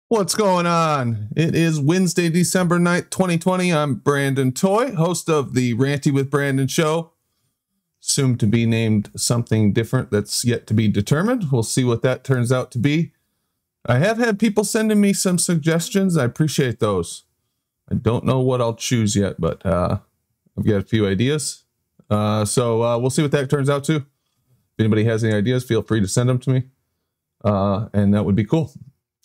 What's going on? It is Wednesday, December 9th, 2020. I'm Brandon Toy, host of the Ranty with Brandon show. Soon to be named something different that's yet to be determined. We'll see what that turns out to be. I have had people sending me some suggestions. I appreciate those. I don't know what I'll choose yet, but I've got a few ideas. So we'll see what that turns out to. If anybody has any ideas, feel free to send them to me. And that would be cool.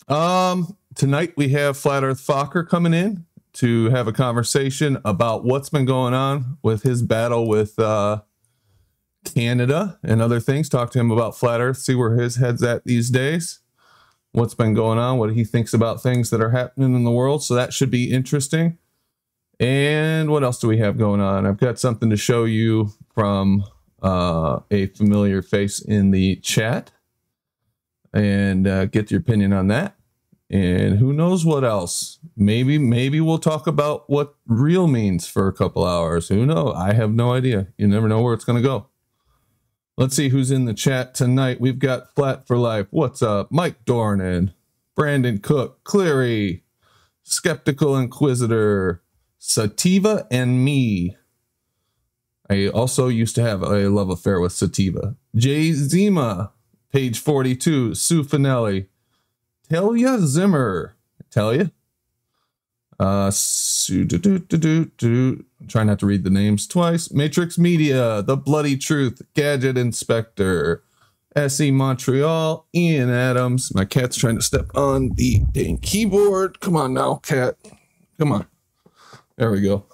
Tonight we have Flat Earth Focker coming in to have a conversation about what's been going on with his battle with Canada and other things. Talk to him about Flat Earth, see where his head's at these days, what's been going on, what he thinks about things that are happening in the world. So that should be interesting. And what else do we have going on? I've got something to show you from a familiar face in the chat, and get your opinion on that. And who knows what else? Maybe we'll talk about what real means for a couple hours. Who knows? I have no idea. You never know where it's going to go. Let's see who's in the chat tonight. We've got Flat for Life. What's up? Mike Dornan, Brandon Cook, Cleary, Skeptical Inquisitor, Sativa, and me. I also used to have a love affair with Sativa. Jay Zima, page 42, Sue Finelli, Talia Zimmer, Talia. Try not to read the names twice. Matrix Media, The Bloody Truth, Gadget Inspector, SE Montreal, Ian Adams. My cat's trying to step on the dang keyboard. Come on now, cat. Come on. There we go.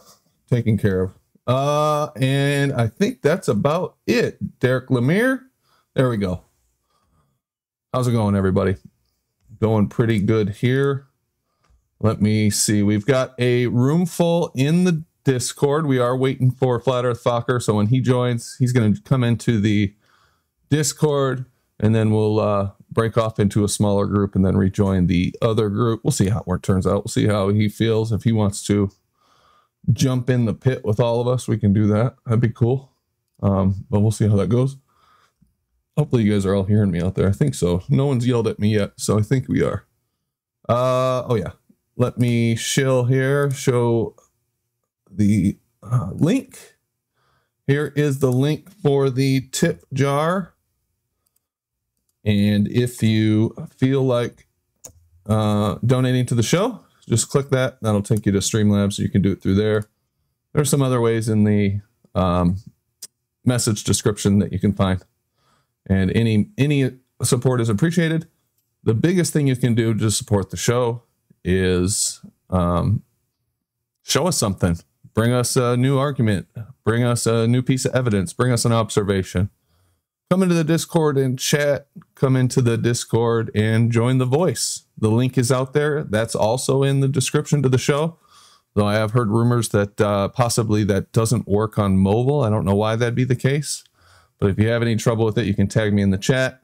Taken care of. And I think that's about it. Derek Lemire. There we go. How's it going, everybody? Going pretty good here. Let me see. We've got a room full in the Discord. We are waiting for Flat Earth Focker. So when he joins, he's going to come into the Discord, and then we'll break off into a smaller group and then rejoin the other group. We'll see how it turns out. We'll see how he feels. If he wants to jump in the pit with all of us, we can do that. That'd be cool. But we'll see how that goes. Hopefully you guys are all hearing me out there. I think so. No one's yelled at me yet, so I think we are. Oh yeah. Let me shill here, show the link. Here is the link for the tip jar. And if you feel like donating to the show, just click that. That'll take you to Streamlabs, so you can do it through there. There's some other ways in the message description that you can find. And any support is appreciated. The biggest thing you can do to support the show is show us something. Bring us a new argument. Bring us a new piece of evidence. Bring us an observation. Come into the Discord and chat. Come into the Discord and join the voice. The link is out there. That's also in the description to the show. Though I have heard rumors that possibly that doesn't work on mobile. I don't know why that'd be the case. But if you have any trouble with it, you can tag me in the chat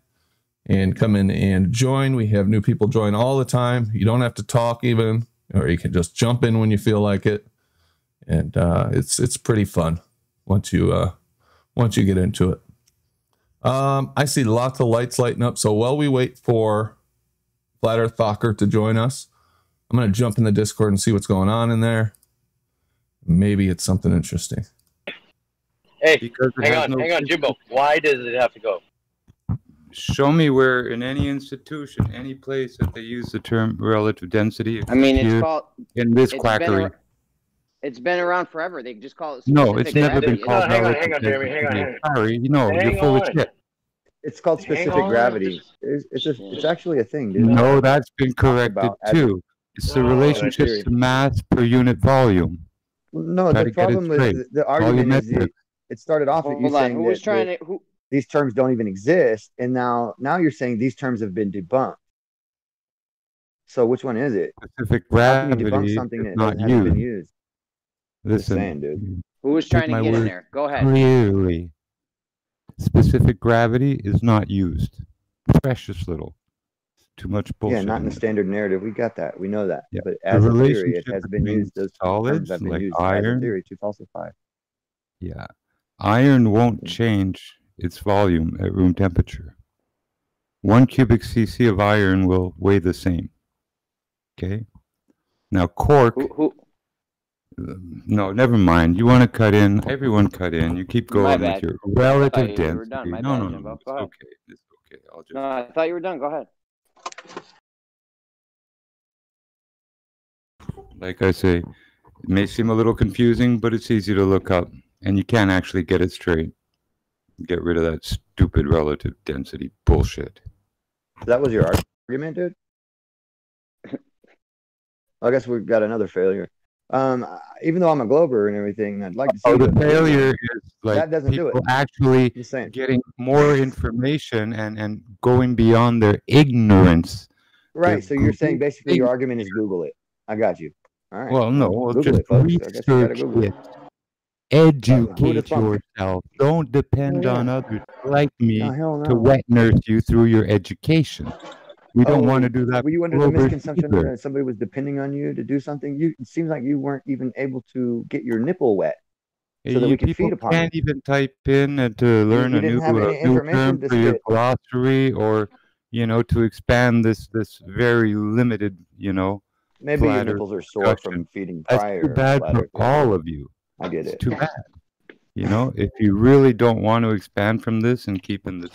and come in and join. We have new people join all the time. You don't have to talk even, or you can just jump in when you feel like it. And it's pretty fun once you get into it. I see lots of lights lighting up. So while we wait for Flat Earth Focker to join us, I'm going to jump in the Discord and see what's going on in there. Maybe it's something interesting. Hey, hang on, Jimbo. Why does it have to go? Show me where in any institution, any place that they use the term relative density. I mean, it's called in this quackery. It's been around forever. They just call it. No, it's never been called. Hang on, Jeremy. Hang on. Sorry, you're full of shit. It's called specific gravity. It's actually a thing, dude. No, that's been corrected too. It's the relationships to mass per unit volume. No, the problem with the argument is it started off with you saying that these terms don't even exist, and now you're saying these terms have been debunked. So which one is it? Specific gravity debunk something that not hasn't been used. Listen, saying, dude. Who was trying to get in there? Go ahead. Clearly, specific gravity is not used. Precious little. too much bullshit. Yeah, not in the standard narrative. We got that. We know that. Yeah. But as a theory, it has been used. Those solids, terms have been like used iron, as a theory to falsify. Yeah. Iron won't change its volume at room temperature. 1 cubic cc of iron will weigh the same. Okay? Now, cork... No, never mind. You want to cut in. Everyone cut in. You keep going with your relative density. No, it's okay. It's okay. I'll just... No, I thought you were done. Go ahead. Like I say, it may seem a little confusing, but it's easy to look up. And you can't actually get it straight. Get rid of that stupid relative density bullshit. That was your argument, dude? I guess we've got another failure. Even though I'm a glober and everything, I'd like to see the failure is like that doesn't do it. Actually getting more information and going beyond their ignorance. Right. So you're saying basically your argument is Google it. I got you. All right. Well, no, just research it. Educate yourself. Don't depend on others like me to wet nurse you through your education. We don't want to do that. Were you under the misconception that somebody was depending on you to do something? It seems like you weren't even able to get your nipple wet so that we could feed upon it. Can't even type in to learn a new term for your glossary, or to expand this very limited Maybe your nipples are sore from feeding prior. That's too bad for all of you. I get it. It's too bad. If you really don't want to expand from this and keep in this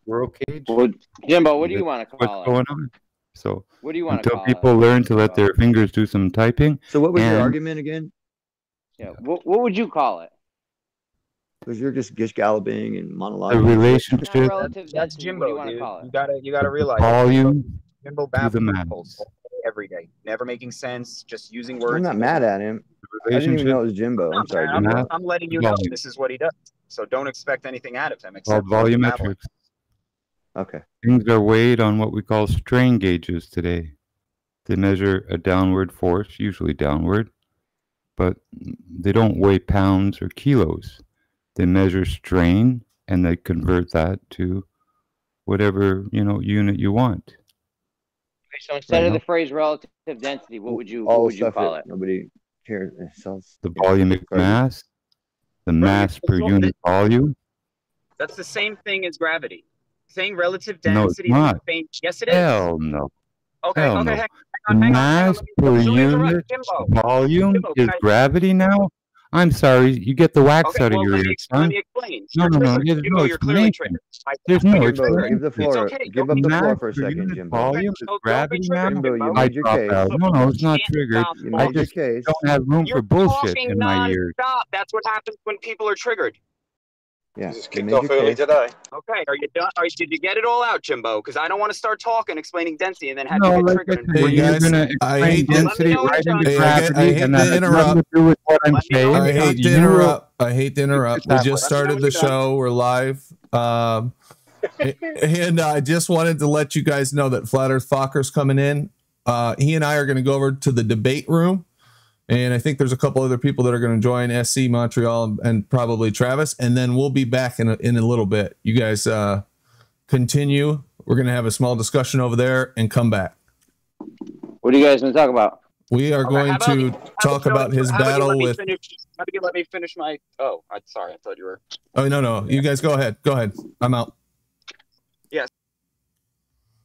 squirrel cage. Well, Jimbo, what do you want to call what's going on? So what do you want to call until people learn to let their fingers do some typing. So what was your argument again? Yeah. What would you call it? Because you're just gish-galloping and monologuing. The relationship. That's Jimbo, dude. You gotta realize. Volume. Jimbo baffles every day, never making sense, just using words. I'm not mad at him. I didn't even know it was Jimbo. I'm sorry, Jimbo. I'm letting you know this is what he does. So don't expect anything out of him. Except volumetrics. Okay. Things are weighed on what we call strain gauges today. They measure a downward force, usually downward, but they don't weigh pounds or kilos. They measure strain and they convert that to whatever unit you want. So instead of the phrase relative density, what would you call it? Nobody cares. The volumic mass, the mass per unit volume. That's the same thing as gravity. Saying relative density. No, it's not. Yes, it is. Hell no. Okay, Hell okay. No. Hang on. Mass per unit volume is gravity now? I'm sorry, you get the wax out of your ears, son. Let me explain. No. There's no explanation. There's no explanation. Give the floor. Give up the floor for a second, Jimbo. Volume is gravity now? Jimbo, you made your case. No, it's not triggered. I just don't have room for bullshit in my ears. That's what happens when people are triggered. Yeah, just kicked off early today. Okay, are you done? Did you get it all out, Jimbo? Because I don't want to start talking, explaining density, and then have you get triggered. Hey guys, I hate density right into gravity, I hate to interrupt. I hate to interrupt. We just started the show. We're live. And I just wanted to let you guys know that Flat Earth Focker's coming in. He and I are going to go over to the debate room. And I think there's a couple other people that are going to join, SC, Montreal, and probably Travis. And then we'll be back in a little bit. You guys continue. We're going to have a small discussion over there and come back. What are you guys going to talk about? We are going to talk about his battle with... How about you let me finish my... Oh, sorry. I thought you were... Oh, no. You guys go ahead. Go ahead. I'm out. Yes.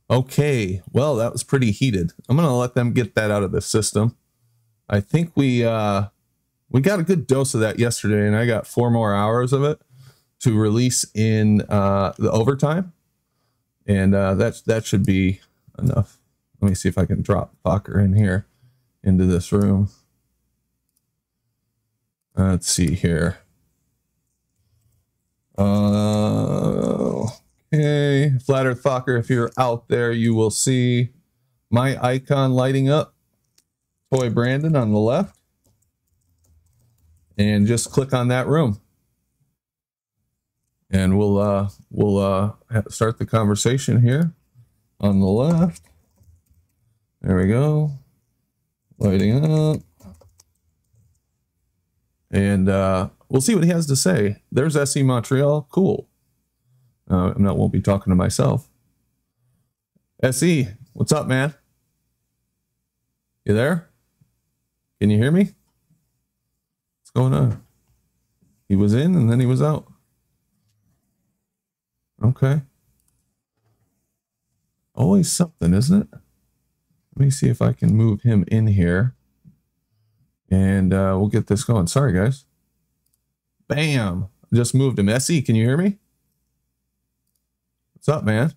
Okay. Well, that was pretty heated. I'm going to let them get that out of the system. I think we got a good dose of that yesterday, and I got 4 more hours of it to release in the overtime, and that should be enough. Let me see if I can drop Fokker in here into this room. Let's see here. Okay, Flat Earth Fokker, if you're out there, you will see my icon lighting up. Toy Brandon on the left, and just click on that room, and we'll start the conversation here on the left. There we go, lighting up, and we'll see what he has to say. There's SC Montreal. Cool. I won't be talking to myself. SE, What's up, man? You there? Can you hear me? What's going on? He was in and then he was out. Okay. Always something, isn't it? Let me see if I can move him in here. And we'll get this going. Sorry, guys. Bam. Just moved him. SE, can you hear me? What's up, man?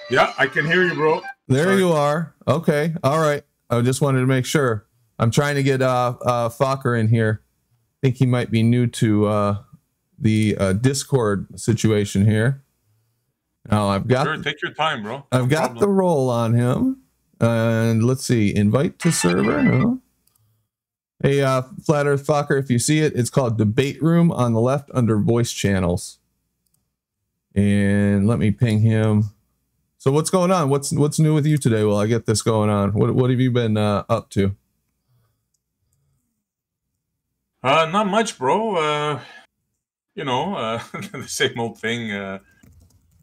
Yeah, I can hear you, bro. There Sorry. You are. Okay. All right. I just wanted to make sure. I'm trying to get Fokker in here. I think he might be new to the Discord situation here. Now I've got sure, take your time, bro. I've got the roll on him. And let's see, invite to server. No. Hey, Flat Earth Fokker, if you see it, it's called Debate Room on the left under voice channels. And let me ping him. So what's going on? What's new with you today? While I get this going on, what have you been up to? Not much, bro. You know, the same old thing.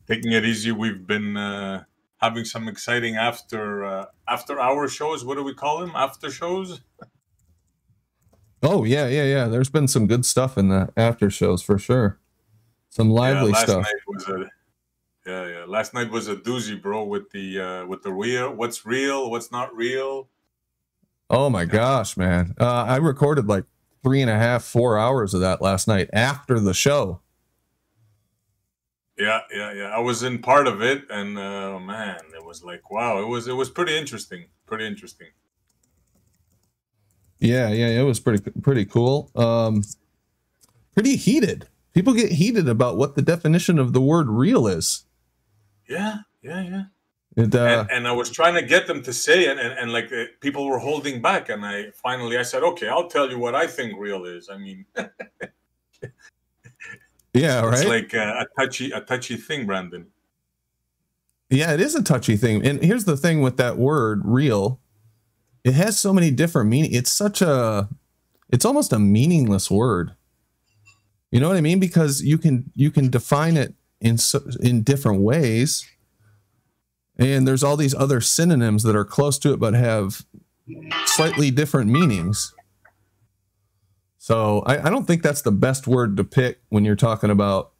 Taking it easy. We've been having some exciting after hour shows. What do we call them? After shows. Oh yeah. There's been some good stuff in the after shows for sure. Some lively stuff. Last night was a doozy, bro. With the real, what's real, what's not real. Oh my gosh, man! I recorded like 3.5, 4 hours of that last night after the show. Yeah. I was in part of it, and man, it was like, wow, it was pretty interesting. Yeah, it was pretty cool. Pretty heated. People get heated about what the definition of the word real is. Yeah. And I was trying to get them to say it, and like people were holding back, and I said, okay, I'll tell you what I think real is. I mean, yeah, right. It's like a touchy thing, Brandon. Yeah, it is a touchy thing. And here's the thing with that word real. It has so many different meanings. It's almost a meaningless word. You know what I mean? Because you can define it in different ways. And there's all these other synonyms that are close to it, but have slightly different meanings. So I don't think that's the best word to pick when you're talking about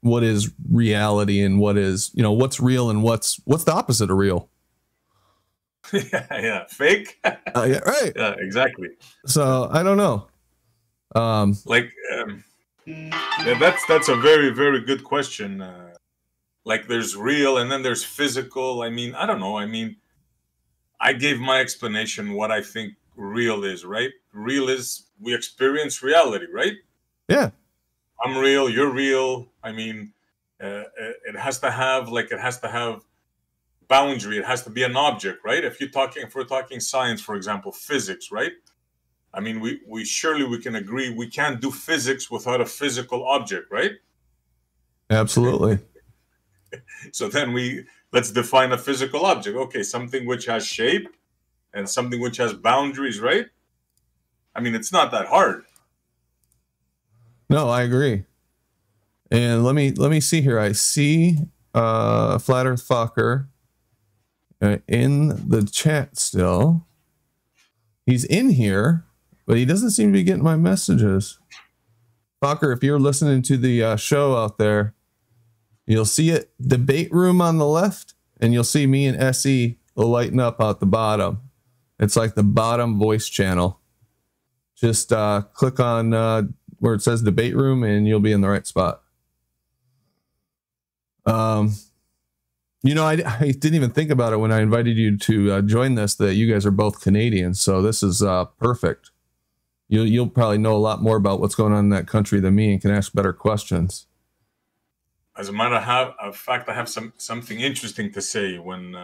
what is reality and what is, what's real and what's the opposite of real. Yeah. Fake. Yeah, right. Yeah, exactly. So I don't know. That's a very, very good question. Like there's real and then there's physical. I mean, I don't know. I mean, I gave my explanation what I think real is, right? Real is we experience reality, right? Yeah. I'm real, you're real. I mean, it has to have boundary. It has to be an object, right? If we're talking science, for example, physics, right? I mean, we surely can agree we can't do physics without a physical object, right? Absolutely. So then let's define a physical object. Okay, something which has shape and something which has boundaries, right? I mean, it's not that hard. No, I agree. And let me see here. I see Flat Earth Fokker in the chat still. He's in here, but he doesn't seem to be getting my messages. Fokker, if you're listening to the show out there, you'll see it, Debate Room on the left, and you'll see me and SE will lighten up out the bottom. It's like the bottom voice channel. Just click on where it says Debate Room, and you'll be in the right spot. I didn't even think about it when I invited you to join this, that you guys are both Canadians. So this is perfect. You'll probably know a lot more about what's going on in that country than me and can ask better questions. As a matter of fact, I have something interesting to say when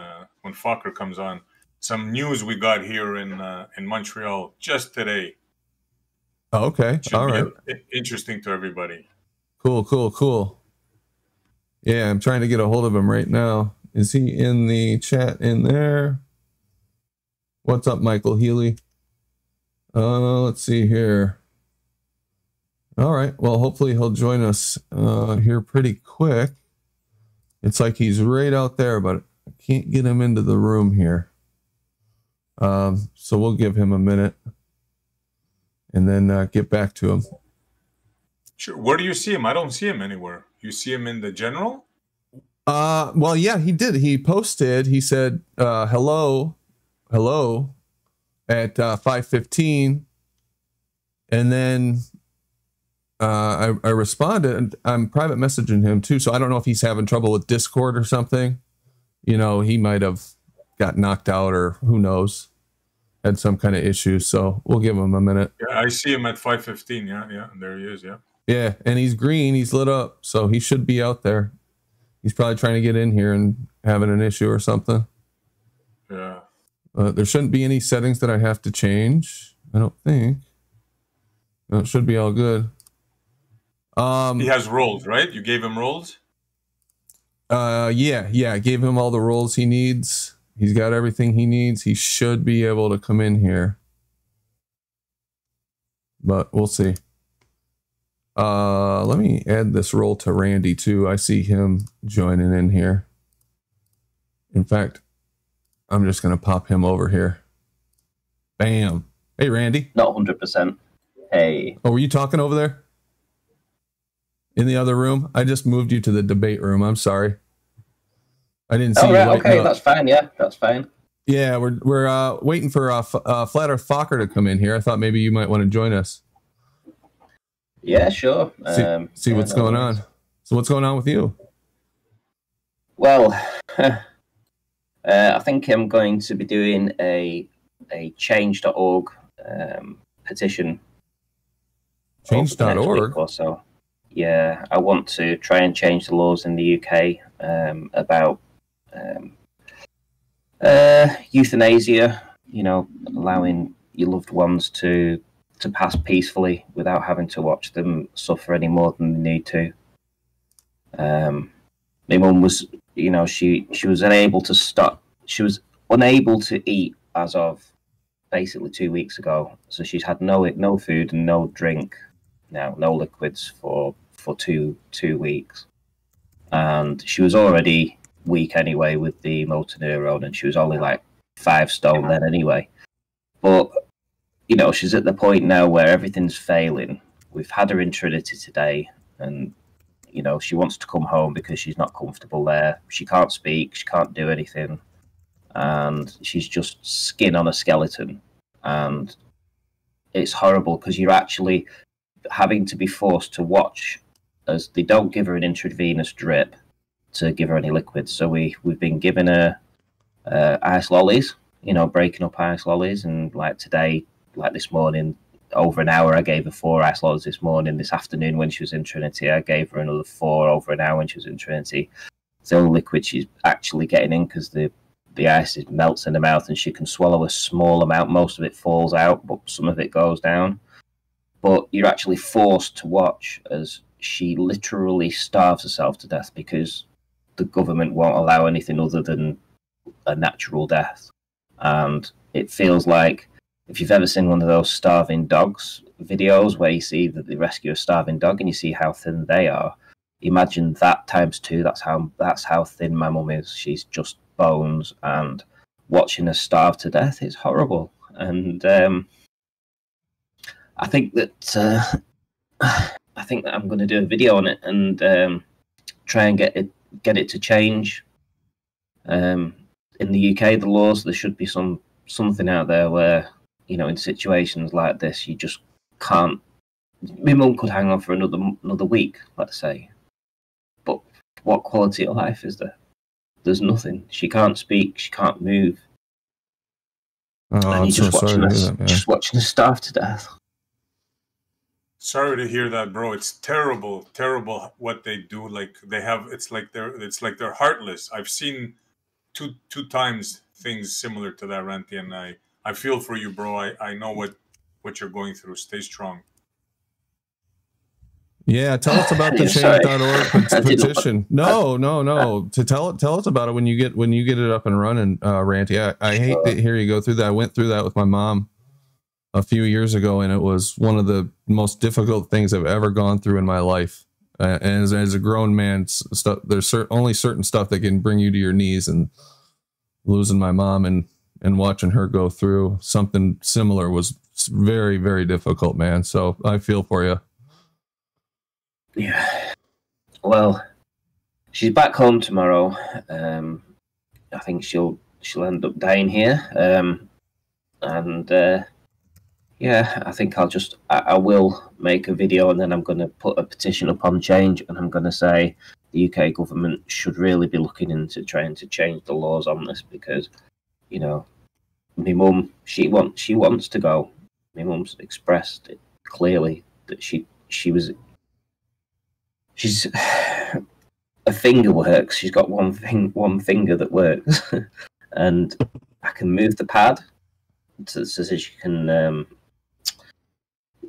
Fokker comes on. Some news we got here in Montreal just today. Oh, okay. All right. Interesting to everybody. Cool. Yeah, I'm trying to get a hold of him right now. Is he in the chat in there? What's up, Michael Healy? Let's see here. All right. Well, hopefully he'll join us here pretty quick. It's like he's right out there, but I can't get him into the room here. So we'll give him a minute and then get back to him. Sure. Where do you see him? I don't see him anywhere. You see him in the general? Well, yeah, he did. He posted, he said, hello at 5:15. And then I responded. I'm private messaging him too. So I don't know if he's having trouble with Discord or something. You know, he might have got knocked out or who knows, had some kind of issue. So we'll give him a minute. Yeah, I see him at 5:15. Yeah, there he is. Yeah. Yeah, and he's green. He's lit up, so he should be out there. He's probably trying to get in here and having an issue or something. Yeah. There shouldn't be any settings that I have to change. I don't think. No, it should be all good. He has roles, right? You gave him roles? Yeah. I gave him all the roles he needs. He's got everything he needs. He should be able to come in here. But we'll see. Let me add this role to Randy too. I see him joining in here. In fact, I'm just going to pop him over here. Bam. Hey, Randy. Not 100%. Hey. Oh, were you talking over there? In the other room? I just moved you to the debate room. I'm sorry. I didn't see you. Right, okay, that's fine. Yeah, that's fine. Yeah, we're waiting for Flat Earth Focker to come in here. I thought maybe you might want to join us. Yeah, sure. See what's going on. So what's going on with you? Well, I think I'm going to be doing a change.org petition. Change.org? Or so. Yeah, I want to try and change the laws in the UK about euthanasia, you know, allowing your loved ones to pass peacefully without having to watch them suffer any more than they need to. My mum was, you know, she was unable to stop. She was unable to eat as of basically 2 weeks ago. So she's had no food and no drink, no liquids for 2 weeks. And she was already weak anyway with the motor neurone, and she was only like 5 stone then anyway. But you know, she's at the point now where everything's failing. We've had her in Trinity today, and you know, she wants to come home because she's not comfortable there. She can't speak, she can't do anything, and she's just skin on a skeleton. And it's horrible because you're actually having to be forced to watch as they don't give her an intravenous drip to give her any liquids. So we've been giving her ice lollies, you know, breaking up ice lollies, and like today, like this morning, over an hour, I gave her 4 ice lollies this morning. This afternoon when she was in Trinity, I gave her another 4 over an hour when she was in Trinity. It's the only liquid she's actually getting in because the ice melts in her mouth and she can swallow a small amount. Most of it falls out, but some of it goes down. But you're actually forced to watch as she literally starves herself to death because the government won't allow anything other than a natural death. And it feels like, if you've ever seen one of those starving dogs videos where you see that they rescue a starving dog and you see how thin they are, imagine that times 2. That's how thin my mum is. She's just bones, and watching her starve to death is horrible. And I think that I'm going to do a video on it and try and get it to change. In the UK, the laws, there should be something out there where, you know, in situations like this, you just can't. My mum could hang on for another week, let's say. But what quality of life is there? There's nothing. She can't speak. She can't move. Oh, and you're just watching her starve to death. Sorry to hear that, bro. It's terrible what they do. Like it's like they're heartless. I've seen two times things similar to that, Ranty, and I feel for you, bro. I know what you're going through. Stay strong. Yeah, tell us about the change.org petition. No. To tell us about it when you get it up and running, Ranty. I hate to hear you go through that. I went through that with my mom a few years ago, and it was one of the most difficult things I've ever gone through in my life. And as a grown man, there's only certain stuff that can bring you to your knees, and losing my mom and watching her go through something similar was very, very difficult, man. So I feel for you. Yeah. Well, she's back home tomorrow. I think she'll end up dying here. Yeah, I think I will make a video, and then I'm going to put a petition up on Change, and I'm going to say the UK government should really be looking into trying to change the laws on this, because, you know, my mum, she wants to go. My mum's expressed it clearly that she's a finger works. She's got one finger that works, and I can move the pad so she can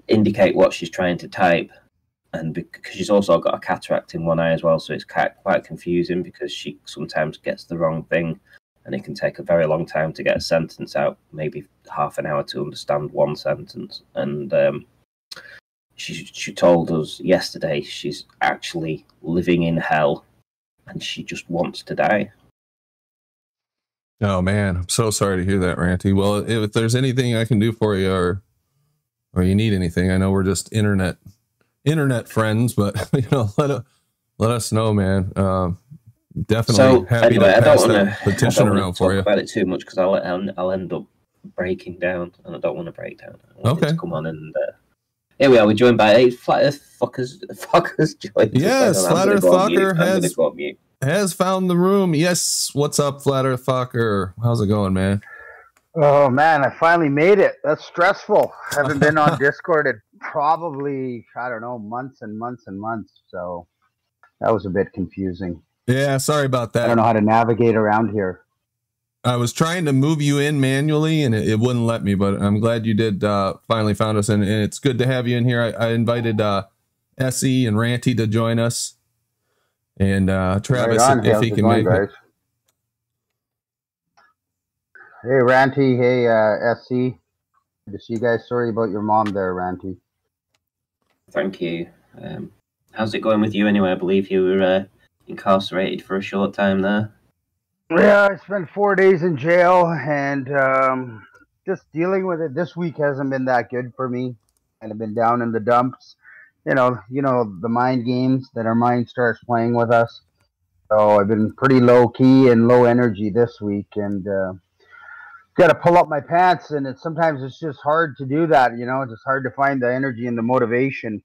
indicate what she's trying to type, and because she's also got a cataract in one eye as well, so it's quite confusing because she sometimes gets the wrong thing, and it can take a very long time to get a sentence out, maybe half an hour to understand one sentence. And she told us yesterday she's actually living in hell, and she just wants to die. Oh man, I'm so sorry to hear that, Ranty. Well, if there's anything I can do for you, or you need anything, I know we're just internet friends, but you know, let us know, man. Definitely happy to pass that petition around for you. About it too much because I'll end up breaking down, and I don't want to break down. I want to come on and here we are. We're joined by Flat Earth Fockers joined. Yes, Flat Earth Focker has found the room. Yes, what's up, Flat Earth Focker? How's it going, man? Oh man, I finally made it. That's stressful. I haven't been on Discord in probably, I don't know, months and months and months. So that was a bit confusing. Yeah, sorry about that. I don't know how to navigate around here. I was trying to move you in manually and it wouldn't let me, but I'm glad you did finally found us, and it's good to have you in here. I invited SE and Ranty to join us, and Travis, if he can make it. Hey, Ranty. Hey, SC. Good to see you guys. Sorry about your mom there, Ranty. Thank you. How's it going with you anyway? I believe you were incarcerated for a short time there. Yeah, I spent 4 days in jail, and just dealing with it. This week hasn't been that good for me. And I've been down in the dumps. You know the mind games that our mind starts playing with us. So I've been pretty low key and low energy this week, and got to pull up my pants, and sometimes it's just hard to do that. You know, it's just hard to find the energy and the motivation.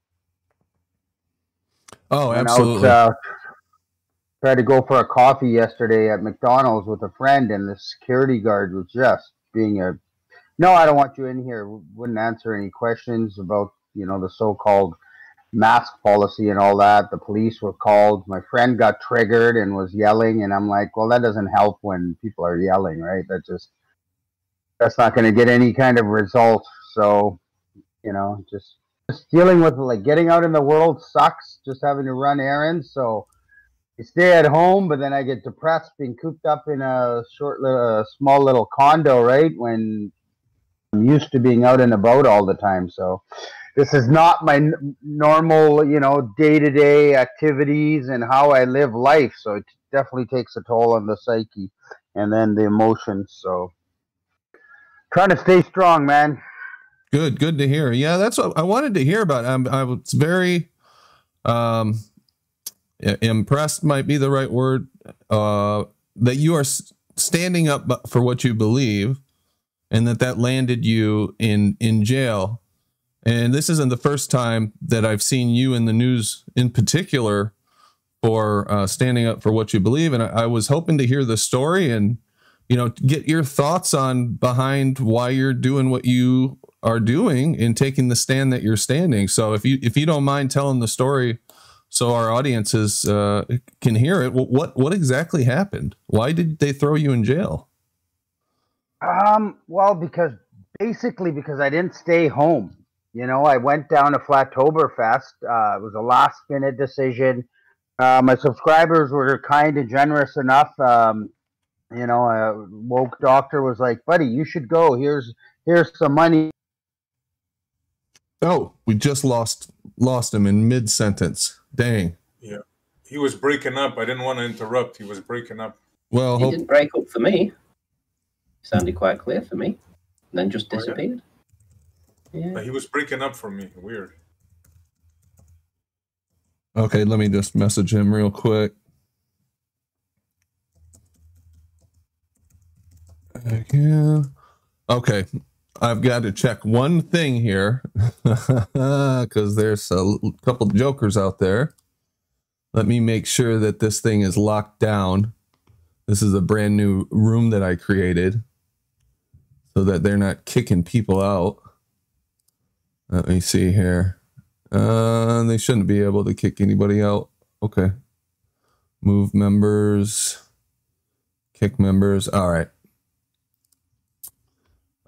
Oh, absolutely. Tried to go for a coffee yesterday at McDonald's with a friend, and the security guard was just being no, I don't want you in here. Wouldn't answer any questions about, the so-called mask policy and all that. The police were called. My friend got triggered and was yelling, and I'm like, well, that doesn't help when people are yelling, right? That's not going to get any kind of result. So, just dealing with, like, getting out in the world sucks, just having to run errands. So I stay at home, but then I get depressed being cooped up in a small little condo, right? When I'm used to being out and about all the time. So this is not my normal, day-to-day activities and how I live life. So it definitely takes a toll on the psyche and then the emotions. So trying to stay strong, man. Good to hear. Yeah, that's what I wanted to hear about. I was very impressed, might be the right word, that you are standing up for what you believe, and that landed you in jail. And this isn't the first time that I've seen you in the news in particular for standing up for what you believe. And I was hoping to hear the story and, get your thoughts on behind why you're doing what you are doing and taking the stand that you're standing. So if you don't mind telling the story so our audiences can hear it, what exactly happened? Why did they throw you in jail? Well, because I didn't stay home. I went down to Flattoberfest. It was a last-minute decision. My subscribers were kind and generous enough. A woke doctor was like, buddy, you should go. Here's some money. Oh, we just lost him in mid-sentence. Dang. Yeah. He was breaking up. I didn't want to interrupt. He was breaking up. Well, he didn't break up for me. Sounded quite clear for me. And then just disappeared. Yeah. But he was breaking up for me. Weird. Okay, let me just message him real quick. Yeah. Okay, I've got to check one thing here because there's a couple jokers out there. Let me make sure that this thing is locked down. This is a brand new room that I created so that they're not kicking people out. Let me see here. They shouldn't be able to kick anybody out. Okay. Move members. Kick members. All right.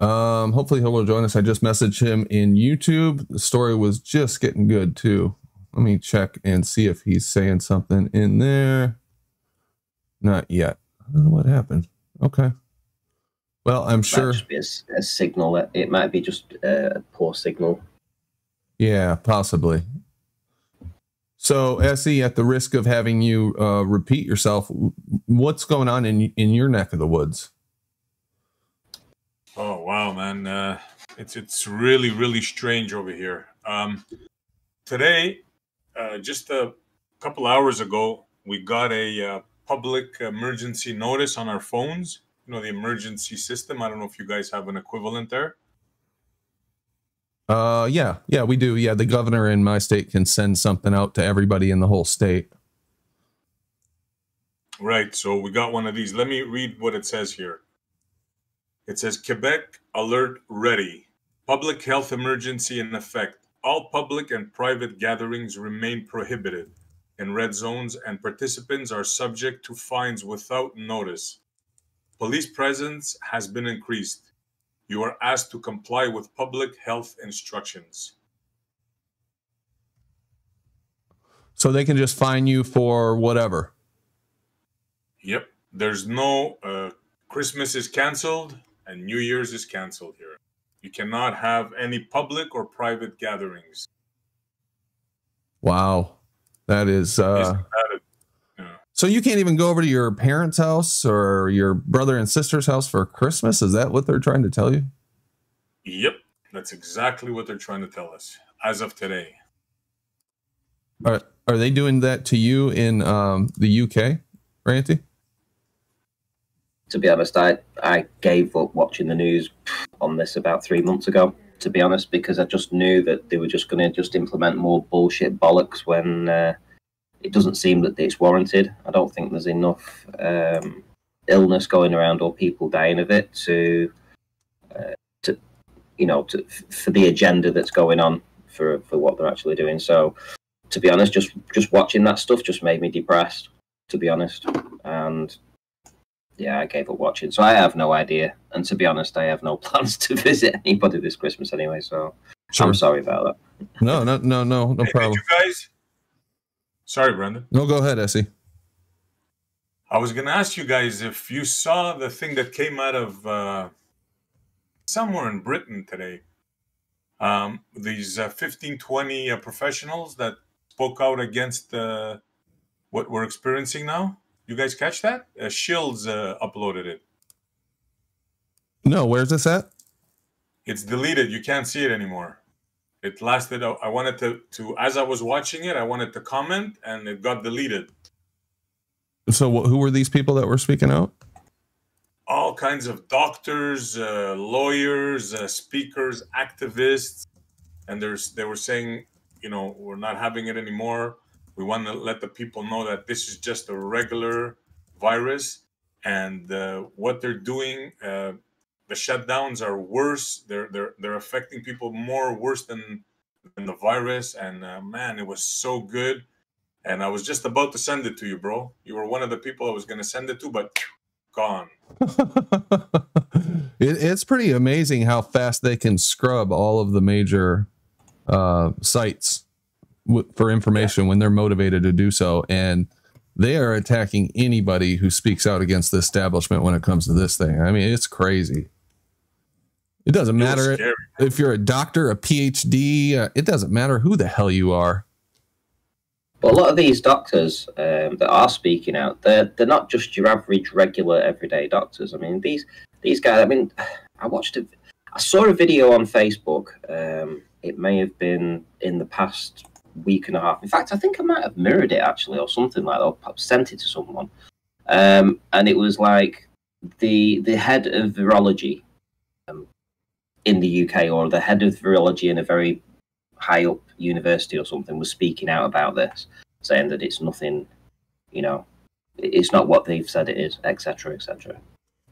Hopefully he will join us. I just messaged him in YouTube. The story was just getting good too. Let me check and see if he's saying something in there. Not yet. I don't know what happened. Okay. Well, I'm sure. Might just be a signal. It might be just a poor signal. Yeah, possibly. So, Essie, at the risk of having you repeat yourself, what's going on in your neck of the woods? Oh wow, man! It's really, really strange over here. Today, just a couple hours ago, we got a public emergency notice on our phones. You know, the emergency system. I don't know if you guys have an equivalent there. Yeah, we do. Yeah, the governor in my state can send something out to everybody in the whole state. Right. So we got one of these. Let me read what it says here. It says, Quebec alert ready. Public health emergency in effect. All public and private gatherings remain prohibited in red zones, and participants are subject to fines without notice. Police presence has been increased. You are asked to comply with public health instructions. So they can just fine you for whatever. Yep. There's no Christmas is canceled and New Year's is canceled here. You cannot have any public or private gatherings. Wow. That is So you can't even go over to your parents' house or your brother and sister's house for Christmas? Is that what they're trying to tell you? Yep. That's exactly what they're trying to tell us as of today. Are they doing that to you in the UK, Ranty? To be honest, I gave up watching the news on this about 3 months ago, to be honest, because I just knew that they were just going to just implement more bullshit bollocks when it doesn't seem that it's warranted. I don't think there's enough illness going around or people dying of it for the agenda that's going on for what they're actually doing. So, to be honest, just watching that stuff just made me depressed, to be honest. And yeah, I gave up watching. So I have no idea. And to be honest, I have no plans to visit anybody this Christmas anyway. So sure. I'm sorry about that. No problem. Did you guys? Sorry, Brendan. No, go ahead, Essie. I was going to ask you guys if you saw the thing that came out of somewhere in Britain today. These 15, 20 professionals that spoke out against what we're experiencing now. You guys catch that? Shields uploaded it. No, where's this at? It's deleted. You can't see it anymore. It lasted. I wanted to as I was watching it, I wanted to comment, and it got deleted. So who were these people that were speaking out? All kinds of doctors, lawyers, speakers, activists, and they were saying, you know, we're not having it anymore. We want to let the people know that this is just a regular virus, and what they're doing, the shutdowns are worse. They're affecting people worse than the virus. And man, it was so good. And I was just about to send it to you, bro. You were one of the people I was going to send it to, but gone. It's pretty amazing how fast they can scrub all of the major sites for information when they're motivated to do so. And they are attacking anybody who speaks out against the establishment when it comes to this thing. I mean, it's crazy. It doesn't matter if you're a doctor, a PhD. It doesn't matter who the hell you are. But a lot of these doctors that are speaking out, they're not just your average, regular, everyday doctors. I mean, these guys. I mean, I saw a video on Facebook. It may have been in the past week and a half. In fact, I think I might have mirrored it actually, or something like that. Or sent it to someone, and it was like the head of virology in the UK, or the head of virology in a very high up university or something, was speaking out about this, saying that it's nothing, it's not what they've said it is, etc., etc.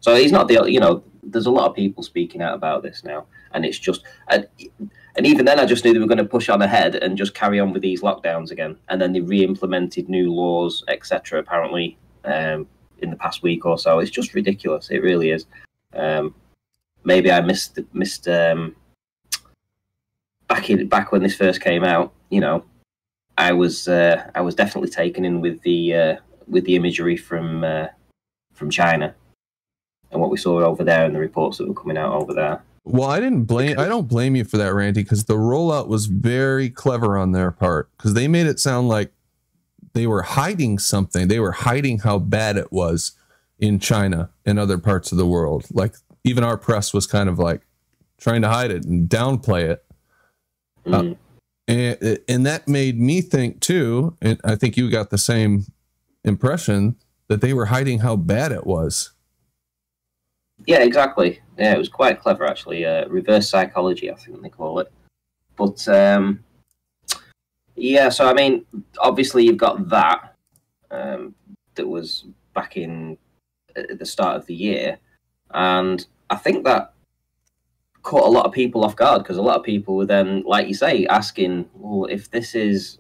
So he's not there's a lot of people speaking out about this now, and it's just, and even then I just knew they were going to push on ahead and just carry on with these lockdowns again, and then they re-implemented new laws, etc., apparently in the past week or so. It's just ridiculous. It really is. Maybe I missed back when this first came out. I was definitely taken in with the imagery from China and what we saw over there and the reports that were coming out over there. Well, I don't blame you for that, Ranty, because the rollout was very clever on their part, because they made it sound like they were hiding something. They were hiding how bad it was in China and other parts of the world. Like, even our press was kind of like trying to hide it and downplay it. And that made me think too, and I think you got the same impression, that they were hiding how bad it was. Yeah, exactly. Yeah, it was quite clever actually. Reverse psychology, I think they call it. But yeah, so I mean, obviously you've got that that was back in at the start of the year. And I think that caught a lot of people off guard, because a lot of people were then, like you say, asking, well, if this is,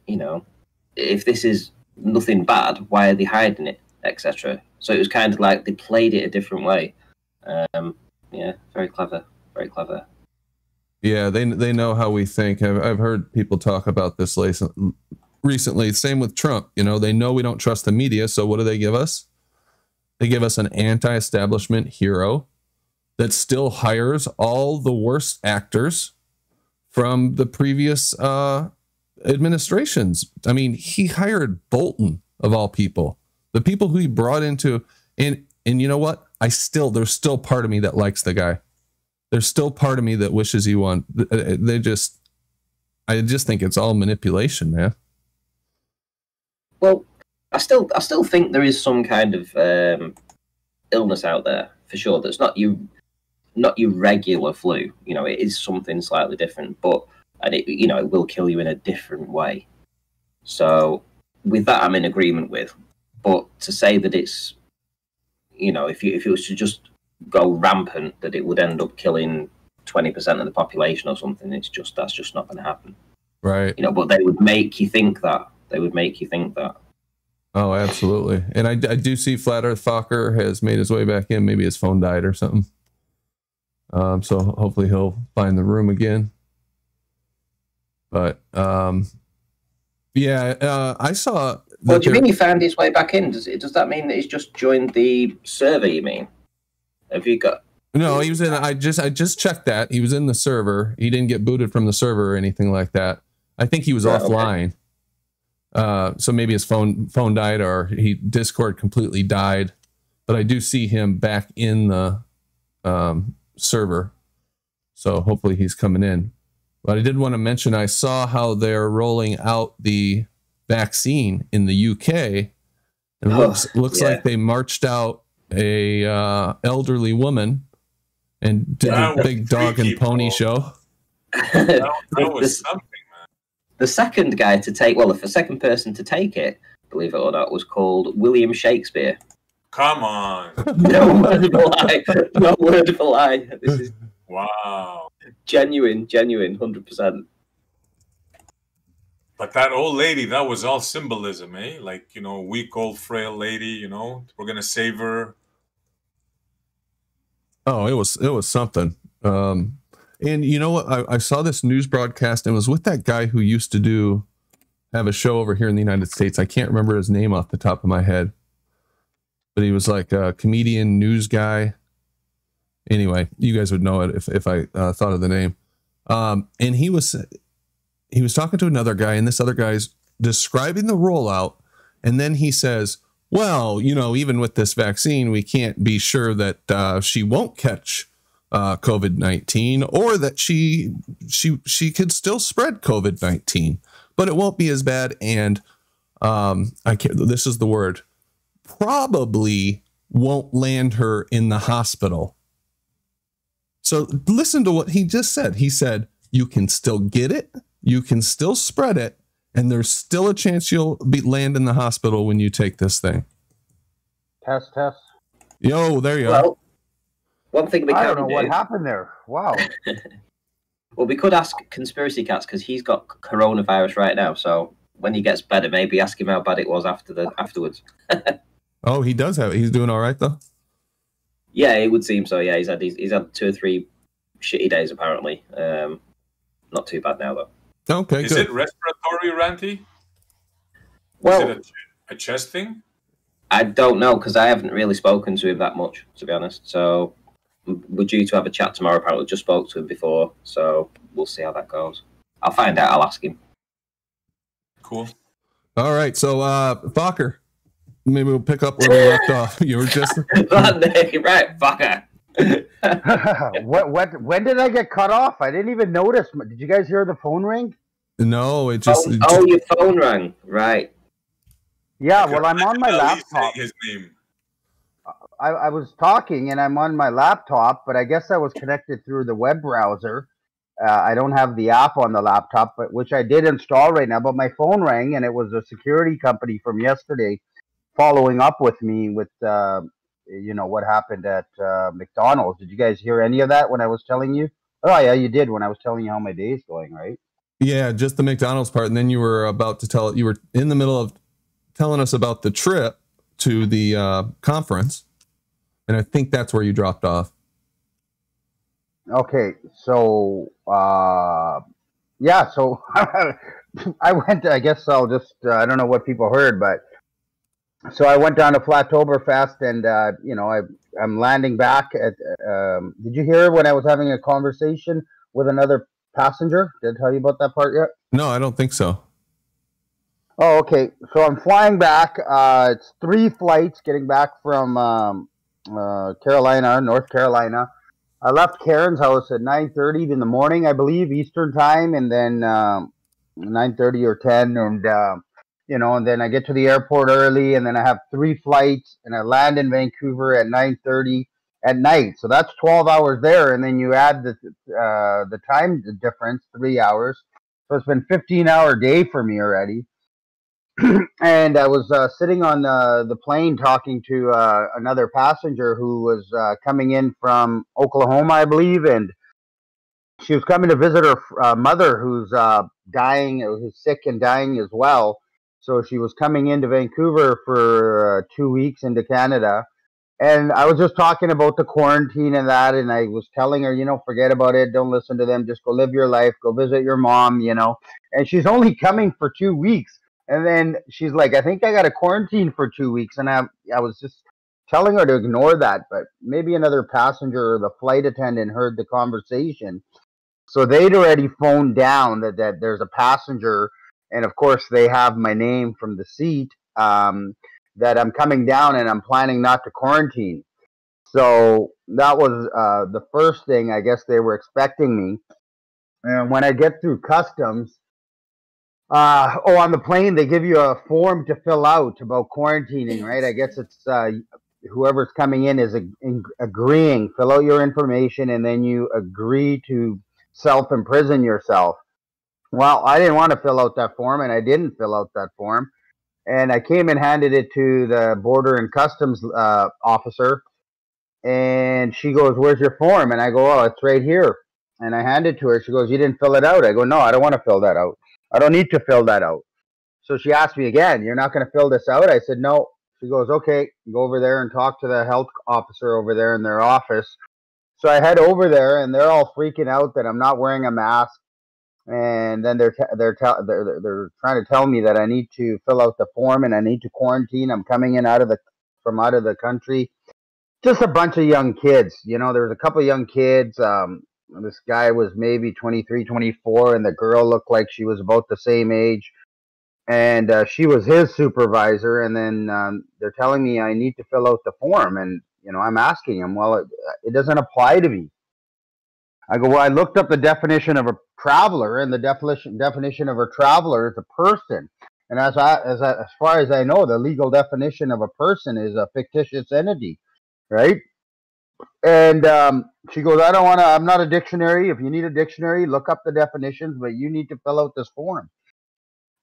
if this is nothing bad, why are they hiding it, etc. So it was kind of like they played it a different way. Yeah, very clever, very clever. Yeah, they know how we think. I've heard people talk about this recently. Same with Trump. They know we don't trust the media, so what do they give us? They give us an anti-establishment hero that still hires all the worst actors from the previous administrations. I mean, he hired Bolton, of all people. The people who he brought into, and you know what? There's still part of me that likes the guy. There's still part of me that wishes he won. I just think it's all manipulation, man. Well, I still think there is some kind of illness out there for sure. That's not your regular flu. It is something slightly different, and it will kill you in a different way. So with that, I'm in agreement with. But to say that it's, if it was to just go rampant, that it would end up killing 20% of the population or something, that's just not going to happen. Right. But they would make you think that. Oh, absolutely. And I do see Flat Earth Focker has made his way back in. Maybe his phone died or something. So hopefully he'll find the room again. But yeah, I saw. What do you mean he found his way back in? Does that mean that he's just joined the server? You mean? Have you got? No, he was in. I just checked that he was in the server. He didn't get booted from the server or anything like that. I think he was offline. Okay. So maybe his phone died, or Discord completely died. But I do see him back in the server. So hopefully he's coming in. But I did want to mention, I saw how they're rolling out the vaccine in the UK. It looks like they marched out a elderly woman and did a big dog and pony show. That was something, man. The second guy to take, the second person to take it, believe it or not, was called William Shakespeare. Come on. No word of a lie. No word of a lie. This is wow. Genuine, 100%. But that old lady, that was all symbolism, eh? Like, weak, old, frail lady, we're going to save her. Oh, it was something. And you know what? I saw this news broadcast, and it was with that guy who used to have a show over here in the United States. I can't remember his name off the top of my head, but he was like a comedian news guy. Anyway, you guys would know it if I thought of the name. And he was talking to another guy, and this other guy's describing the rollout. And then he says, well, you know, even with this vaccine, we can't be sure that she won't catch COVID-19, or that she could still spread COVID-19, but it won't be as bad. And this is the word, probably won't land her in the hospital. So listen to what he just said. He said, you can still get it, you can still spread it, and there's still a chance you'll land in the hospital when you take this thing. Test. Yo, there you are. One thing we I don't know what happened there. Wow. Well, we could ask Conspiracy Cats, because he's got coronavirus right now. So when he gets better, maybe ask him how bad it was afterwards. Oh, he does have it. He's doing all right though. Yeah, it would seem so. Yeah, he's had 2 or 3 shitty days apparently. Not too bad now though. Okay, is it respiratory, Ranty? Well, is it a chest thing? I don't know, because I haven't really spoken to him that much, to be honest. So we're due to have a chat tomorrow. Apparently, just spoke to him before, so we'll see how that goes. I'll find out. I'll ask him. Cool. All right, so Fokker, maybe we'll pick up where we left off. You were just right, Fokker. When did I get cut off? I didn't even notice. Did you guys hear the phone ring? No, it just. Your phone rang. Right. Yeah, well, I'm on my laptop. His name. I was talking and I'm on my laptop, but I guess I was connected through the web browser. I don't have the app on the laptop, but which I did install right now. But my phone rang, and it was a security company from yesterday following up with me with, you know, what happened at McDonald's. Did you guys hear any of that when I was telling you? Oh, yeah, you did when I was telling you how my day's going, right? Yeah, just the McDonald's part. And then you were about to tell, you were in the middle of telling us about the trip to the conference. And I think that's where you dropped off. Okay, so yeah, so I went. I guess I'll just. I don't know what people heard, but so I went down to Flattoberfest, and you know, I'm landing back at. Did you hear when I was having a conversation with another passenger? Did I tell you about that part yet? No, I don't think so. Oh, okay. So I'm flying back. It's 3 flights getting back from Carolina, North Carolina. I left Karen's house at 9:30 in the morning, I believe, Eastern time, and then 9:30 or 10, and you know, and then I get to the airport early, and then I have 3 flights, and I land in Vancouver at 9:30 at night. So that's 12 hours there, and then you add the time difference, 3 hours. So it's been a 15-hour day for me already. And I was sitting on the plane talking to another passenger who was coming in from Oklahoma, I believe, and she was coming to visit her mother who's dying, who's sick and dying as well. So she was coming into Vancouver for 2 weeks into Canada. And I was just talking about the quarantine and that, and I was telling her, you know, forget about it, don't listen to them, just go live your life, go visit your mom, you know. And she's only coming for 2 weeks. And then she's like, I think I got to quarantine for 2 weeks. And I was just telling her to ignore that. But maybe another passenger or the flight attendant heard the conversation. So they'd already phoned down that there's a passenger. And, of course, they have my name from the seat that I'm coming down and I'm planning not to quarantine. So that was the first thing I guess they were expecting me. And when I get through customs, on the plane, they give you a form to fill out about quarantining, right? I guess it's whoever's coming in is agreeing. Fill out your information, and then you agree to self-imprison yourself. Well, I didn't want to fill out that form, and I didn't fill out that form. And I came and handed it to the Border and Customs officer, and she goes, "Where's your form?" And I go, "Oh, it's right here." And I hand it to her. She goes, "You didn't fill it out." I go, "No, I don't want to fill that out. I don't need to fill that out." So she asked me again, "You're not going to fill this out?" I said, "No." She goes, "Okay, go over there and talk to the health officer over there in their office." So I head over there, and they're all freaking out that I'm not wearing a mask. And then they're trying to tell me that I need to fill out the form and I need to quarantine. I'm coming in from out of the country. Just a bunch of young kids. You know, there was a couple of young kids. This guy was maybe 23, 24, and the girl looked like she was about the same age. and she was his supervisor. And then they're telling me I need to fill out the form, and I'm asking him, well, it doesn't apply to me. I go, well, I looked up the definition of a traveler, and the definition of a traveler is a person. And as far as I know, the legal definition of a person is a fictitious entity, right? And she goes, I'm not a dictionary. If you need a dictionary, look up the definitions, but you need to fill out this form.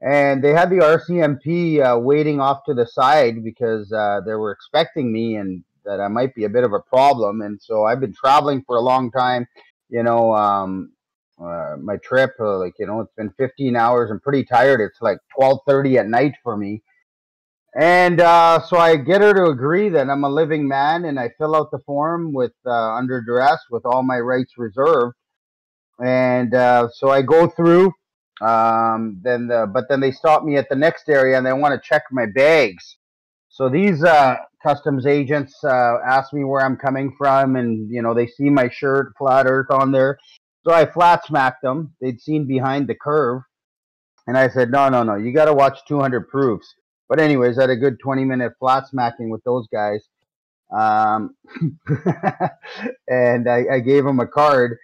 And they had the RCMP waiting off to the side because they were expecting me and that I might be a bit of a problem. And so I've been traveling for a long time. My trip, it's been 15 hours. I'm pretty tired. It's like 12:30 at night for me. And so I get her to agree that I'm a living man, and I fill out the form with under duress with all my rights reserved. And so I go through. But then they stop me at the next area and they want to check my bags. So these customs agents ask me where I'm coming from, and they see my shirt, Flat Earth, on there. So I flat smacked them. They'd seen behind the curve, and I said, no, you got to watch 200 proofs. But anyways, I had a good 20-minute flat smacking with those guys, and I gave them a card.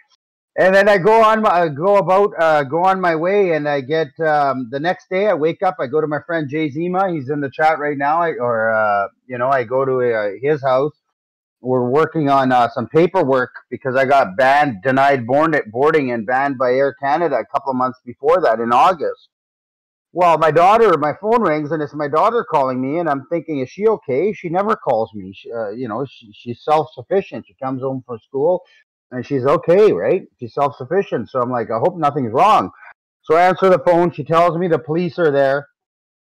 And then I go on my way, and I get the next day. I wake up, I go to my friend Jay Zima. He's in the chat right now. I go to his house. We're working on some paperwork because I got denied boarding and banned by Air Canada a couple of months before that in August. Well, my phone rings, and it's my daughter calling me, and I'm thinking, is she okay? She never calls me. She's self-sufficient. She comes home from school. And she's okay, right? She's self-sufficient. So I'm like, I hope nothing's wrong. So I answer the phone. She tells me the police are there.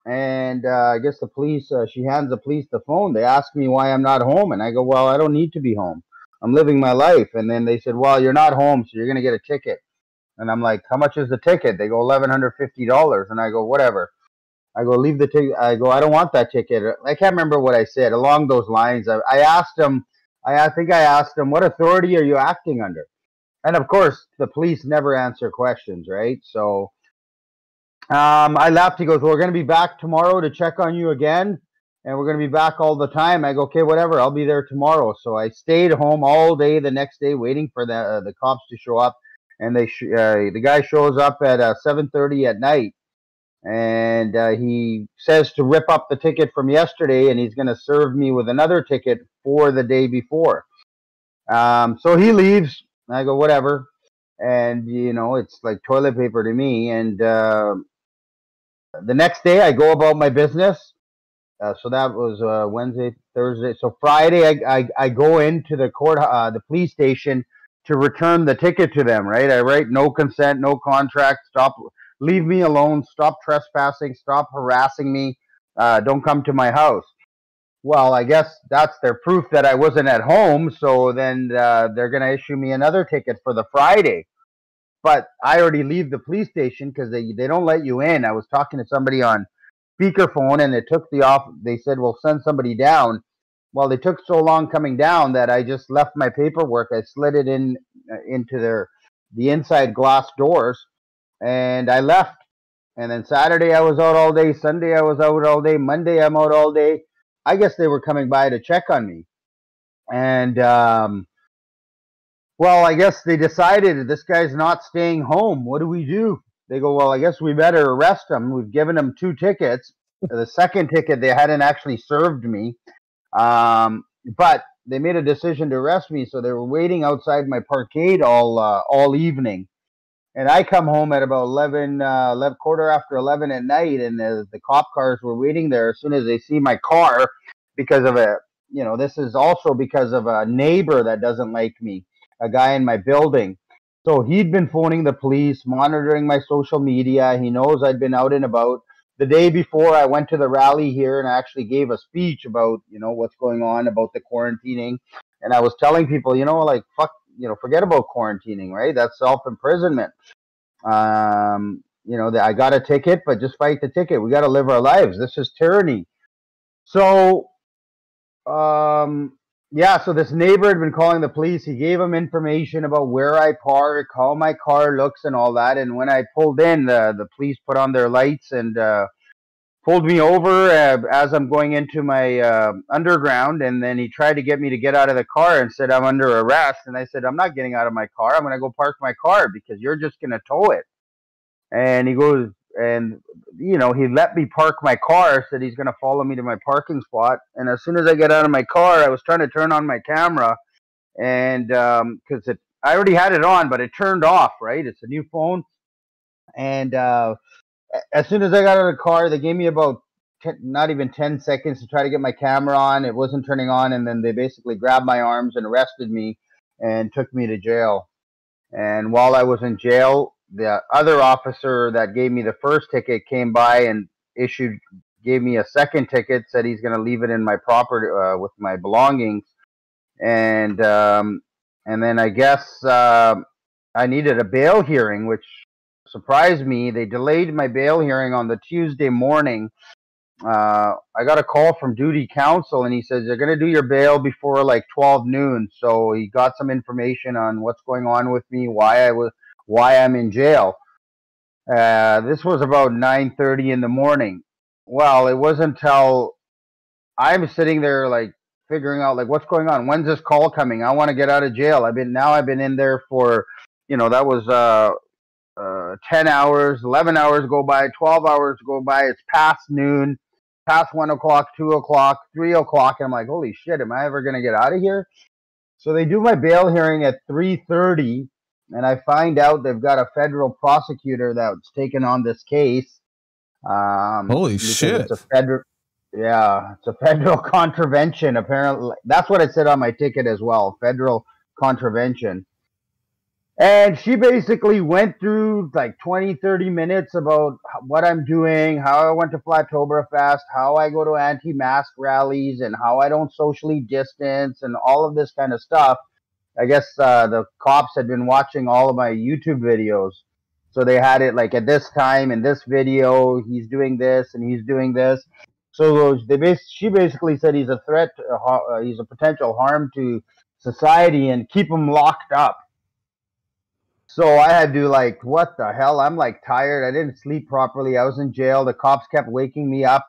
And I guess the police, she hands the police the phone. They ask me why I'm not home. And I go, well, I don't need to be home. I'm living my life. And then they said, well, you're not home, so you're going to get a ticket. And I'm like, how much is the ticket? They go, $1,150. And I go, whatever. I go, leave the ticket. I go, I don't want that ticket. I can't remember what I said. Along those lines, I asked them. I think I asked them, what authority are you acting under? And of course, the police never answer questions, right? So I left. He goes, well, we're going to be back tomorrow to check on you again. And we're going to be back all the time. I go, okay, whatever. I'll be there tomorrow. So I stayed home all day the next day waiting for the cops to show up. And the guy shows up at 7:30 at night. And he says to rip up the ticket from yesterday, and he's going to serve me with another ticket for the day before. So he leaves. I go, whatever. And, it's like toilet paper to me. And the next day I go about my business. So that was Wednesday, Thursday. So Friday I go into the the police station to return the ticket to them, right? I write no consent, no contract, leave me alone, stop trespassing, stop harassing me, don't come to my house. Well, I guess that's their proof that I wasn't at home, so then they're going to issue me another ticket for the Friday. But I already leave the police station because they don't let you in. I was talking to somebody on speakerphone, and it took they said, well, send somebody down. Well, they took so long coming down that I just left my paperwork. I slid it into the inside glass doors, and I left. And then Saturday I was out all day. Sunday I was out all day. Monday I'm out all day. I guess they were coming by to check on me. And, well, I guess they decided this guy's not staying home. What do we do? They go, well, I guess we better arrest him. We've given him 2 tickets. The second ticket, they hadn't actually served me. But they made a decision to arrest me. So they were waiting outside my parkade all evening. And I come home at about quarter after 11 at night, and the cop cars were waiting there as soon as they see my car because of this is also because of a neighbor that doesn't like me, a guy in my building. So he'd been phoning the police, monitoring my social media. He knows I'd been out and about. The day before, I went to the rally here, and I actually gave a speech about, what's going on, about the quarantining. And I was telling people, fuck, forget about quarantining, right? That's self-imprisonment. I got a ticket, but just fight the ticket. We got to live our lives. This is tyranny. So, so this neighbor had been calling the police. He gave him information about where I park, how my car looks, and all that. And when I pulled in, the police put on their lights, and pulled me over as I'm going into my underground, and then he tried to get me to get out of the car and said I'm under arrest. And I said, I'm not getting out of my car. I'm going to go park my car because you're just going to tow it. And he goes, and you know, he let me park my car, said he's going to follow me to my parking spot. And as soon as I get out of my car, I was trying to turn on my camera, and because I already had it on, but it turned off, right? It's a new phone. And as soon as I got out of the car, they gave me about not even 10 seconds to try to get my camera on. It wasn't turning on, and then they basically grabbed my arms and arrested me and took me to jail. And while I was in jail, the other officer that gave me the first ticket came by and gave me a second ticket, said he's going to leave it in my property with my belongings. And then I guess I needed a bail hearing, which surprised me. They delayed my bail hearing on the Tuesday morning. I got a call from duty counsel, and he says they're going to do your bail before like 12 noon. So he got some information on what's going on with me, why I'm in jail. This was about 9:30 in the morning. Well, it wasn't until I'm sitting there like figuring out like what's going on. When's this call coming? I want to get out of jail. I've been in there for, you know, that was 10 hours, 11 hours go by, 12 hours go by. It's past noon, past 1 o'clock, 2 o'clock, 3 o'clock. And I'm like, holy shit, am I ever going to get out of here? So they do my bail hearing at 3:30, and I find out they've got a federal prosecutor that's taken on this case. Holy shit. It's a federal contravention, apparently. That's what it said on my ticket as well, federal contravention. And she basically went through like 20, 30 minutes about what I'm doing, how I went to Flattoberfest, how I go to anti-mask rallies, and how I don't socially distance, and all of this kind of stuff. I guess the cops had been watching all of my YouTube videos. So they had it like at this time, in this video, he's doing this and he's doing this. So she basically said he's a threat, he's a potential harm to society, and keep him locked up. So I had to like, what the hell? I'm like tired. I didn't sleep properly. I was in jail. The cops kept waking me up,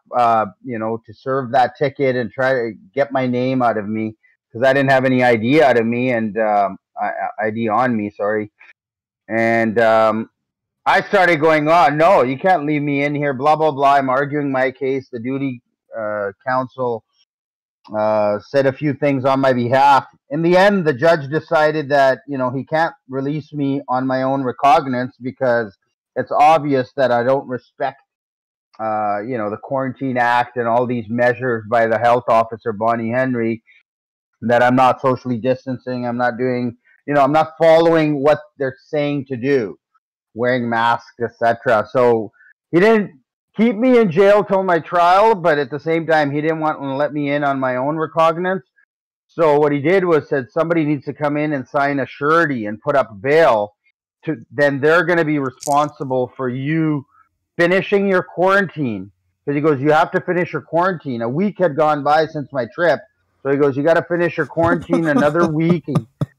you know, to serve that ticket and try to get my name out of me because I didn't have any ID out of me and ID on me, sorry. And I started going on, no, you can't leave me in here, blah, blah, blah. I'm arguing my case. The duty counsel said a few things on my behalf. In the end, the judge decided that, you know, he can't release me on my own recognizance because it's obvious that I don't respect, you know, the Quarantine Act and all these measures by the health officer, Bonnie Henry, that I'm not socially distancing. I'm not doing, you know, I'm not following what they're saying to do, wearing masks, etc. So he didn't keep me in jail till my trial, but at the same time, he didn't want to let me in on my own recognizance. So what he did was said somebody needs to come in and sign a surety and put up bail. Then they're going to be responsible for you finishing your quarantine. Because he goes, you have to finish your quarantine. A week had gone by since my trip. So he goes, you got to finish your quarantine another week.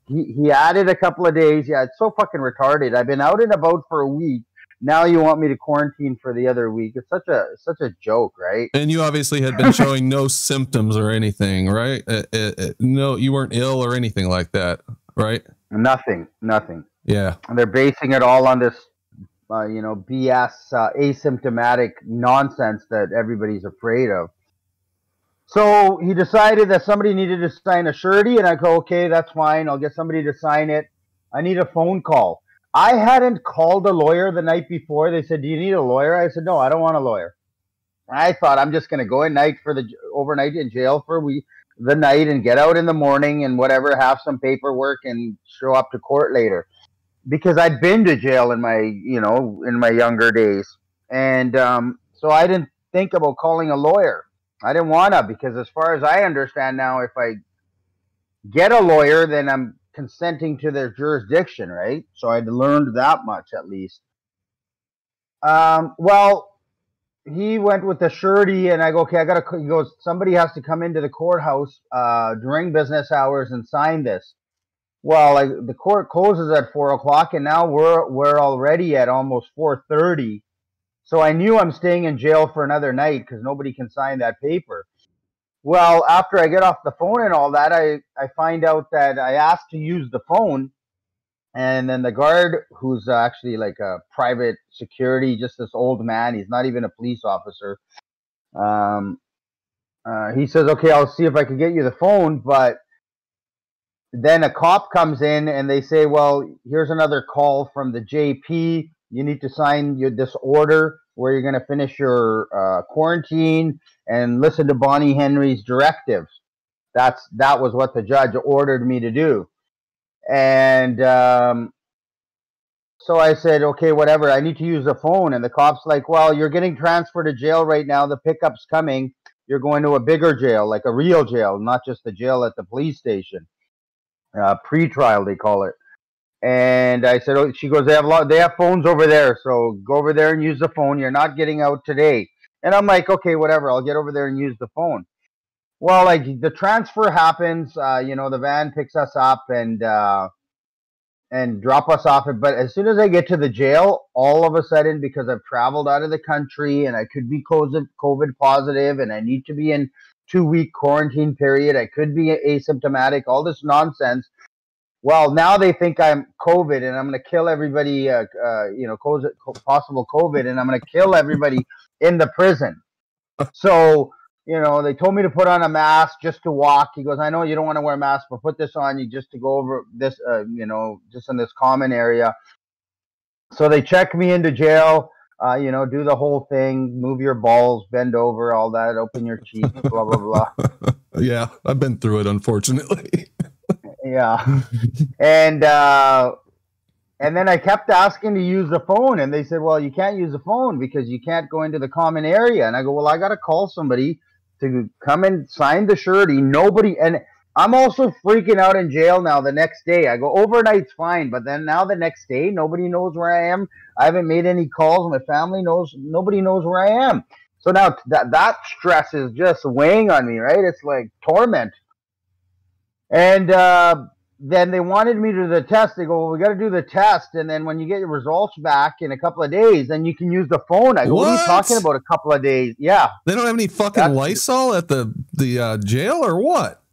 He added a couple of days. Yeah, it's so fucking retarded. I've been out and about for a week. Now you want me to quarantine for the other week. It's such a joke, right? And you obviously had been showing no symptoms or anything, right? No, you weren't ill or anything like that, right? Nothing. Yeah. And they're basing it all on this, you know, BS, asymptomatic nonsense that everybody's afraid of. So he decided that somebody needed to sign a surety, and I go, okay, that's fine. I'll get somebody to sign it. I need a phone call. I hadn't called a lawyer the night before. They said, do you need a lawyer? I said, no, I don't want a lawyer. I thought I'm just going to go at night for overnight in jail for the night and get out in the morning and whatever, have some paperwork and show up to court later. Because I'd been to jail in my, you know, in my younger days. And so I didn't think about calling a lawyer. I didn't want to, because as far as I understand now, if I get a lawyer, then I'm consenting to their jurisdiction, right? So I'd learned that much at least. Well, he went with the surety, and I go, okay, he goes, somebody has to come into the courthouse during business hours and sign this. Well, the court closes at 4 o'clock, and now we're already at almost 4:30. So I knew I'm staying in jail for another night because nobody can sign that paper. Well, after I get off the phone and all that, I find out that I asked to use the phone. And then the guard, who's actually like a private security, just this old man, he's not even a police officer. He says, okay, I'll see if I can get you the phone. But then a cop comes in and they say, well, here's another call from the JP. You need to sign this order where you're going to finish your quarantine and listen to Bonnie Henry's directives. That was what the judge ordered me to do. And so I said, okay, whatever, I need to use the phone. And the cop's like, well, you're getting transferred to jail right now. The pickup's coming. You're going to a bigger jail, like a real jail, not just the jail at the police station. Pre-trial, they call it. And I said, oh, she goes, they have phones over there. So go over there and use the phone. You're not getting out today. And I'm like, okay, whatever. I'll get over there and use the phone. Well, like the transfer happens, the van picks us up and drop us off. But as soon as I get to the jail, all of a sudden, because I've traveled out of the country and I could be COVID positive and I need to be in 2-week quarantine period, I could be asymptomatic, all this nonsense. Well, now they think I'm COVID and I'm going to kill everybody, possible COVID, and I'm going to kill everybody in the prison. So, they told me to put on a mask just to walk. He goes, I know you don't want to wear a mask, but put this on you just to go over this, just in this common area. So they check me into jail, do the whole thing, move your balls, bend over, all that, open your cheeks, blah, blah, blah. Yeah, I've been through it, unfortunately. Yeah. And then I kept asking to use the phone, and they said, well, you can't use the phone because you can't go into the common area. And I go, well, I got to call somebody to come and sign the surety. Nobody, and I'm also freaking out in jail now the next day. I go, overnight's fine, but then now the next day, nobody knows where I am. I haven't made any calls. My family knows, nobody knows where I am. So now that stress is just weighing on me, right? It's like torment. And then they wanted me to do the test. They go, well, we got to do the test. And then when you get your results back in a couple of days, then you can use the phone. I go, what are you talking about, a couple of days? Yeah. They don't have any fucking Lysol at the jail or what?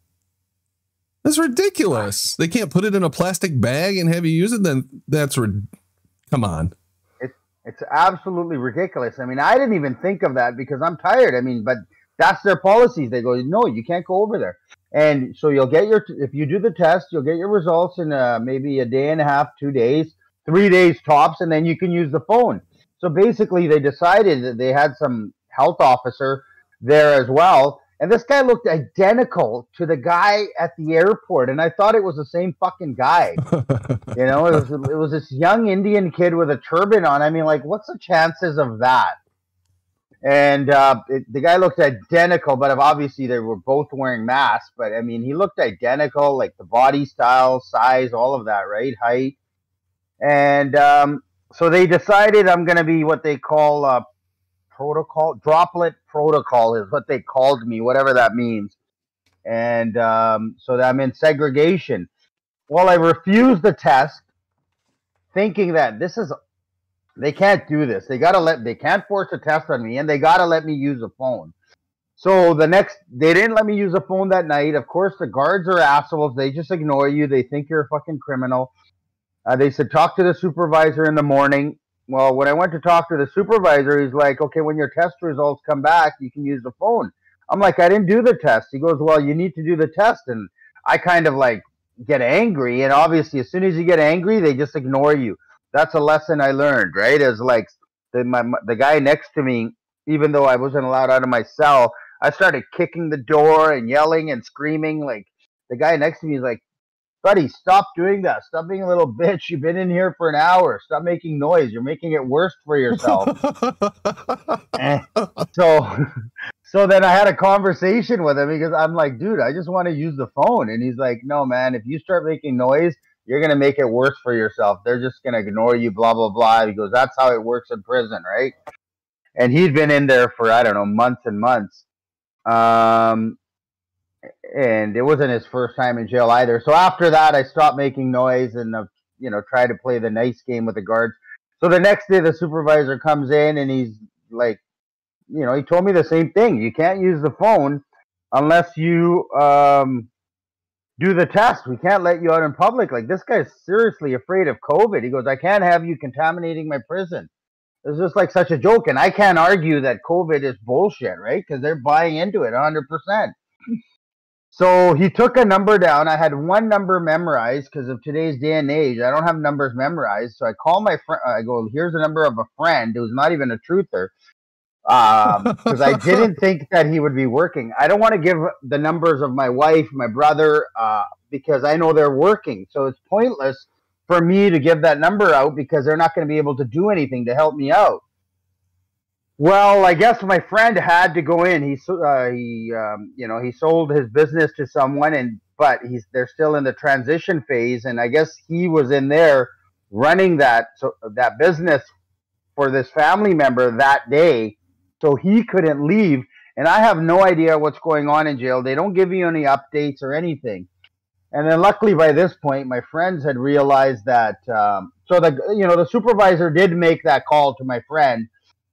That's ridiculous. They can't put it in a plastic bag and have you use it? Then come on. It's absolutely ridiculous. I mean, I didn't even think of that because I'm tired. I mean, but that's their policies. They go, no, you can't go over there. And so you'll get if you do the test, you'll get your results in maybe a day and a half, 2 days, 3 days tops, and then you can use the phone. So basically they decided that they had some health officer there as well. And this guy looked identical to the guy at the airport. And I thought it was the same fucking guy. It was this young Indian kid with a turban on. I mean, like, what's the chances of that? And the guy looked identical, but obviously they were both wearing masks. But I mean, he looked identical, like the body style, size, all of that, right? Height. And so they decided I'm going to be what they call droplet protocol is what they called me, whatever that means. And so I'm in segregation. Well, I refused the test, thinking that they can't do this. They can't force a test on me, and they got to let me use a phone. So they didn't let me use a phone that night. Of course, the guards are assholes. They just ignore you. They think you're a fucking criminal. They said, talk to the supervisor in the morning. Well, when I went to talk to the supervisor, he's like, okay, when your test results come back, you can use the phone. I'm like, I didn't do the test. He goes, well, you need to do the test. And I kind of like get angry. And obviously, as soon as you get angry, they just ignore you. That's a lesson I learned, right? As like the guy next to me, even though I wasn't allowed out of my cell, I started kicking the door and yelling and screaming. Like the guy next to me is like, buddy, stop doing that. Stop being a little bitch. You've been in here for an hour. Stop making noise. You're making it worse for yourself. So then I had a conversation with him because I'm like, dude, I just want to use the phone. And he's like, no, man, if you start making noise, you're going to make it worse for yourself. They're just going to ignore you, blah, blah, blah. He goes, that's how it works in prison, right? And he'd been in there for, I don't know, months and months. And it wasn't his first time in jail either. So after that, I stopped making noise and, tried to play the nice game with the guards. So the next day, the supervisor comes in and he's like, you know, he told me the same thing. You can't use the phone unless you do the test. We can't let you out in public. Like, this guy's seriously afraid of COVID. He goes, I can't have you contaminating my prison. It's just like such a joke. And I can't argue that COVID is bullshit, right? Because they're buying into it 100%. So he took a number down. I had one number memorized because of today's day and age. I don't have numbers memorized. So I call my friend. I go, here's the number of a friend who's not even a truther. Because I didn't think that he would be working. I don't want to give the numbers of my wife, my brother, because I know they're working. So it's pointless for me to give that number out because they're not going to be able to do anything to help me out. Well, I guess my friend had to go in. He sold his business to someone, but they're still in the transition phase, and I guess he was in there running that business for this family member that day, so he couldn't leave. And I have no idea what's going on in jail. They don't give you any updates or anything. And then, luckily, by this point, my friends had realized that. So the supervisor did make that call to my friend.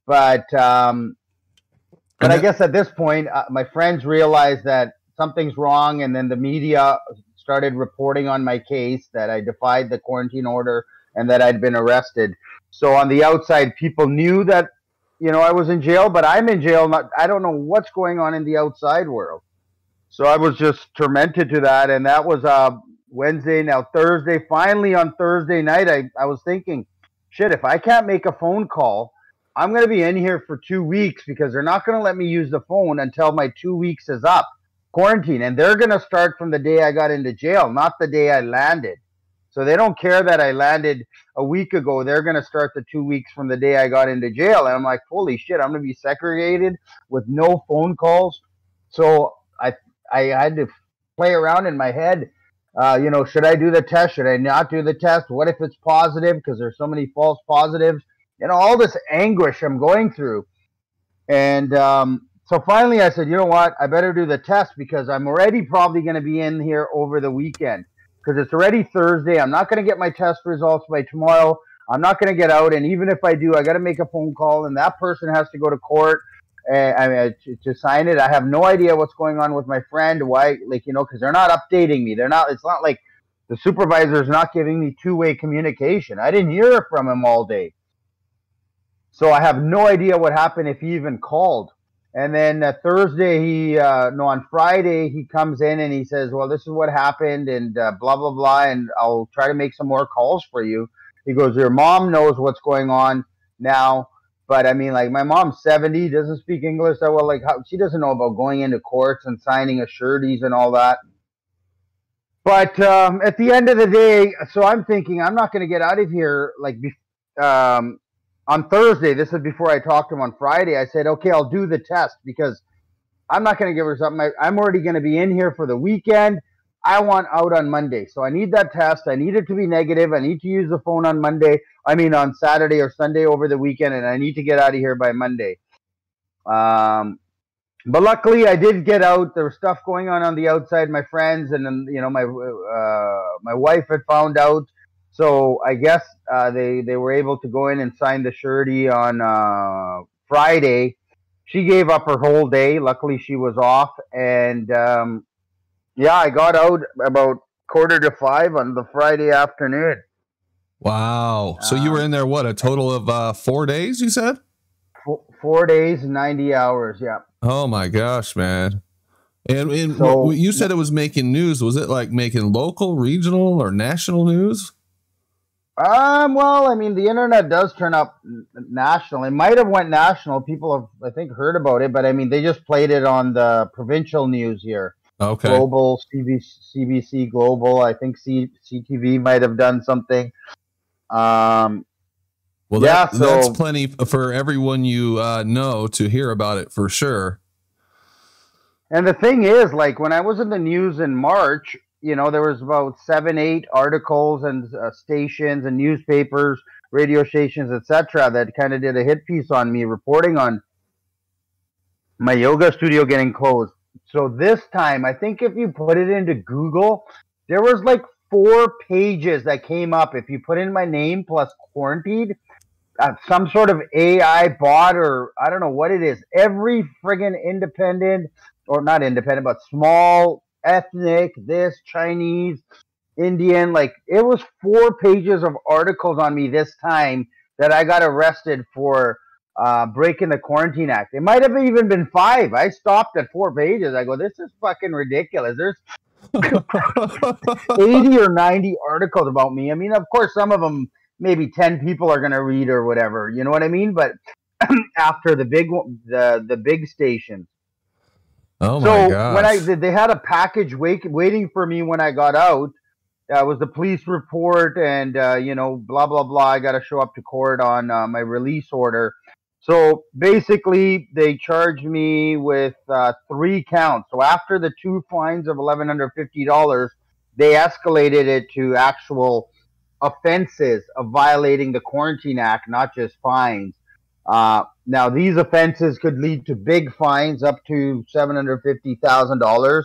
But I guess at this point, my friends realized that something's wrong, and then the media started reporting on my case that I defied the quarantine order and that I'd been arrested. So on the outside, people knew that, you know, I was in jail, but I'm in jail. I don't know what's going on in the outside world. So I was just tormented to that, and that was Wednesday. Now Thursday, finally on Thursday night, I was thinking, shit, if I can't make a phone call, I'm going to be in here for 2 weeks because they're not going to let me use the phone until my 2 weeks is up, quarantine. And they're going to start from the day I got into jail, not the day I landed. So they don't care that I landed a week ago. They're going to start the 2 weeks from the day I got into jail. And I'm like, holy shit, I'm going to be segregated with no phone calls. So I had to play around in my head. Should I do the test? Should I not do the test? What if it's positive? Because there's so many false positives. You know, all this anguish I'm going through. And so finally I said, you know what? I better do the test because I'm already probably going to be in here over the weekend because it's already Thursday. I'm not going to get my test results by tomorrow. I'm not going to get out. And even if I do, I got to make a phone call and that person has to go to court to sign it. I have no idea what's going on with my friend. Why? Because they're not updating me. It's not like the supervisor's not giving me two-way communication. I didn't hear from him all day. So I have no idea what happened if he even called. And then on Friday, he comes in and he says, well, this is what happened and blah, blah, blah. And I'll try to make some more calls for you. He goes, your mom knows what's going on now. But I mean, like, my mom's 70, doesn't speak English that well. Like, she doesn't know about going into courts and signing sureties and all that. But at the end of the day, so I'm thinking I'm not going to get out of here on Thursday. This is before I talked to him on Friday. I said, okay, I'll do the test because I'm not going to give her something. I'm already going to be in here for the weekend. I want out on Monday. So I need that test. I need it to be negative. I need to use the phone on on Saturday or Sunday over the weekend, and I need to get out of here by Monday. But luckily I did get out. There was stuff going on the outside, my friends, and then, my wife had found out. So I guess they were able to go in and sign the surety on Friday. She gave up her whole day. Luckily, she was off. And, I got out about 4:45 on the Friday afternoon. Wow. So you were in there, what, a total of 4 days, you said? 4 days, 90 hours, yeah. Oh, my gosh, man. And so, you said it was making news. Was it like making local, regional, or national news? Well, I mean, the internet does turn up national. It might have went national. People have, I think, heard about it, but I mean, they just played it on the provincial news here. Okay. Global, CBC Global. I think CTV might have done something. Well, that's plenty for everyone you know to hear about it for sure. And the thing is, like, when I was in the news in March, there was about 7-8 articles and stations and newspapers, radio stations, etc., that kind of did a hit piece on me, reporting on my yoga studio getting closed. So this time, I think if you put it into Google, there was like 4 pages that came up. If you put in my name plus quarantined, some sort of AI bot, or I don't know what it is. Every friggin' independent, or not independent, but small, ethnic, this, Chinese, Indian, like it was 4 pages of articles on me this time that I got arrested for breaking the Quarantine Act. It might have even been 5. I stopped at 4 pages. I go, this is fucking ridiculous. There's 80 or 90 articles about me. I mean, of course, some of them, maybe 10 people are going to read or whatever. You know what I mean? But after the big stations. Oh my gosh. So when they had a package waiting for me when I got out. It was the police report and, you know, blah, blah, blah. I got to show up to court on my release order. So basically, they charged me with 3 counts. So after the 2 fines of $1,150, they escalated it to actual offenses of violating the Quarantine Act, not just fines. Now, these offenses could lead to big fines up to $750,000.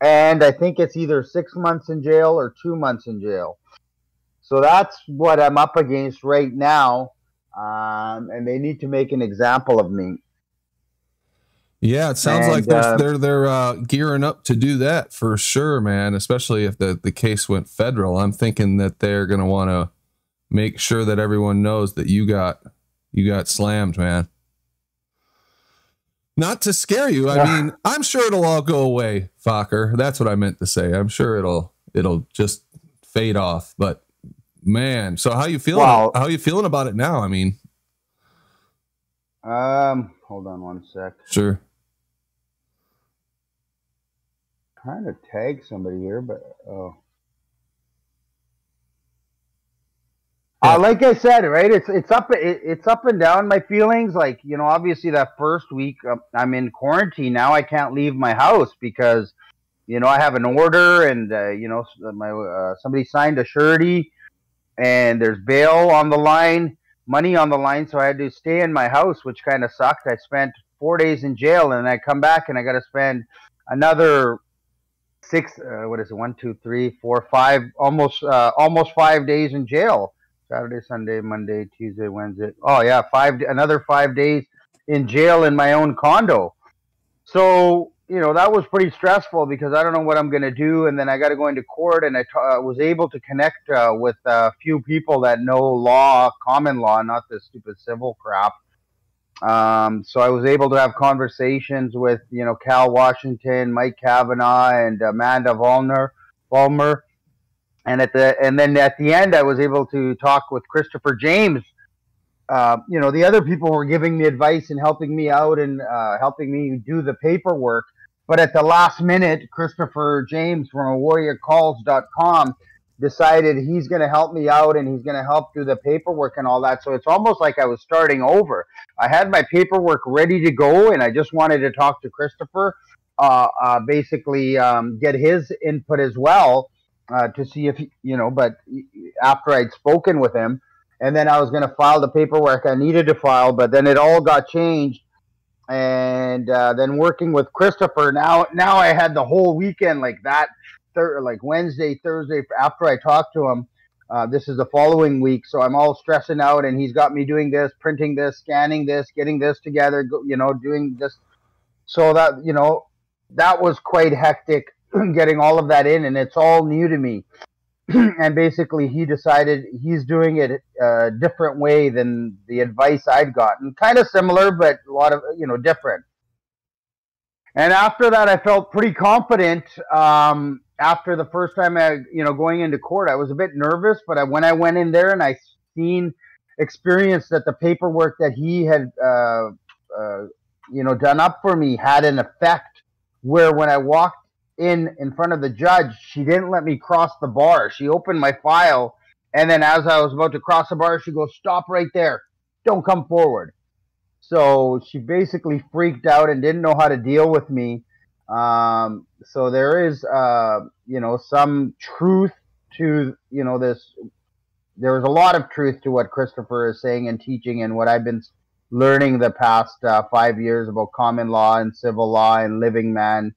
And I think it's either 6 months in jail or 2 months in jail. So that's what I'm up against right now. And they need to make an example of me. Yeah, it sounds like they're gearing up to do that for sure, man. Especially if the case went federal. I'm thinking that they're going to want to make sure that everyone knows that you got slammed, man. Not to scare you. I mean, I'm sure it'll all go away, Focker. That's what I meant to say. I'm sure it'll just fade off. But man, so how you feeling? How are you feeling about it now? I mean, hold on one sec. Sure. Trying to tag somebody here, but like I said, right? It's up and down. My feelings, like, you know, obviously that first week I'm in quarantine. Now I can't leave my house because, you know, I have an order and you know, somebody signed a surety and there's bail on the line, money on the line, so I had to stay in my house, which kind of sucked. I spent 4 days in jail and I come back and I got to spend another 6. What is it? 1, 2, 3, 4, 5, almost 5 days in jail. Saturday, Sunday, Monday, Tuesday, Wednesday. Oh yeah, another 5 days in jail in my own condo. So, you know, that was pretty stressful because I don't know what I'm going to do. And then I got to go into court, and I was able to connect with a few people that know law, common law, not this stupid civil crap. So I was able to have conversations with, you know, Cal Washington, Mike Kavanaugh, and Amanda Vollmer. And then at the end, I was able to talk with Christopher James. You know, the other people were giving me advice and helping me out and helping me do the paperwork. But at the last minute, Christopher James from warriorcalls.com decided he's going to help me out and he's going to help do the paperwork and all that. So it's almost like I was starting over. I had my paperwork ready to go, and I just wanted to talk to Christopher, basically get his input as well. To see if, you know, but after I'd spoken with him, and then I was going to file the paperwork I needed to file, but then it all got changed. And then working with Christopher, now I had the whole weekend like that, like Wednesday, Thursday, after I talked to him. This is the following week, so I'm all stressing out, and he's got me doing this, printing this, scanning this, getting this together, you know, doing this. So that, you know, that was quite hectic. Getting all of that in, and it's all new to me. And basically he decided he's doing it a different way than the advice I'd gotten. Kind of similar, but a lot of, you know, different. And after that, I felt pretty confident. After the first time going into court, I was a bit nervous, but when I went in there and I experienced that the paperwork that he had, done up for me had an effect where when I walked in front of the judge, she didn't let me cross the bar. She opened my file, and then as I was about to cross the bar, she goes, "Stop right there. Don't come forward." So she basically freaked out and didn't know how to deal with me. So there is, some truth to, this. There's a lot of truth to what Christopher is saying and teaching and what I've been learning the past 5 years about common law and civil law and living man.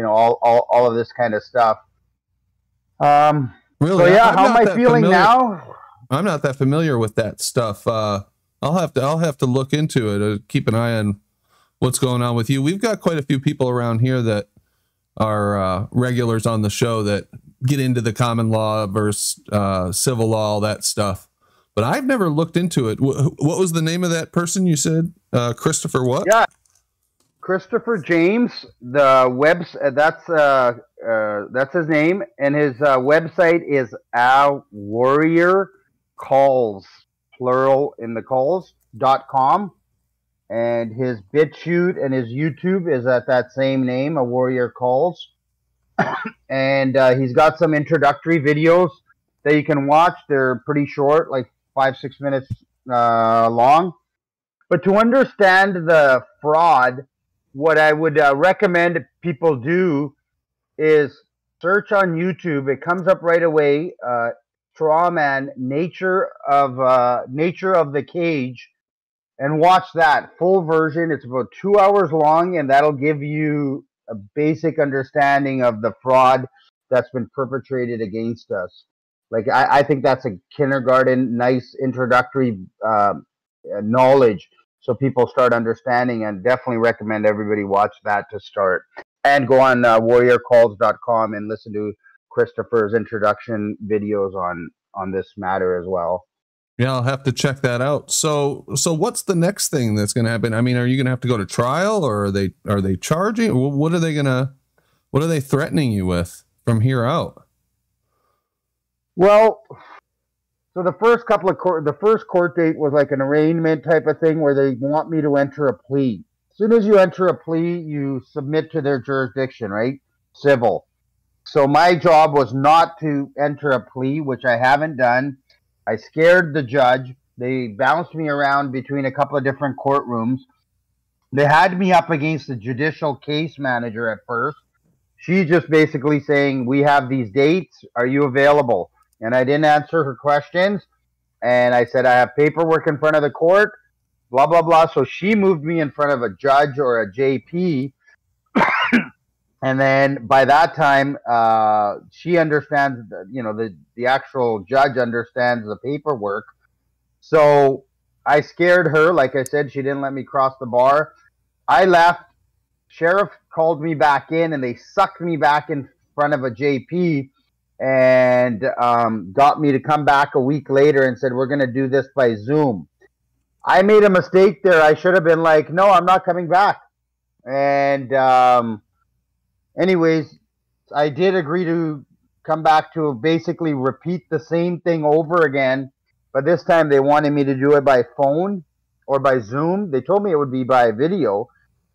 All of this kind of stuff. Really? So yeah, how am I feeling now? I'm not that familiar with that stuff. I'll have to look into it. Keep an eye on what's going on with you. We've got quite a few people around here that are regulars on the show that get into the common law versus civil law, all that stuff. But I've never looked into it. What was the name of that person you said? Christopher what? Yeah, Christopher James. The that's his name, and his website is Warrior Calls, plural in the calls.com. And his BitChute and his YouTube is at that same name, A Warrior Calls. And he's got some introductory videos that you can watch. They're pretty short, like 5-6 minutes long. But to understand the fraud, what I would recommend people do is search on YouTube. It comes up right away. Strawman, Nature of the Cage. And watch that full version. It's about 2 hours long, and that'll give you a basic understanding of the fraud that's been perpetrated against us. Like, I think that's a kindergarten, nice introductory knowledge, so people start understanding, and definitely recommend everybody watch that to start. And go on warriorcalls.com and listen to Christopher's introduction videos on this matter as well. Yeah, I'll have to check that out. So what's the next thing that's going to happen? I mean, are you going to have to go to trial, or are they charging? What are they threatening you with from here out? Well, so the first court date was like an arraignment type of thing where they want me to enter a plea. As soon as you enter a plea, you submit to their jurisdiction, right? Civil. So my job was not to enter a plea, which I haven't done. I scared the judge. They bounced me around between a couple of different courtrooms. They had me up against the judicial case manager at first. She's just basically saying, we have these dates. Are you available? And I didn't answer her questions. And I said, I have paperwork in front of the court, blah, blah, blah. So she moved me in front of a judge or a JP. And then by that time, she understands, the actual judge understands the paperwork. So I scared her. Like I said, she didn't let me cross the bar. I left. Sheriff called me back in, and they sucked me back in front of a JP and got me to come back a week later and said, we're going to do this by Zoom. I made a mistake there. I should have been like, no, I'm not coming back. And anyways, I did agree to come back to basically repeat the same thing over again, but this time they wanted me to do it by phone or by Zoom. They told me it would be by video,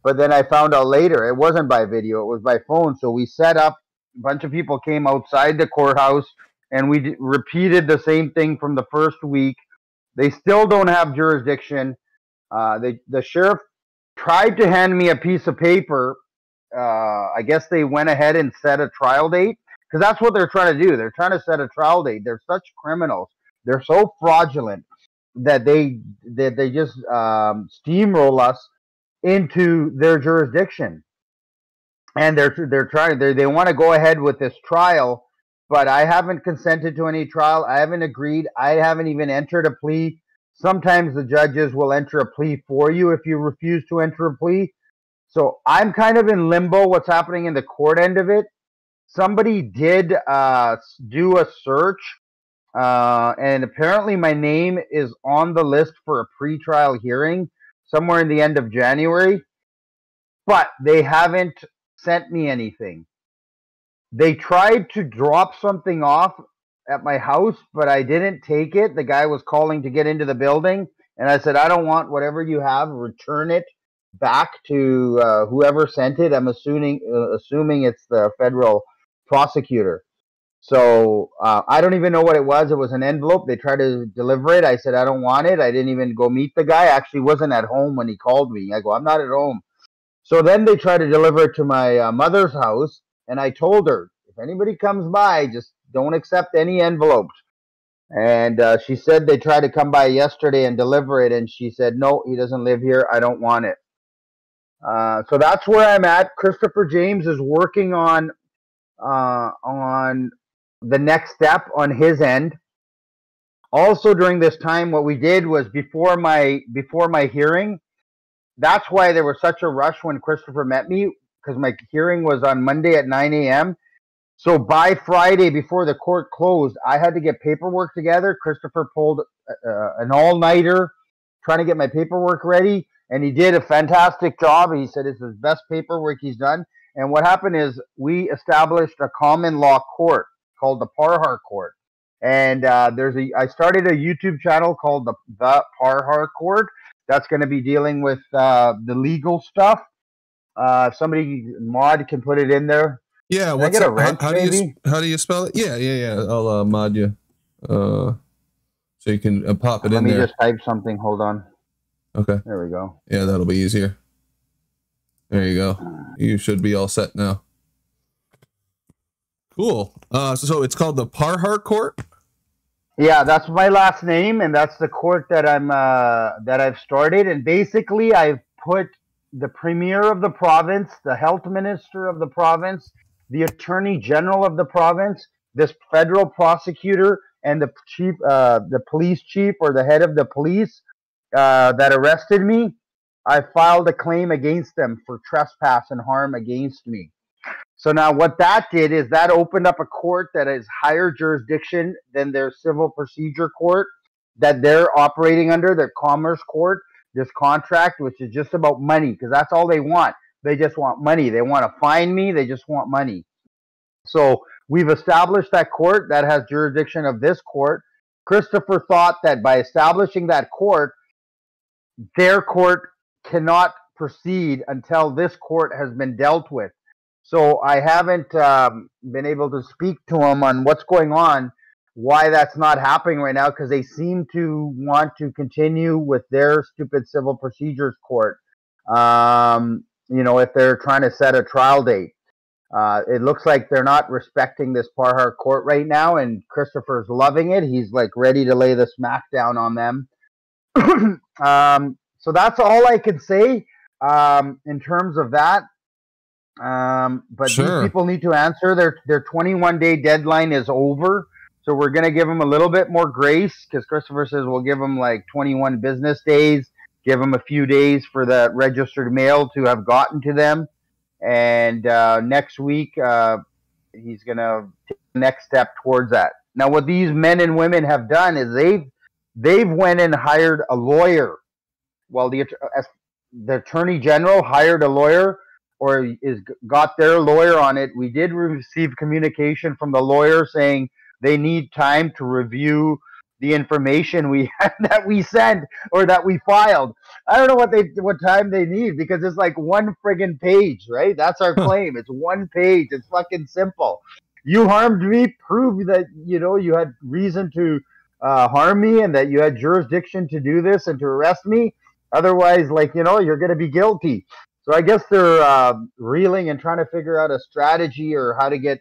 but then I found out later it wasn't by video, it was by phone. So we set up, a bunch of people came outside the courthouse, and we repeated the same thing from the first week. They still don't have jurisdiction. The sheriff tried to hand me a piece of paper. I guess they went ahead and set a trial date, because that's what they're trying to do. They're trying to set a trial date. They're such criminals. They're so fraudulent that they just steamroll us into their jurisdiction, and they want to go ahead with this trial. But I haven't consented to any trial. I haven't agreed. I haven't even entered a plea. Sometimes the judges will enter a plea for you if you refuse to enter a plea. So I'm kind of in limbo what's happening in the court end of it. Somebody did do a search, and apparently my name is on the list for a pretrial hearing somewhere in the end of January, but they haven't sent me anything. They tried to drop something off at my house, but I didn't take it. The guy was calling to get into the building, and I said, I don't want whatever you have, return it back to whoever sent it. I'm assuming it's the federal prosecutor. So I don't even know what it was. It was an envelope. They tried to deliver it. I said, I don't want it. I didn't even go meet the guy. I actually wasn't at home when he called me. I go, I'm not at home. So then they tried to deliver it to my mother's house, and I told her, if anybody comes by, just don't accept any envelopes. And she said they tried to come by yesterday and deliver it, and she said, no, he doesn't live here. I don't want it. So that's where I'm at. Christopher James is working on the next step on his end. Also, during this time, what we did was before my hearing. That's why there was such a rush when Christopher met me, because my hearing was on Monday at 9 a.m. So by Friday, before the court closed, I had to get paperwork together. Christopher pulled an all-nighter trying to get my paperwork ready, and he did a fantastic job. He said it's his best paperwork he's done. And what happened is we established a common law court called the Parhar Court. And I started a YouTube channel called the Parhar Court that's going to be dealing with the legal stuff. Somebody mod can put it in there. Yeah, can I get a wrench, how do you spell it? Yeah. I'll mod you, so you can pop it in there. Let me just type something. Hold on. Okay. There we go. Yeah, that'll be easier. There you go. You should be all set now. Cool. So it's called the Parhar Court. Yeah, that's my last name, and that's the court that I've started. And basically, I've put the premier of the province, the health minister of the province, the attorney general of the province, this federal prosecutor, and the chief, the police chief or the head of the police that arrested me. I filed a claim against them for trespass and harm against me. So now what that did is that opened up a court that is higher jurisdiction than their civil procedure court that they're operating under, their commerce court, this contract, which is just about money, because that's all they want. They just want money. They want to fine me. They just want money. So we've established that court that has jurisdiction of this court. Christopher thought that by establishing that court, their court cannot proceed until this court has been dealt with. So I haven't been able to speak to him on what's going on, why that's not happening right now, because they seem to want to continue with their stupid civil procedures court. You know, if they're trying to set a trial date. It looks like they're not respecting this Parhar court right now, and Christopher's loving it. He's like ready to lay the smack down on them. So that's all I can say in terms of that. But sure. These people need to answer. Their 21-day deadline is over. So we're going to give them a little bit more grace, because Christopher says we'll give them like 21 business days, give them a few days for the registered mail to have gotten to them. And next week, he's going to take the next step towards that. Now, what these men and women have done is they've went and hired a lawyer. Well, the attorney general hired a lawyer, or got their lawyer on it. We did receive communication from the lawyer saying they need time to review the information that we sent or that we filed. I don't know what time they need, because it's like one friggin' page, right? That's our claim. It's one page. It's fucking simple. You harmed me. Prove that you had reason to harm me and that you had jurisdiction to do this and to arrest me. Otherwise, you're going to be guilty. So I guess they're reeling and trying to figure out a strategy or how to get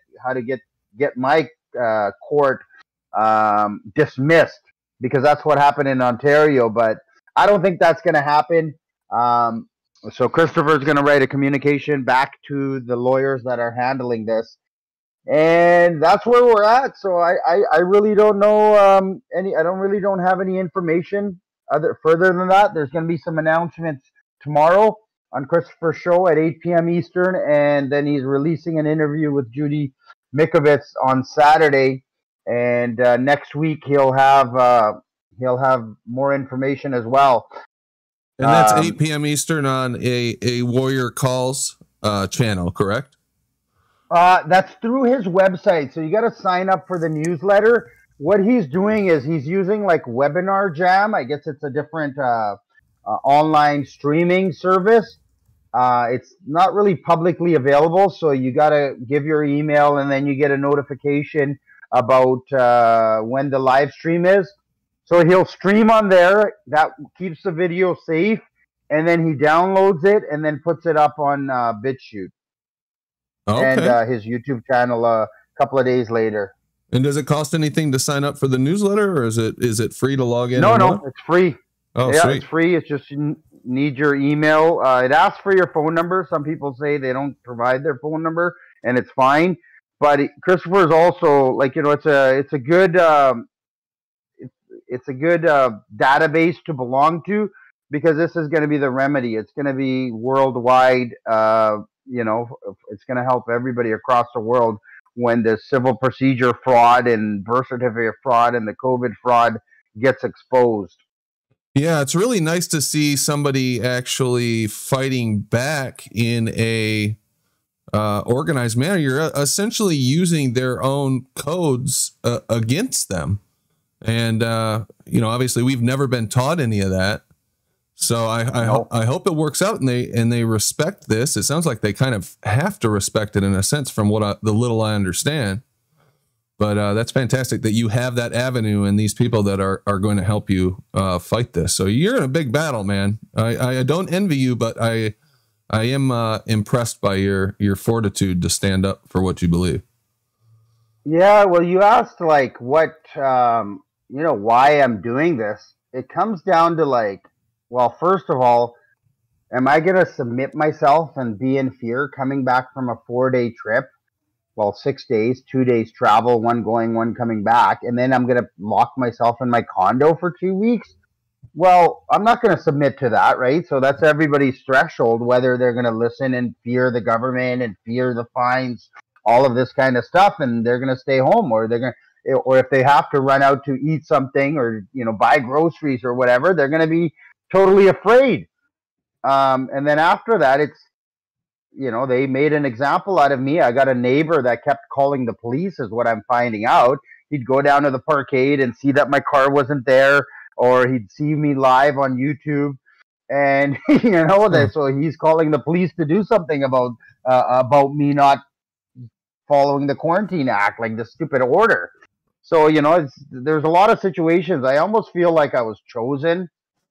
my court dismissed, because that's what happened in Ontario. But I don't think that's going to happen. So Christopher's going to write a communication back to the lawyers that are handling this, and that's where we're at. So I really don't know I don't have any information further than that. There's going to be some announcements tomorrow on Christopher's show at 8 p.m. Eastern, and then he's releasing an interview with Judy Mikovits on Saturday. And next week he'll have more information as well. And that's 8 p.m. Eastern on a Warrior Calls channel, correct? That's through his website. So you got to sign up for the newsletter. What he's doing is he's using like Webinar Jam. I guess it's a different online streaming service. It's not really publicly available, so you got to give your email, and then you get a notification about when the live stream is. So he'll stream on there. That keeps the video safe, and then he downloads it and then puts it up on BitChute and his YouTube channel a couple of days later. And does it cost anything to sign up for the newsletter, or is it free to log in? No, it's free. Oh, yeah, sweet. It's free. It's just you need your email. It asks for your phone number. Some people say they don't provide their phone number, and it's fine. But Christopher is also it's a good. it's a good database to belong to, because this is going to be the remedy. It's going to be worldwide. You know, it's going to help everybody across the world when the civil procedure fraud and birth certificate fraud and the COVID fraud gets exposed. Yeah, it's really nice to see somebody actually fighting back in a organized manner. You're essentially using their own codes against them. And, you know, obviously we've never been taught any of that. So I hope it works out and they respect this. It sounds like they kind of have to respect it in a sense from what the little I understand. But that's fantastic that you have that avenue and these people that are going to help you fight this. So you're in a big battle, man. I don't envy you, but I am impressed by your fortitude to stand up for what you believe. Yeah, well, you asked like what, you know, why I'm doing this. It comes down to like, well, first of all, am I going to submit myself and be in fear coming back from a 4-day trip? Well, 6 days, 2 days travel, 1 going, 1 coming back. And then I'm going to lock myself in my condo for 2 weeks. Well, I'm not going to submit to that, right? So that's everybody's threshold, whether they're going to listen and fear the government and fear the fines, all of this kind of stuff, and they're going to stay home, or they're going to, or if they have to run out to eat something or, you know, buy groceries or whatever, they're going to be totally afraid. And then after that, it's, you know, they made an example out of me. I got a neighbor that kept calling the police, is what I'm finding out. He'd go down to the parkade and see that my car wasn't there, or he'd see me live on YouTube, and you know, so he's calling the police to do something about me not following the Quarantine Act, like the stupid order. So, you know, there's a lot of situations. I almost feel like I was chosen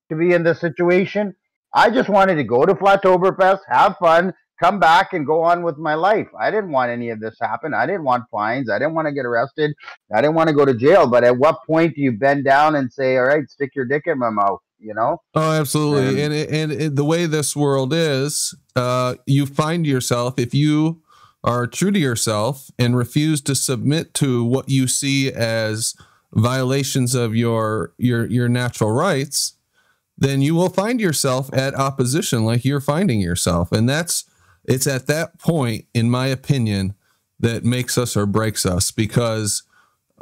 to be in this situation. I just wanted to go to Flattoberfest, have fun, come back and go on with my life. I didn't want any of this happen. I didn't want fines. I didn't want to get arrested. I didn't want to go to jail. But at what point do you bend down and say, all right, stick your dick in my mouth, you know? Oh, absolutely. And the way this world is, you find yourself, if you are true to yourself and refuse to submit to what you see as violations of your natural rights, then you will find yourself at opposition like you're finding yourself. And it's at that point, in my opinion, that makes us or breaks us, because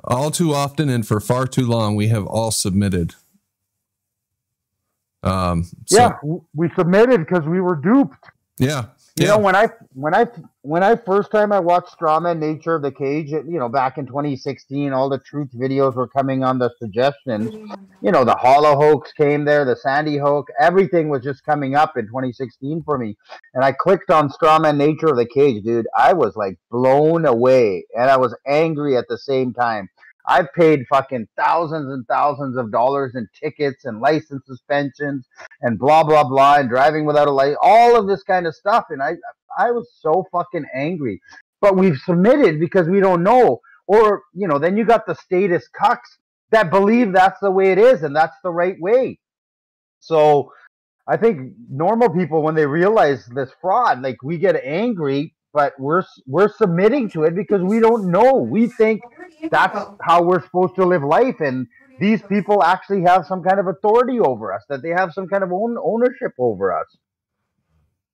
all too often and for far too long, we have all submitted. Yeah, we submitted because we were duped. Yeah. You know, when I first time I watched Strawman Nature of the Cage, you know, back in 2016, all the truth videos were coming on the suggestions. You know, the Hollow hoax came there, the Sandy hoax, everything was just coming up in 2016 for me. And I clicked on Strawman Nature of the Cage, dude. I was like blown away, and I was angry at the same time. I've paid fucking thousands and thousands of dollars in tickets and license suspensions and blah, blah, blah, and driving without a license, all of this kind of stuff. And I was so fucking angry. But we've submitted because we don't know. Or, you know, then you got the statist cucks that believe that's the way it is and that's the right way. So I think normal people, when they realize this fraud, like, we get angry, but we're submitting to it because we don't know. We think that's how we're supposed to live life, and these people actually have some kind of authority over us, that they have some kind of ownership over us.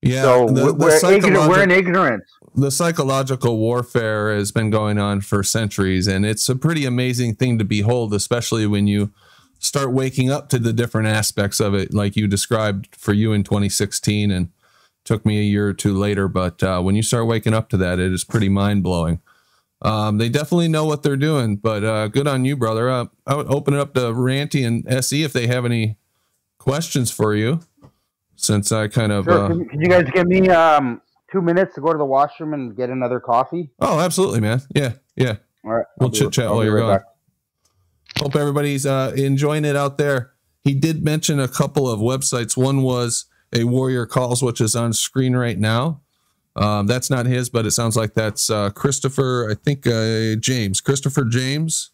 Yeah, so we're in ignorance. The psychological warfare has been going on for centuries, and it's a pretty amazing thing to behold, especially when you start waking up to the different aspects of it, like you described for you in 2016, and took me a year or two later. But when you start waking up to that, it is pretty mind-blowing. They definitely know what they're doing, but good on you, brother. I would open it up to Ranty and SE if they have any questions for you, since I kind of... Sure. Can you guys give me 2 minutes to go to the washroom and get another coffee? Oh, absolutely, man. Yeah. All right. We'll chit-chat while you're gone. Hope everybody's enjoying it out there. He did mention a couple of websites. One was A Warrior Calls, which is on screen right now. That's not his, but it sounds like that's Christopher, I think James. Christopher James.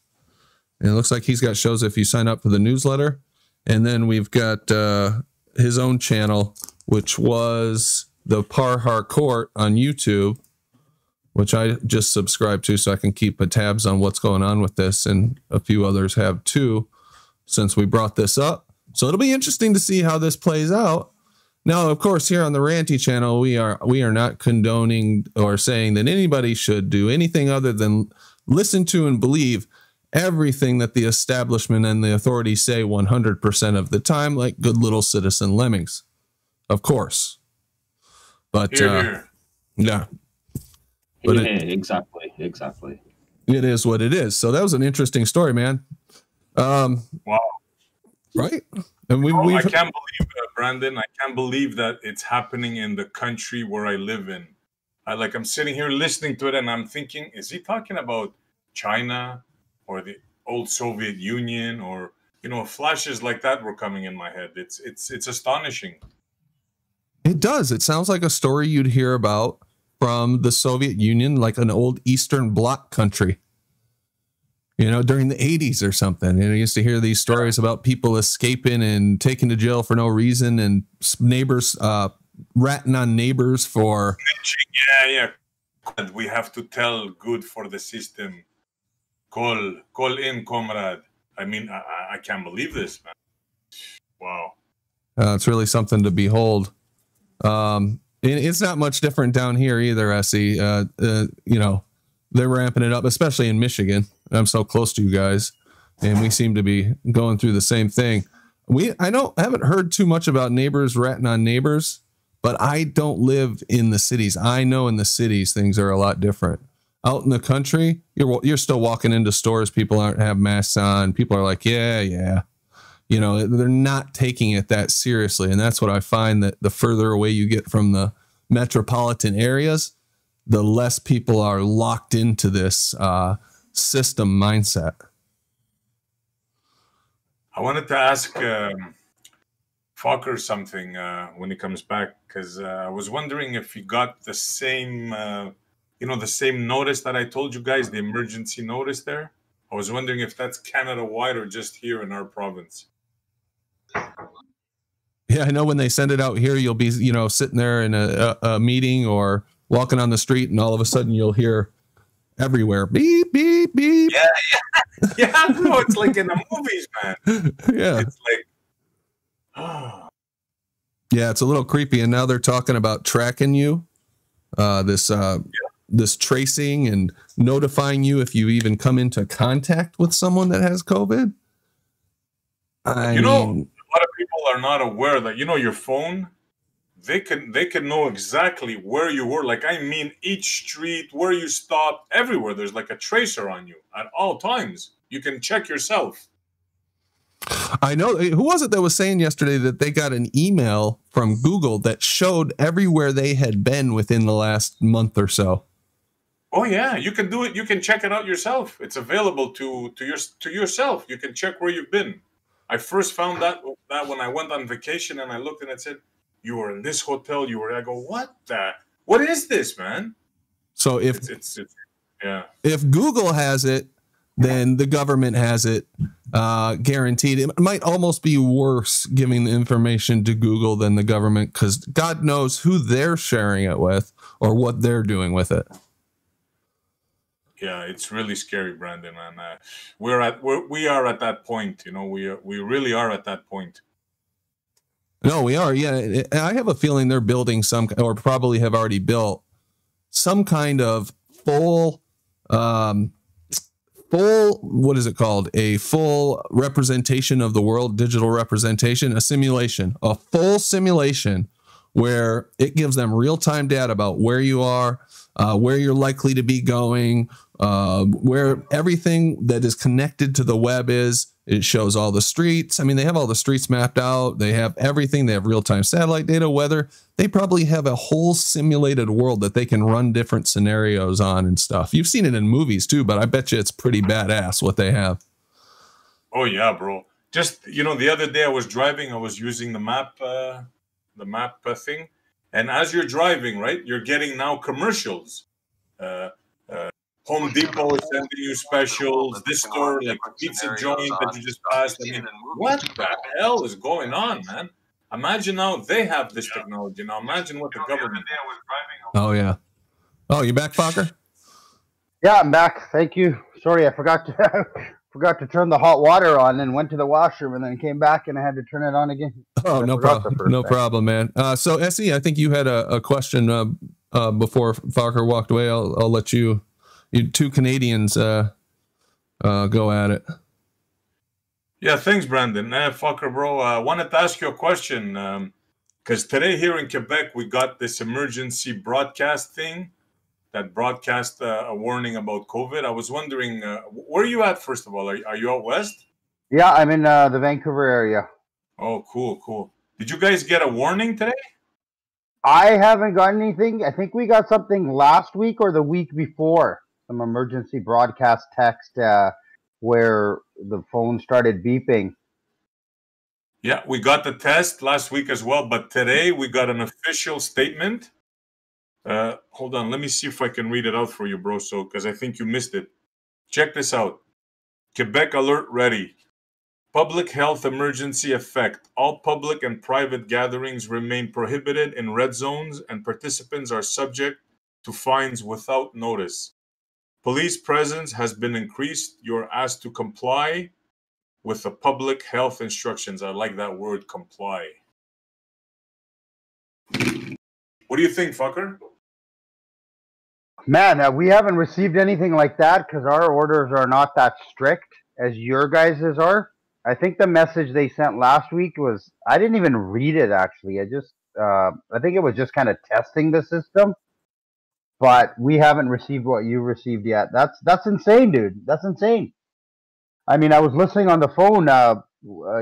And it looks like he's got shows if you sign up for the newsletter. And then we've got his own channel, which was the Parhar Court on YouTube, which I just subscribed to so I can keep tabs on what's going on with this, and a few others have too. since we brought this up. So it'll be interesting to see how this plays out. Now, of course, here on the Ranty channel, we are not condoning or saying that anybody should do anything other than listen to and believe everything that the establishment and the authorities say 100% of the time, like good little citizen lemmings, of course. But yeah, but exactly. It is what it is. So that was an interesting story, man. Wow. Right? And I can't believe that, Brandon. I can't believe that it's happening in the country where I live in. I'm sitting here listening to it, and I'm thinking, is he talking about China or the old Soviet Union, or flashes like that were coming in my head. It's astonishing. It does. It sounds like a story you'd hear about from the Soviet Union, like an old Eastern Bloc country. During the 80s or something. I used to hear these stories about people escaping and taken to jail for no reason, and neighbors ratting on neighbors for. Yeah. And we have to tell good for the system. Call in, comrade. I mean, I can't believe this, man. Wow. It's really something to behold. It's not much different down here either, Essie. They're ramping it up, especially in Michigan. I'm so close to you guys, and we seem to be going through the same thing. I haven't heard too much about neighbors ratting on neighbors, but I don't live in the cities. I know in the cities things are a lot different. Out in the country, you're still walking into stores. People aren't have masks on. People are like, yeah. They're not taking it that seriously, and that's what I find, that the further away you get from the metropolitan areas, the less people are locked into this system mindset. I wanted to ask Fokker something when he comes back, because I was wondering if he got the same, the same notice that I told you guys, the emergency notice there. I was wondering if that's Canada-wide or just here in our province. Yeah, I know when they send it out here, you'll be, sitting there in a meeting or walking on the street, and all of a sudden you'll hear everywhere, beep, beep, beep. Yeah, bro, it's like in the movies, man. Yeah. It's like, oh. Yeah, it's a little creepy. And now they're talking about tracking you, this tracing and notifying you if you even come into contact with someone that has COVID. I mean, a lot of people are not aware that, your phone, they can know exactly where you were. Like, I mean, each street, where you stopped, everywhere. There's like a tracer on you at all times. You can check yourself. I know. Who was it that was saying yesterday that they got an email from Google that showed everywhere they had been within the last month or so? Oh yeah, you can do it. You can check it out yourself. It's available to yourself. You can check where you've been. I first found that when I went on vacation, and I looked and it said, you were in this hotel, I go, what is this, man? So if Google has it, then the government has it, guaranteed. It might almost be worse giving the information to Google than the government, because God knows who they're sharing it with or what they're doing with it. Yeah, it's really scary, Brandon, and we are at that point. We really are at that point. No, we are. Yeah, I have a feeling they're building or probably have already built some kind of full, what is it called? A full representation of the world, digital representation, a full simulation where it gives them real-time data about where you are, where you're likely to be going, where everything that is connected to the web is. It shows all the streets. I mean, they have all the streets mapped out. They have everything. They have real-time satellite data, weather. They probably have a whole simulated world that they can run different scenarios on and stuff. You've seen it in movies too, but I bet you it's pretty badass what they have. Oh yeah, bro. Just, the other day I was driving, I was using the map thing. And as you're driving, right, you're getting now commercials. Home Depot is sending you specials. This store, like pizza joint that you just passed. I mean, what the hell is going on, man? Imagine now they have this technology. Now imagine what the government. Oh yeah. Oh, you back, Fokker? Yeah, I'm back. Thank you. Sorry, I forgot forgot to turn the hot water on and went to the washroom and then came back and I had to turn it on again. Oh, no problem. No problem, man. So SE, I think you had a question before Fokker walked away. I'll let you two Canadians go at it. Yeah, thanks, Brandon. Fokker, bro. I wanted to ask you a question because today here in Quebec, we got this emergency broadcast thing that broadcast a warning about COVID. I was wondering, where are you at, first of all? Are you out west? Yeah, I'm in the Vancouver area. Oh, cool, cool. Did you guys get a warning today? I haven't got anything. I think we got something last week or the week before. Some emergency broadcast text where the phone started beeping. Yeah, we got the test last week as well, but today we got an official statement. Hold on, let me see if I can read it out for you, bro, so because I think you missed it. Check this out. Quebec alert ready. Public health emergency effect. All public and private gatherings remain prohibited in red zones and participants are subject to fines without notice. Police presence has been increased. You're asked to comply with the public health instructions. I like that word, comply. What do you think, Fokker? Man, we haven't received anything like that because our orders are not that strict as your guys's are. I think the message they sent last week was, I didn't even read it actually. I think it was just kind of testing the system, but we haven't received what you received yet. That's insane, dude. That's insane. I mean, I was listening on the phone.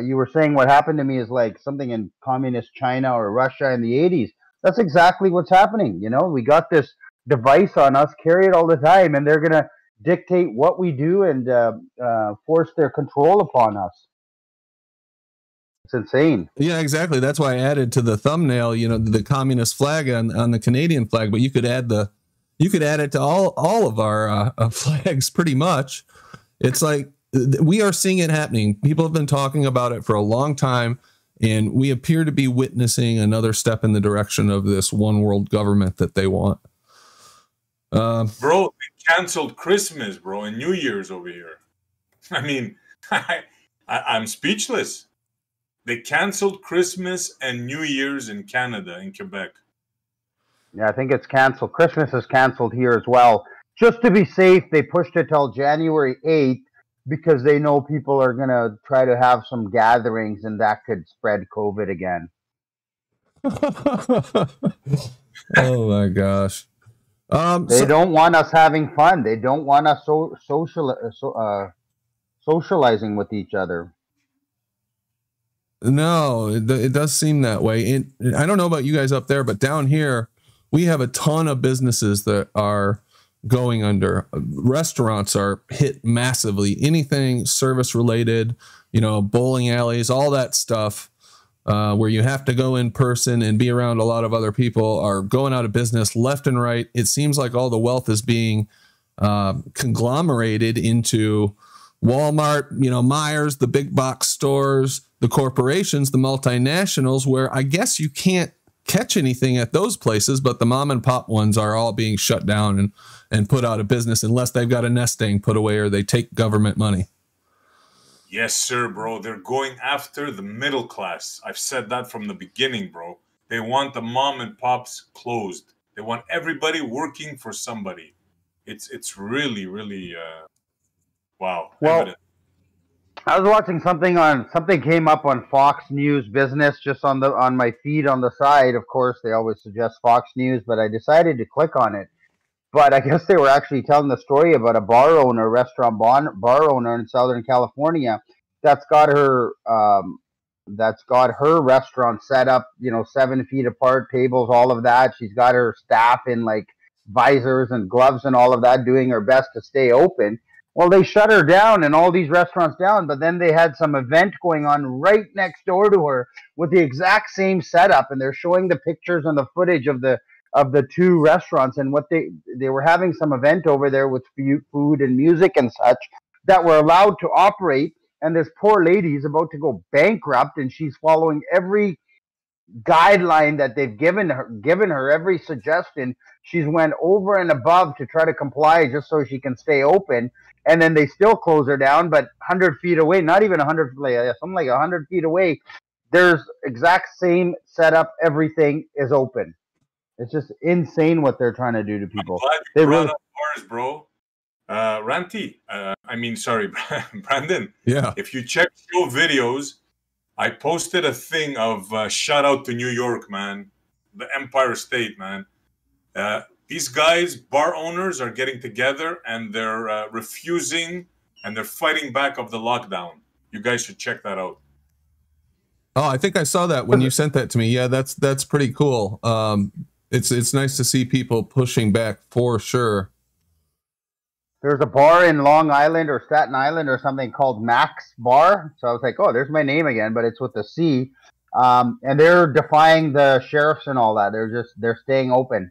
You were saying what happened to me is like something in communist China or Russia in the 80s. That's exactly what's happening. You know, we got this device on us, carry it all the time, and they're going to dictate what we do and force their control upon us. It's insane. Yeah, exactly. That's why I added to the thumbnail, you know, the communist flag on the Canadian flag, but you could add it to all of our flags pretty much. It's like we are seeing it happening. People have been talking about it for a long time, and we appear to be witnessing another step in the direction of this one world government that they want. Bro, they canceled Christmas, bro, and New Year's over here. I mean, I'm speechless. They canceled Christmas and New Year's in Canada, in Quebec. Yeah, I think it's canceled. Christmas is canceled here as well. Just to be safe, they pushed it till January 8th because they know people are going to try to have some gatherings and that could spread COVID again. Oh, my gosh. They don't want us having fun. They don't want us socializing with each other. No, it does seem that way. And I don't know about you guys up there, but down here, we have a ton of businesses that are going under. Restaurants are hit massively. Anything service related, you know, bowling alleys, all that stuff where you have to go in person and be around a lot of other people are going out of business left and right. It seems like all the wealth is being conglomerated into Walmart, you know, Myers, the big box stores, the corporations, the multinationals, where I guess you can't catch anything at those places, but the mom and pop ones are all being shut down and put out of business unless they've got a nest egg put away or they take government money. Yes, sir, bro. They're going after the middle class. I've said that from the beginning, bro. They want the mom and pops closed. They want everybody working for somebody. It's really, really, wow. Well, evident. I was watching something came up on Fox News Business just on my feed on the side. Of course, they always suggest Fox News, but I decided to click on it. But I guess they were actually telling the story about a bar owner, restaurant bar owner in Southern California that's got her restaurant set up, you know, 7 feet apart, tables, all of that. She's got her staff in like visors and gloves and all of that, doing her best to stay open. Well, they shut her down and all these restaurants down, but then they had some event going on right next door to her with the exact same setup, and they're showing the pictures and the footage of the two restaurants and what they were having some event over there with food and music and such that were allowed to operate, and this poor lady is about to go bankrupt, and she's following every guideline that they've given her every suggestion. She's went over and above to try to comply just so she can stay open, and then they still close her down. But 100 feet away, not even 100, something like 100 feet away, there's exact same setup. Everything is open. It's just insane what they're trying to do to people. They really bars, bro. Ranty, sorry, Brandon. Yeah. If you check show videos, I posted a thing of shout out to New York, man, the Empire State, man. These guys, bar owners, are getting together and they're refusing and they're fighting back of the lockdown. You guys should check that out. Oh, I think I saw that when you sent that to me. Yeah, that's pretty cool. It's nice to see people pushing back for sure. There's a bar in Long Island or Staten Island or something called Max Bar. So I was like, oh, there's my name again, but it's with the C. And they're defying the sheriffs and all that. They're staying open.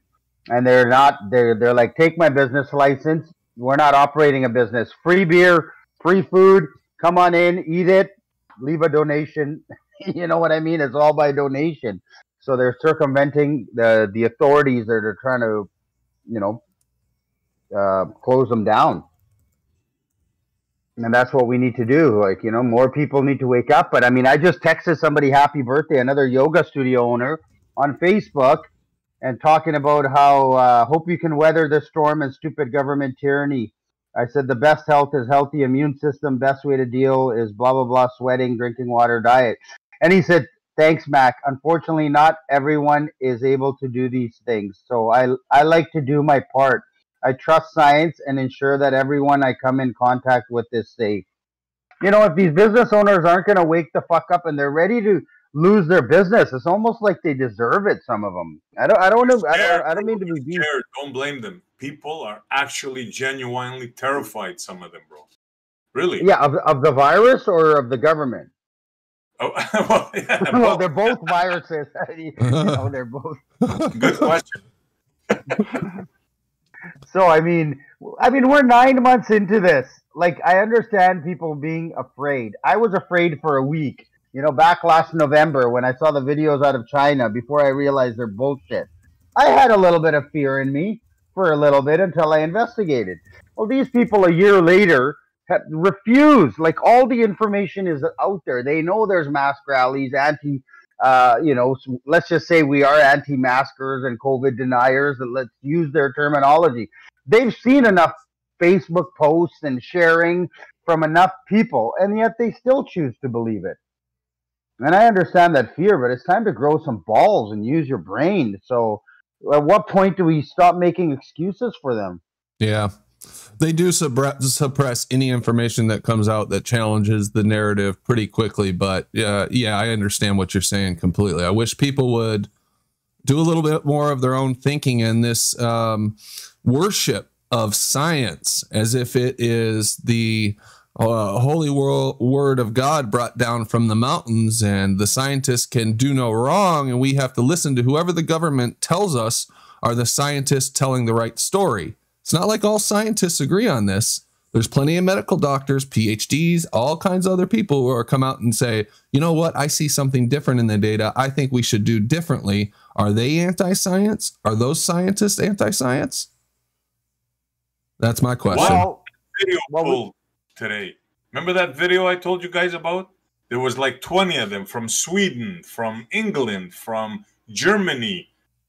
And they're like, take my business license. We're not operating a business. Free beer, free food. Come on in, eat it, leave a donation. You know what I mean? It's all by donation. So they're circumventing the authorities that are trying to, close them down. And that's what we need to do. Like, more people need to wake up. But I mean, I just texted somebody happy birthday, another yoga studio owner on Facebook, and talking about how hope you can weather this storm and stupid government tyranny. I said the best health is healthy immune system. Best way to deal is blah, blah, blah, sweating, drinking water, diet. And he said, thanks, Mac. Unfortunately, not everyone is able to do these things. So I like to do my part. I trust science and ensure that everyone I come in contact with is safe. If these business owners aren't going to wake the fuck up and they're ready to lose their business, it's almost like they deserve it. Some of them. I don't mean to be. Don't blame them. People are actually genuinely terrified. Some of them, bro. Really? Yeah, of the virus or of the government. Oh, well, yeah, well, they're both viruses. They're both. Good question. So I mean, we're 9 months into this. Like, I understand people being afraid. I was afraid for a week. Back last November when I saw the videos out of China before I realized they're bullshit. I had a little bit of fear in me for a little bit until I investigated. Well, these people a year later have refused. Like, all the information is out there. They know there's mask rallies, let's just say we are anti-maskers and COVID deniers, and let's use their terminology. They've seen enough Facebook posts and sharing from enough people, and yet they still choose to believe it. And I understand that fear, but it's time to grow some balls and use your brain. So at what point do we stop making excuses for them? Yeah. They do suppress any information that comes out that challenges the narrative pretty quickly. But yeah, I understand what you're saying completely. I wish people would do a little bit more of their own thinking in this worship of science as if it is the holy word of God brought down from the mountains, and the scientists can do no wrong, and we have to listen to whoever the government tells us are the scientists telling the right story. It's not like all scientists agree on this. There's plenty of medical doctors, PhDs, all kinds of other people who are come out and say, you know what, I see something different in the data. I think we should do differently. Are they anti-science? Are those scientists anti-science? That's my question. Video today. Remember that video I told you guys about? There was like 20 of them from Sweden, from England, from Germany,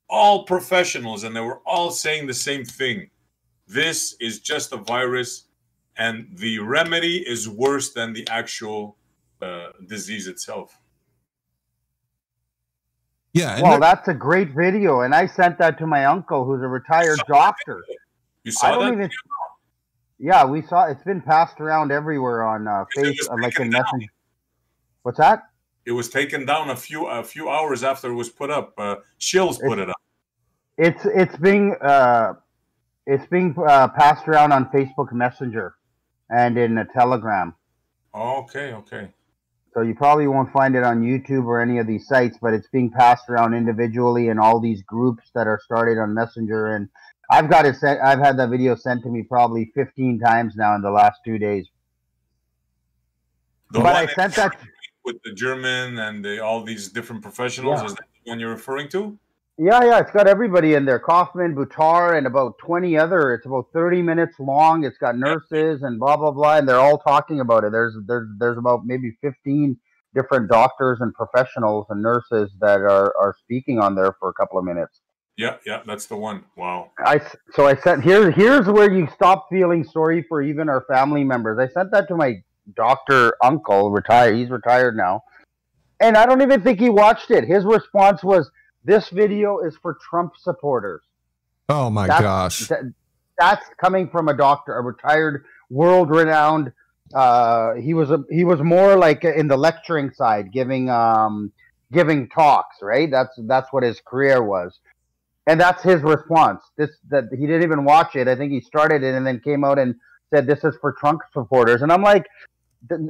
all professionals, and they were all saying the same thing. This is just a virus, and the remedy is worse than the actual disease itself. Yeah. Well, that's a great video, and I sent that to my uncle, who's a retired doctor. You saw that? Yeah, we saw. It's been passed around everywhere on Facebook, like in Messenger. What's that? It was taken down a few hours after it was put up. Shills put it up. It's being passed around on Facebook Messenger and in a Telegram. Okay. So you probably won't find it on YouTube or any of these sites, but it's being passed around individually in all these groups that are started on Messenger. And I've got it sent. I've had that video sent to me probably 15 times now in the last 2 days. But I sent that with the German and all these different professionals. Yeah. Is that the one you're referring to? Yeah, it's got everybody in there. Kaufman, Buttar, and about 20 other. It's about 30 minutes long. It's got nurses and blah, blah, blah, and they're all talking about it. There's about maybe 15 different doctors and professionals and nurses that are speaking on there for a couple of minutes. Yeah, that's the one. Wow. So I sent here's where you stop feeling sorry for even our family members. I sent that to my doctor uncle, retired. He's retired now. And I don't even think he watched it. His response was, "This video is for Trump supporters." Oh my gosh. That's coming from a doctor, a retired, world-renowned. He was more like in the lecturing side, giving talks, right? That's what his career was. And that's his response. That he didn't even watch it. I think he started it and then came out and said, "This is for Trump supporters." And I'm like,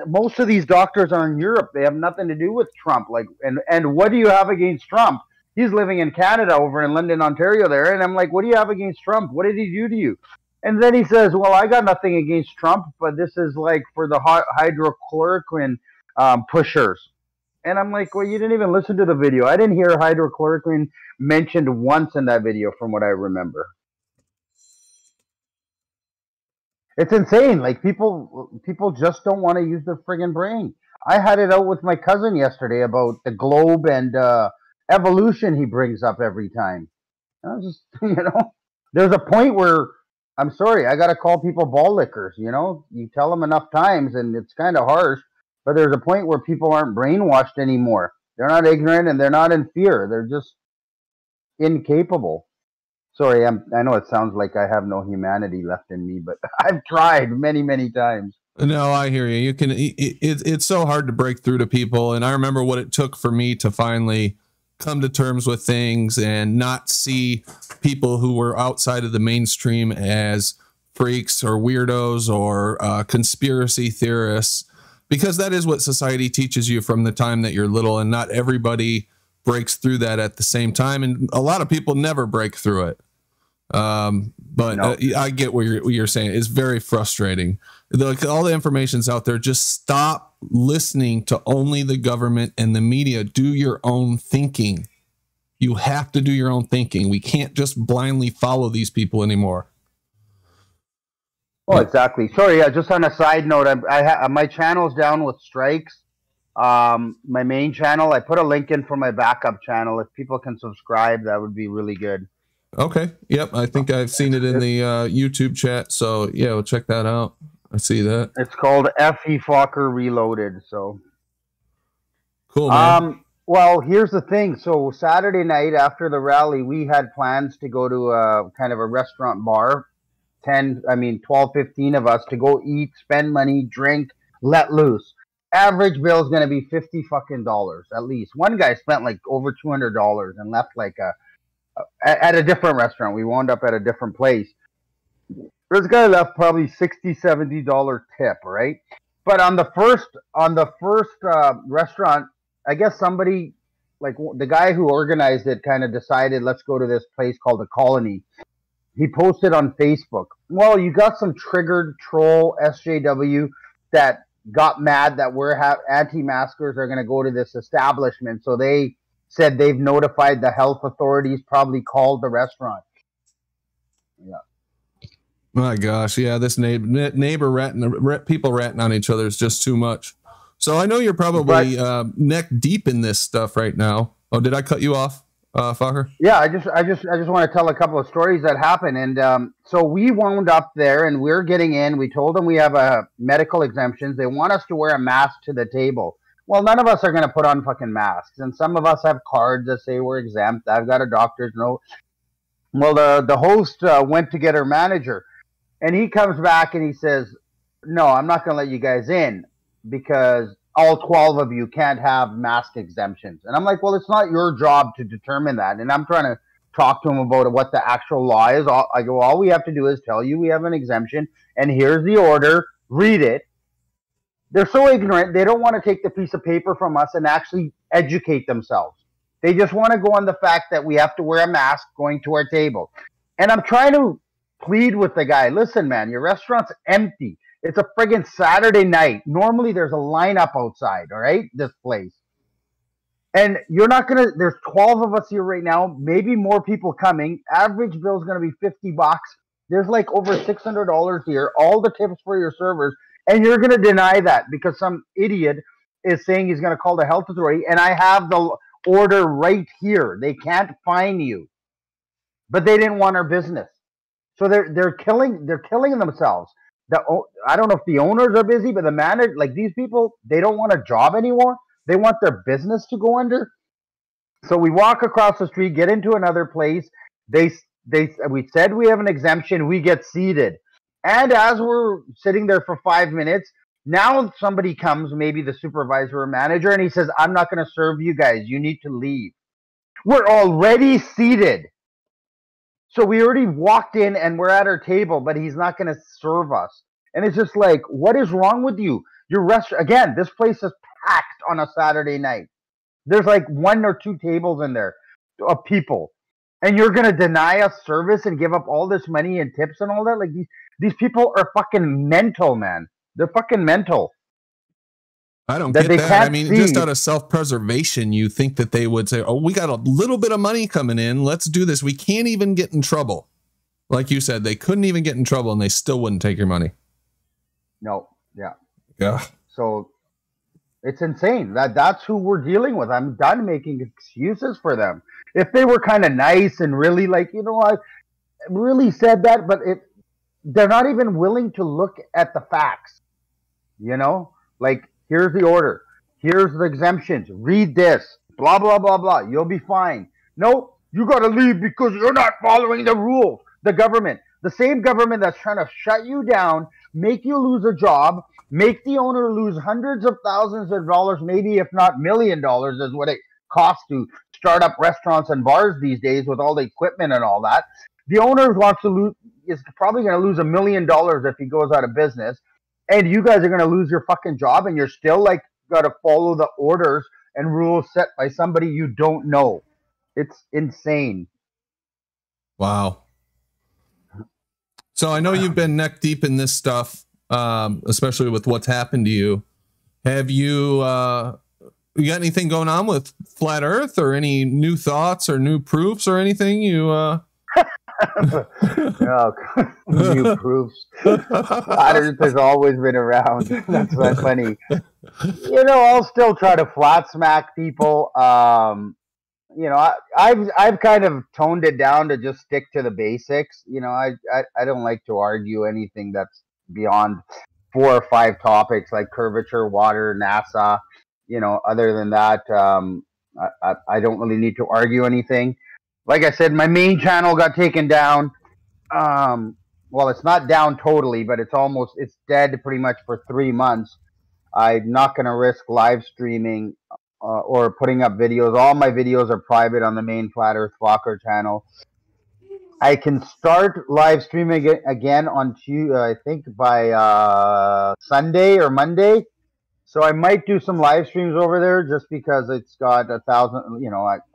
most of these doctors are in Europe. They have nothing to do with Trump. Like, and what do you have against Trump? He's living in Canada, over in London, Ontario there. And I'm like, what do you have against Trump? What did he do to you? And then he says, well, I got nothing against Trump, but this is like for the hydrochloroquine pushers. And I'm like, well, you didn't even listen to the video. I didn't hear hydrochloroquine mentioned once in that video from what I remember. It's insane. Like, people just don't want to use their friggin' brain. I had it out with my cousin yesterday about the globe and evolution he brings up every time. I was just, there's a point where, I'm sorry, I got to call people ball lickers, You tell them enough times and it's kind of harsh, but there's a point where people aren't brainwashed anymore. They're not ignorant and they're not in fear. They're just incapable. Sorry, I know it sounds like I have no humanity left in me, but I've tried many, many times. No, I hear you. You can. It's so hard to break through to people, and I remember what it took for me to finally come to terms with things and not see people who were outside of the mainstream as freaks or weirdos or conspiracy theorists, because that is what society teaches you from the time that you're little, and not everybody breaks through that at the same time, and a lot of people never break through it. But no. I get what you're saying. It's very frustrating. All the information's out there. Just stop listening to only the government and the media. Do your own thinking. You have to do your own thinking. We can't just blindly follow these people anymore. Oh, exactly. Sorry, just on a side note, my channel's down with strikes. My main channel, I put a link in for my backup channel. If people can subscribe, that would be really good. Okay. Yep. I think I've seen it in the YouTube chat. So yeah, we'll check that out. I see that. It's called FE Fokker Reloaded. So cool, man. Well, here's the thing. So Saturday night after the rally, we had plans to go to a kind of a restaurant bar. 12, 15 of us to go eat, spend money, drink, let loose. Average bill is going to be $50 fucking at least. One guy spent like over $200 and left like at a different restaurant. We wound up at a different place. This guy left probably $60, $70 tip, right? But on the first restaurant, I guess somebody, like the guy who organized it, kind of decided, let's go to this place called the Colony. He posted on Facebook, well, you got some triggered troll SJW that got mad that we're anti-maskers are going to go to this establishment. So they said they've notified the health authorities, probably called the restaurant. Yeah. My gosh. Yeah. This neighbor people ratting on each other is just too much. So I know you're probably neck deep in this stuff right now. Oh, did I cut you off, Fokker? Yeah. I just want to tell a couple of stories that happened. And so we wound up there and we're getting in. We told them we have medical exemptions. They want us to wear a mask to the table. Well, none of us are going to put on fucking masks. And some of us have cards that say we're exempt. I've got a doctor's note. Well, the host went to get her manager. And he comes back and he says, no, I'm not going to let you guys in because all 12 of you can't have mask exemptions. And I'm like, well, it's not your job to determine that. And I'm trying to talk to him about what the actual law is. I go, all we have to do is tell you we have an exemption. And here's the order. Read it. They're so ignorant, they don't want to take the piece of paper from us and actually educate themselves. They just want to go on the fact that we have to wear a mask going to our table. And I'm trying to plead with the guy. Listen, man, your restaurant's empty. It's a friggin' Saturday night. Normally there's a lineup outside, all right, this place. And you're not going to, there's 12 of us here right now, maybe more people coming. Average bill is going to be $50. There's like over $600 here, all the tips for your servers. And you're going to deny that because some idiot is saying he's going to call the health authority. And I have the order right here. They can't fine you. But they didn't want our business. So they're killing themselves. I don't know if the owners are busy, but the manager, like these people, they don't want a job anymore. They want their business to go under. So we walk across the street, get into another place. We said we have an exemption. We get seated. And as we're sitting there for 5 minutes, now somebody comes, maybe the supervisor or manager, and he says, I'm not going to serve you guys. You need to leave. We're already seated. So we already walked in and we're at our table, but he's not going to serve us. And it's just like, what is wrong with you? Your restaurant, again, this place is packed on a Saturday night. There's like 1 or 2 tables in there of people. And you're going to deny us service and give up all this money and tips and all that? Like these people are fucking mental, man. They're fucking mental. I don't get that. I mean, just out of self-preservation, you think that they would say, oh, we got a little bit of money coming in. Let's do this. We can't even get in trouble. Like you said, they couldn't even get in trouble and they still wouldn't take your money. No. Yeah. Yeah. So it's insane. That's who we're dealing with. I'm done making excuses for them. If they were kind of nice and really like, I really said that, but they're not even willing to look at the facts, like, here's the order. Here's the exemptions. Read this. Blah, blah, blah, blah. You'll be fine. No, you got to leave because you're not following the rules. The government, the same government that's trying to shut you down, make you lose a job, make the owner lose hundreds of thousands of dollars, maybe if not $1 million is what it costs to start up restaurants and bars these days with all the equipment and all that. The owner is probably going to lose $1 million if he goes out of business. And you guys are going to lose your fucking job and you're still like got to follow the orders and rules set by somebody you don't know. It's insane. Wow. So I know you've been neck deep in this stuff, especially with what's happened to you. Have you got anything going on with Flat Earth or any new thoughts or new proofs or anything you No, new proofs. Flat Earth has always been around. That's not funny. I'll still try to flat smack people. I've kind of toned it down to just stick to the basics. I don't like to argue anything that's beyond 4 or 5 topics like curvature, water, NASA. Other than that, I don't really need to argue anything. Like I said, my main channel got taken down. Well, it's not down totally, but it's dead pretty much for 3 months. I'm not going to risk live streaming or putting up videos. All my videos are private on the main Flat Earth Focker channel. I can start live streaming again on Tuesday, I think by Sunday or Monday. So I might do some live streams over there just because it's got 1,000,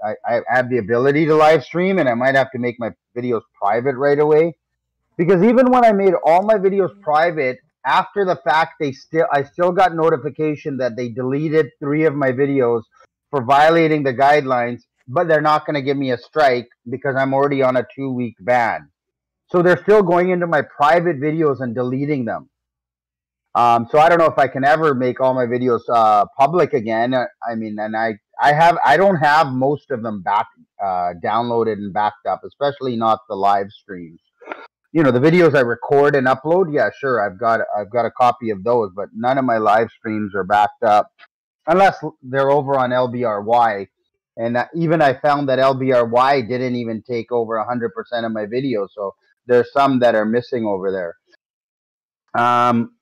I have the ability to live stream and I might have to make my videos private right away. Because even when I made all my videos private, after the fact, I still got notification that they deleted 3 of my videos for violating the guidelines, but they're not going to give me a strike because I'm already on a 2-week ban. So they're still going into my private videos and deleting them. So I don't know if I can ever make all my videos public again. I mean, and I don't have most of them downloaded and backed up, especially not the live streams. The videos I record and upload, yeah, sure, I've got a copy of those, but none of my live streams are backed up unless they're over on LBRY. And even I found that LBRY didn't even take over 100% of my videos, so there's some that are missing over there.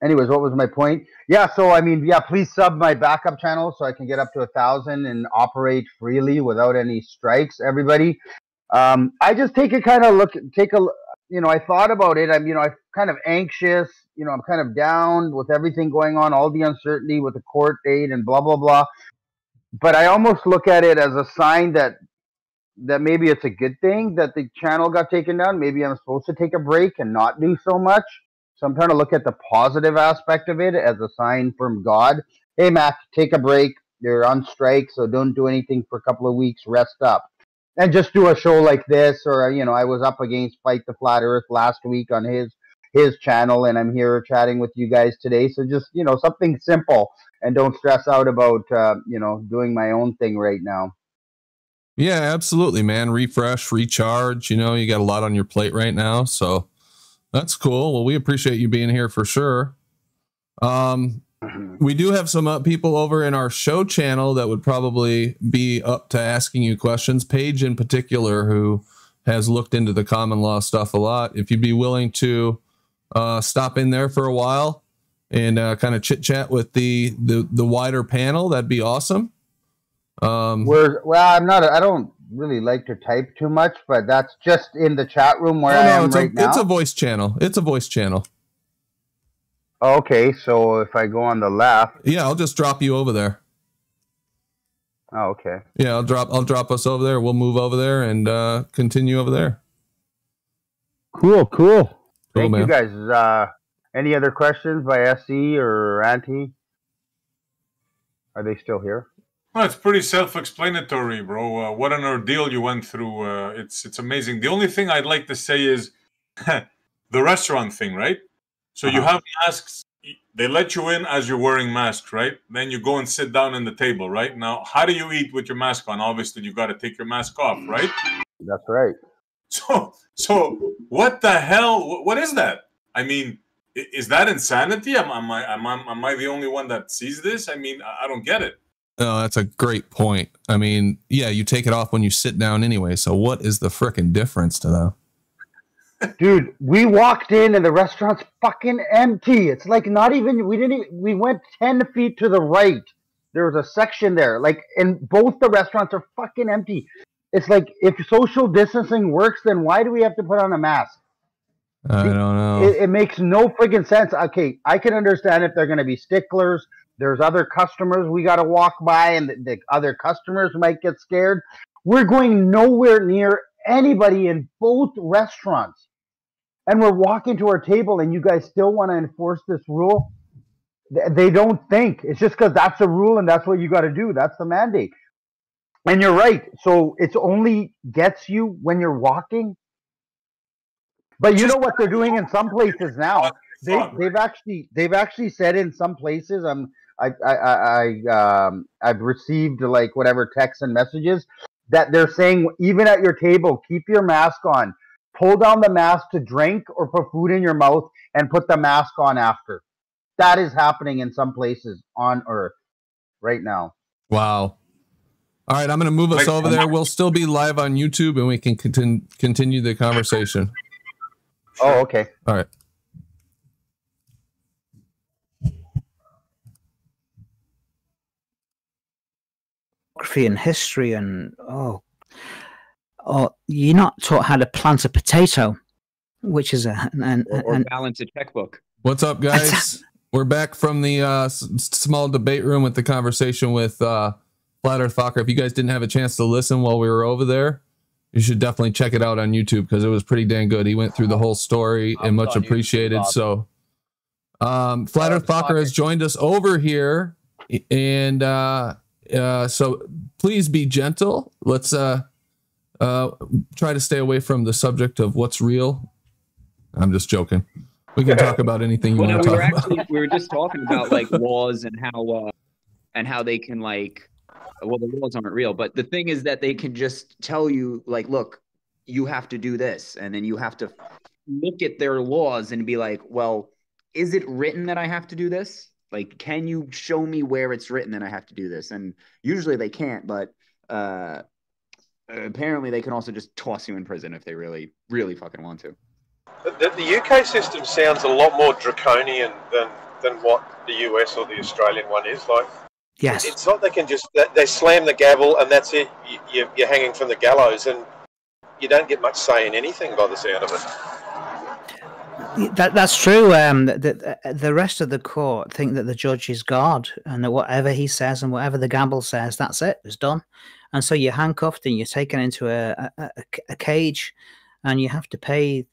Anyways, what was my point? Yeah, so I mean, yeah, please sub my backup channel so I can get up to 1,000 and operate freely without any strikes, everybody. I just I thought about it. I'm kind of anxious, I'm kind of down with everything going on, all the uncertainty with the court date and blah, blah, blah. But I almost look at it as a sign that maybe it's a good thing that the channel got taken down. Maybe I'm supposed to take a break and not do so much. So I'm trying to look at the positive aspect of it as a sign from God. Hey, Mac, take a break. you're on strike, so don't do anything for a couple of weeks. Rest up, and just do a show like this. Or I was up against Fight the Flat Earth last week on his channel, and I'm here chatting with you guys today. So just something simple, and don't stress out about doing my own thing right now. Yeah, absolutely, man. Refresh, recharge. You got a lot on your plate right now, so that's cool. Well, we appreciate you being here for sure. We do have some people over in our show channel that would probably be up to asking you questions. Paige in particular, who has looked into the common law stuff a lot. If you'd be willing to stop in there for a while and kind of chit chat with the wider panel, that'd be awesome. I'm not. I don't really like to type too much, but that's just in the chat room where I am right now. It's a voice channel. It's a voice channel. Okay, so if I go on the left, yeah, I'll just drop you over there. Oh, okay. Yeah, I'll drop us over there. We'll move over there and continue over there. Cool. Thank man. You guys. Any other questions by SE or Ranty? Are they still here? Well, it's pretty self-explanatory, bro. What an ordeal you went through. It's amazing. The only thing I'd like to say is the restaurant thing, right? So you have masks. They let you in as you're wearing masks, right? Then you go and sit down in the table, right? Now, how do you eat with your mask on? Obviously, you've got to take your mask off, right? That's right. So what the hell? What is that? I mean, is that insanity? Am I the only one that sees this? I mean, I don't get it. Oh, that's a great point. I mean, yeah, you take it off when you sit down anyway. So what is the frickin' difference to that? Dude, we walked in and the restaurant's fucking empty. It's like not even, we went 10 feet to the right. There was a section there. Like, and both the restaurants are fucking empty. It's like, if social distancing works, then why do we have to put on a mask? I don't know. It makes no friggin' sense. Okay, I can understand if they're going to be sticklers. There's other customers we got to walk by, and the other customers might get scared. We're going nowhere near anybody in both restaurants. And we're walking to our table, and you guys still want to enforce this rule? They don't think. It's just because that's a rule, and that's what you got to do. That's the mandate. And you're right. So it only gets you when you're walking. But you know what they're doing in some places now? They've actually said in some places, I've received like whatever texts and messages that they're saying even at your table, keep your mask on, pull down the mask to drink or put food in your mouth, and put the mask on after. That is happening in some places on Earth right now. Wow. All right, I'm going to move us over there. We'll still be live on YouTube, and we can continue the conversation. Oh, okay. All right. And history and you're not taught how to plant a potato, which is or balance a checkbook. What's up, guys? We're back from the small debate room with the conversation with Flat Earth Focker. If you guys didn't have a chance to listen while we were over there, you should definitely check it out on YouTube because it was pretty dang good. He went through the whole story and much appreciated. So Flat Earth Focker has joined us over here, and so please be gentle. Let's try to stay away from the subject of what's real. I'm just joking. We can talk about anything you want to talk about. We were just talking about like laws and how they can like, well, the laws aren't real, but the thing is that they can just tell you like, look, you have to do this. And then you have to look at their laws and be like, well, is it written that I have to do this? Like, can you show me where it's written that I have to do this? And usually they can't, but apparently they can also just toss you in prison if they really, really fucking want to. The UK system sounds a lot more draconian than what the US or the Australian one is. Like, yes, it's not they can just they slam the gavel and that's it. You're hanging from the gallows and you don't get much say in anything by the sound of it. That's true. The rest of the court think that the judge is God and that whatever he says and whatever the gavel says, that's it. It's done. And so you're handcuffed and you're taken into a cage, and you have to pay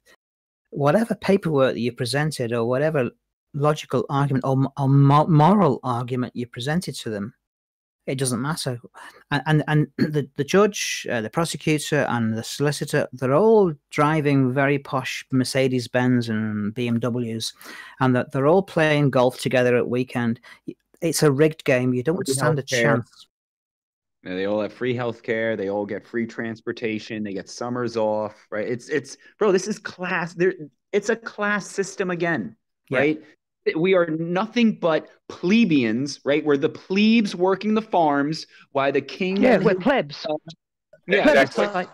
whatever paperwork that you presented or whatever logical argument or moral argument you presented to them. It doesn't matter. And the judge, the prosecutor, and the solicitor, they're all driving very posh Mercedes-Benz and BMWs, and that they're all playing golf together at weekend. It's a rigged game. You don't stand a chance. They all have free healthcare. They all get free transportation. They get summers off, right? It's bro, this is class. It's a class system again, right? Yeah. We are nothing but plebeians, right? We're the plebes working the farms while the king... Yeah, we're plebs. Yeah, exactly.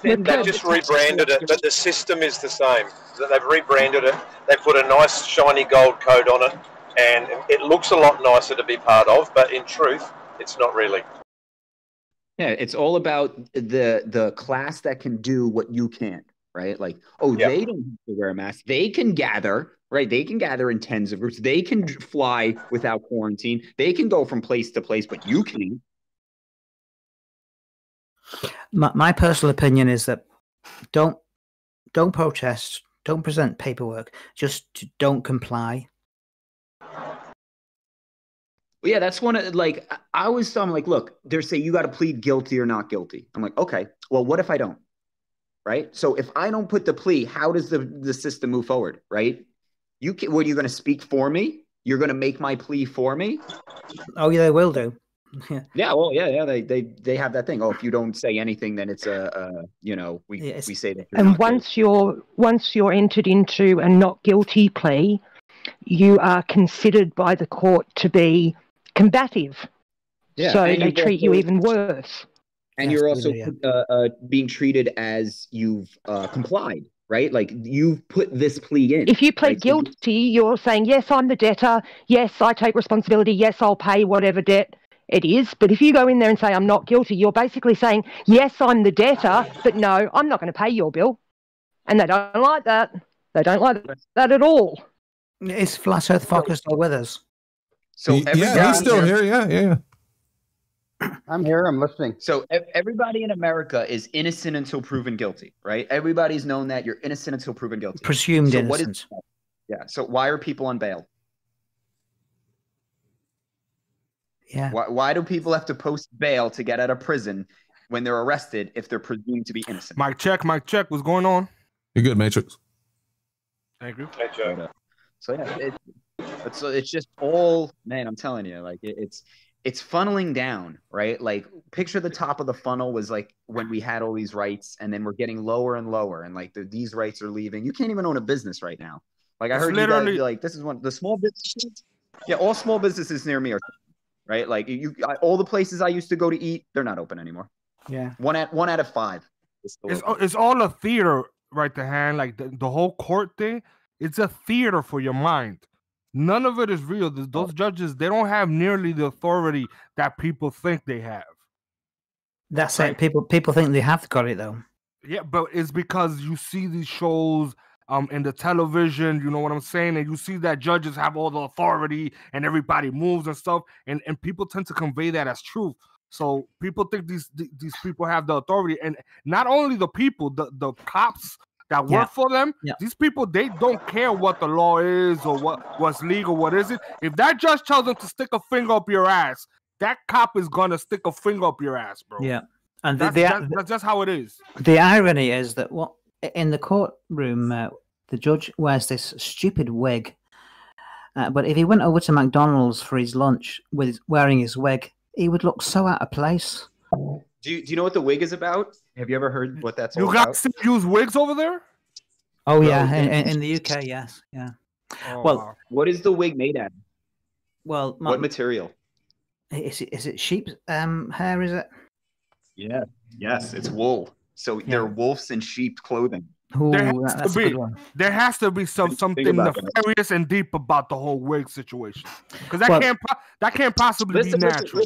They've just rebranded it, but the system is the same. They've rebranded it. They put a nice shiny gold coat on it, and it looks a lot nicer to be part of, but in truth, it's not really. Yeah, it's all about the class that can do what you can't, right? Like, they don't have to wear a mask. They can gather... Right, they can gather in tens of groups. They can fly without quarantine. They can go from place to place, but you can't. My personal opinion is that don't protest, don't present paperwork, just don't comply. Well, yeah, that's one of I always tell them look, they're saying you got to plead guilty or not guilty. I'm like, okay, well, what if I don't? Right. So if I don't put the plea, how does the system move forward? Right. What are you going to speak for me? You're going to make my plea for me? Oh, yeah, they will do. Yeah, well, yeah. They have that thing. Oh, if you don't say anything, then it's we say that. And once you're entered into a not guilty plea, you are considered by the court to be combative. Yeah, so they treat you even worse. And you're also being treated as you've complied. Right? Like you've put this plea in. If you plead guilty, you're saying, yes, I'm the debtor. Yes, I take responsibility. Yes, I'll pay whatever debt it is. But if you go in there and say, I'm not guilty, you're basically saying, yes, I'm the debtor, but no, I'm not going to pay your bill. And they don't like that. They don't like that at all. Is Flat Earth Focker still with us? So he's still here. Yeah. I'm here. I'm listening. So everybody in America is innocent until proven guilty, right? Everybody's known that you're innocent until proven guilty. Presumed innocent. So why are people on bail? Yeah. Why do people have to post bail to get out of prison when they're arrested if they're presumed to be innocent? Mic check. What's going on? You're good, Matrix. Thank you. So yeah, it's just all, man, I'm telling you, it's funneling down, right? Like picture the top of the funnel was like when we had all these rights, and then we're getting lower and lower, and these rights are leaving. You can't even own a business right now. Like I heard you guys be like, this is one the small businesses. Yeah, all small businesses near me are right. Like all the places I used to go to eat, they're not open anymore. Yeah, one out of five. It's all a theater, right? The hand, like the whole court thing. It's a theater for your mind. None of it is real. Those judges, they don't have nearly the authority that people think they have. That's right. People think they have got it though. Yeah, but it's because you see these shows in the television, you know what I'm saying? And you see that judges have all the authority and everybody moves and stuff. And people tend to convey that as truth. So people think these people have the authority. And not only the people, the cops that work for them, these people, they don't care what the law is or what's legal, what isn't. If that judge tells them to stick a finger up your ass, that cop is gonna stick a finger up your ass, bro. Yeah, and that's just how it is. The irony is that in the courtroom, the judge wears this stupid wig, but if he went over to McDonald's for his lunch wearing his wig, he would look so out of place. Do you know what the wig is about? Have you ever heard what that's all about? You guys use wigs over there? Oh, yeah, in the UK, yes. Yeah. Oh, well, wow. What is the wig made out of? Well, what material? Is it sheep's hair, is it? Yeah. Yes, it's wool. So they're wolves in sheep clothing. Ooh, there has to be something nefarious and deep about the whole wig situation, because that can't possibly be natural.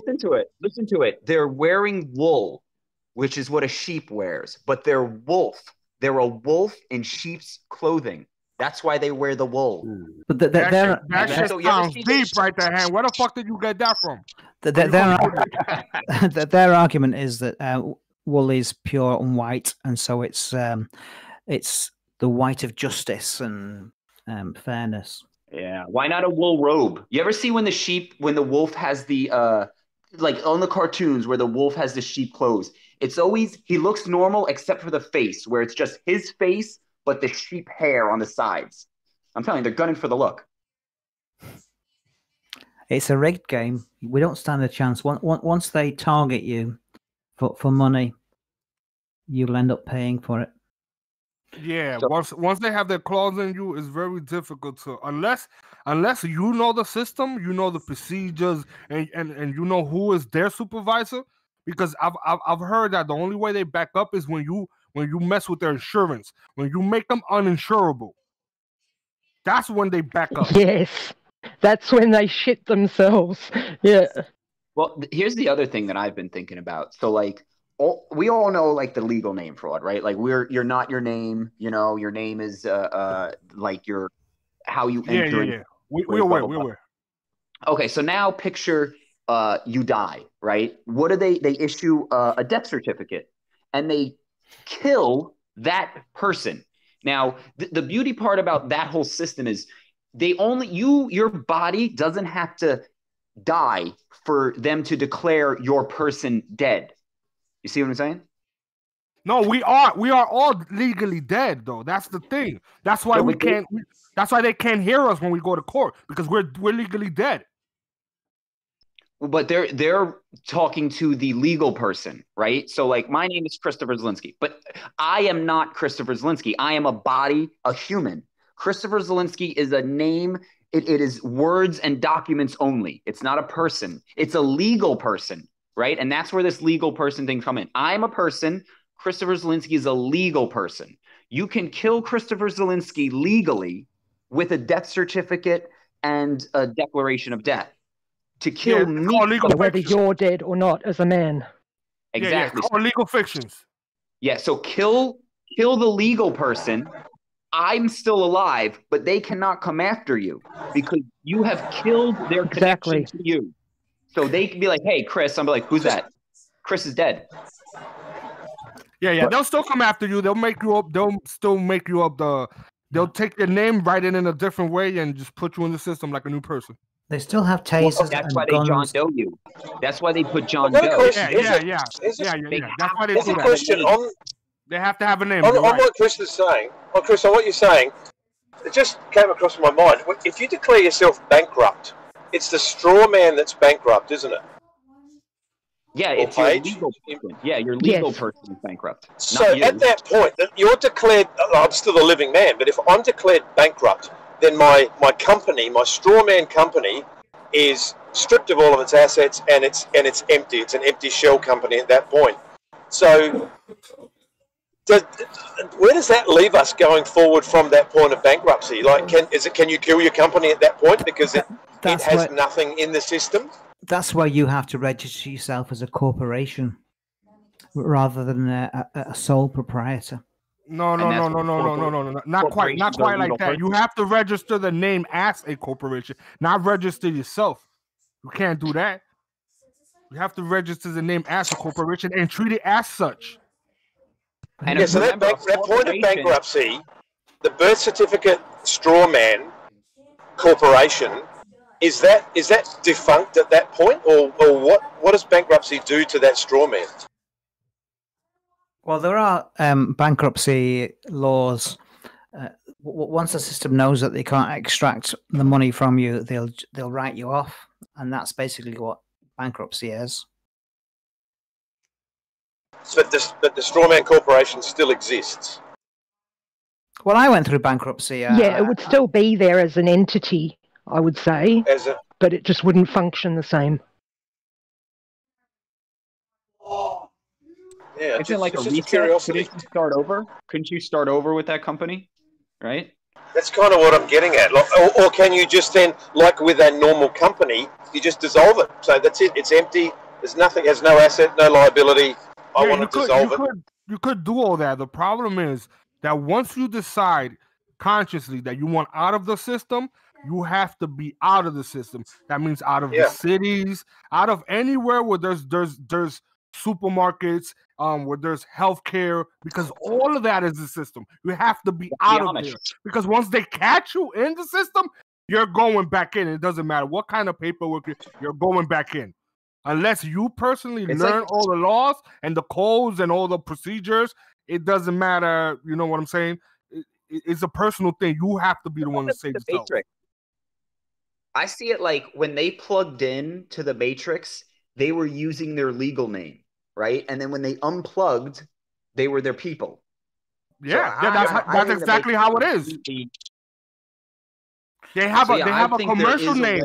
Listen to it. They're wearing wool, which is what a sheep wears, but they're wolf. They're a wolf in sheep's clothing. That's why they wear the wool. But that shit sounds deep right there, hand. Where the fuck did you get that from? Their argument is that wool is pure and white, and so it's the white of justice and fairness. Yeah. Why not a wool robe? You ever see when the wolf has the like on the cartoons where the wolf has the sheep clothes, it's always, he looks normal except for the face, where it's just his face, but the sheep hair on the sides. I'm telling you, they're gunning for the look. It's a rigged game. We don't stand a chance. Once they target you for money, you'll end up paying for it. Yeah, once they have their claws in you, it's very difficult to, unless you know the system, you know the procedures, and you know who is their supervisor. Because I've heard that the only way they back up is when you mess with their insurance, when you make them uninsurable. That's when they back up. Yes, that's when they shit themselves. Yeah. Well, here's the other thing that I've been thinking about. So like, we all know like the legal name fraud, right? Like you're not your name, you know, your name is like your, how you enter. Yeah. We're aware. Okay, so now picture you die, right? What do they issue a death certificate and they kill that person. Now, the beauty part about that whole system is your body doesn't have to die for them to declare your person dead. You see what I'm saying? No, we are all legally dead, though. That's the thing. That's why that's why they can't hear us when we go to court, because we're legally dead. But they're talking to the legal person, right? So like, my name is Christopher Zelinsky, but I am not Christopher Zelinsky. I am a human. Christopher Zelinsky is a name. It is words and documents only. It's not a person. It's a legal person. Right? And that's where this legal person thing come in. I'm a person. Christopher Zelinsky is a legal person. You can kill Christopher Zelinsky legally with a death certificate and a declaration of death. To kill me, whether you're dead or not as a man. Exactly. Or legal fictions. Yeah, so kill the legal person. I'm still alive, but they cannot come after you because you have killed their connection to you. So they can be like, hey, Chris. I'm like, who's that? Chris is dead. Yeah. They'll still come after you. They'll make you up. They'll still make you up. They'll take your name, write it in a different way, and just put you in the system like a new person. They still have tasers. Well, that's why they John Doe you. That's why they put John Doe. Yeah. That's why they do that. Question on, they have to have a name. On what Chris is saying, Chris, on what you're saying, it just came across my mind. If you declare yourself bankrupt, it's the straw man that's bankrupt, isn't it? Yeah, it's your legal person. Yeah, your legal person is bankrupt. So at that point, you're declared, I'm still a living man, but if I'm declared bankrupt, then my company, my straw man company, is stripped of all of its assets and it's empty. It's an empty shell company at that point. So where does that leave us going forward from that point of bankruptcy? Like, can you kill your company at that point because it has nothing in the system? That's where you have to register yourself as a corporation rather than a sole proprietor. No. Not quite like that. You have to register the name as a corporation, not register yourself. You can't do that. You have to register the name as a corporation and treat it as such. And so that point of bankruptcy, the birth certificate straw man corporation, is that defunct at that point, or what does bankruptcy do to that straw man? Well, there are bankruptcy laws. Once the system knows that they can't extract the money from you, they'll write you off, and that's basically what bankruptcy is. But the strawman corporation still exists. Well, I went through bankruptcy. Yeah, it would still be there as an entity, I would say, but it just wouldn't function the same. Yeah, it's like a reset. Couldn't you start over? Couldn't you start over with that company? Right? That's kind of what I'm getting at. Like, or can you just then, like with a normal company, you just dissolve it? So that's it. It's empty. There's nothing. Has no asset, no liability. I want to dissolve it. You could do all that. The problem is that once you decide consciously that you want out of the system, you have to be out of the system. That means out of the cities, out of anywhere where there's supermarkets, where there's healthcare, because all of that is the system. You have to be out of there, because once they catch you in the system, you're going back in. It doesn't matter what kind of paperwork you're going back in. unless you personally learn all the laws and the codes and all the procedures, it doesn't matter. You know what I'm saying? It's a personal thing. You have to be the one to save yourself. Matrix. I see it like when they plugged in to the Matrix, they were using their legal name, right? And then when they unplugged, they were their people. Yeah, so that's exactly how it is. They have a commercial name.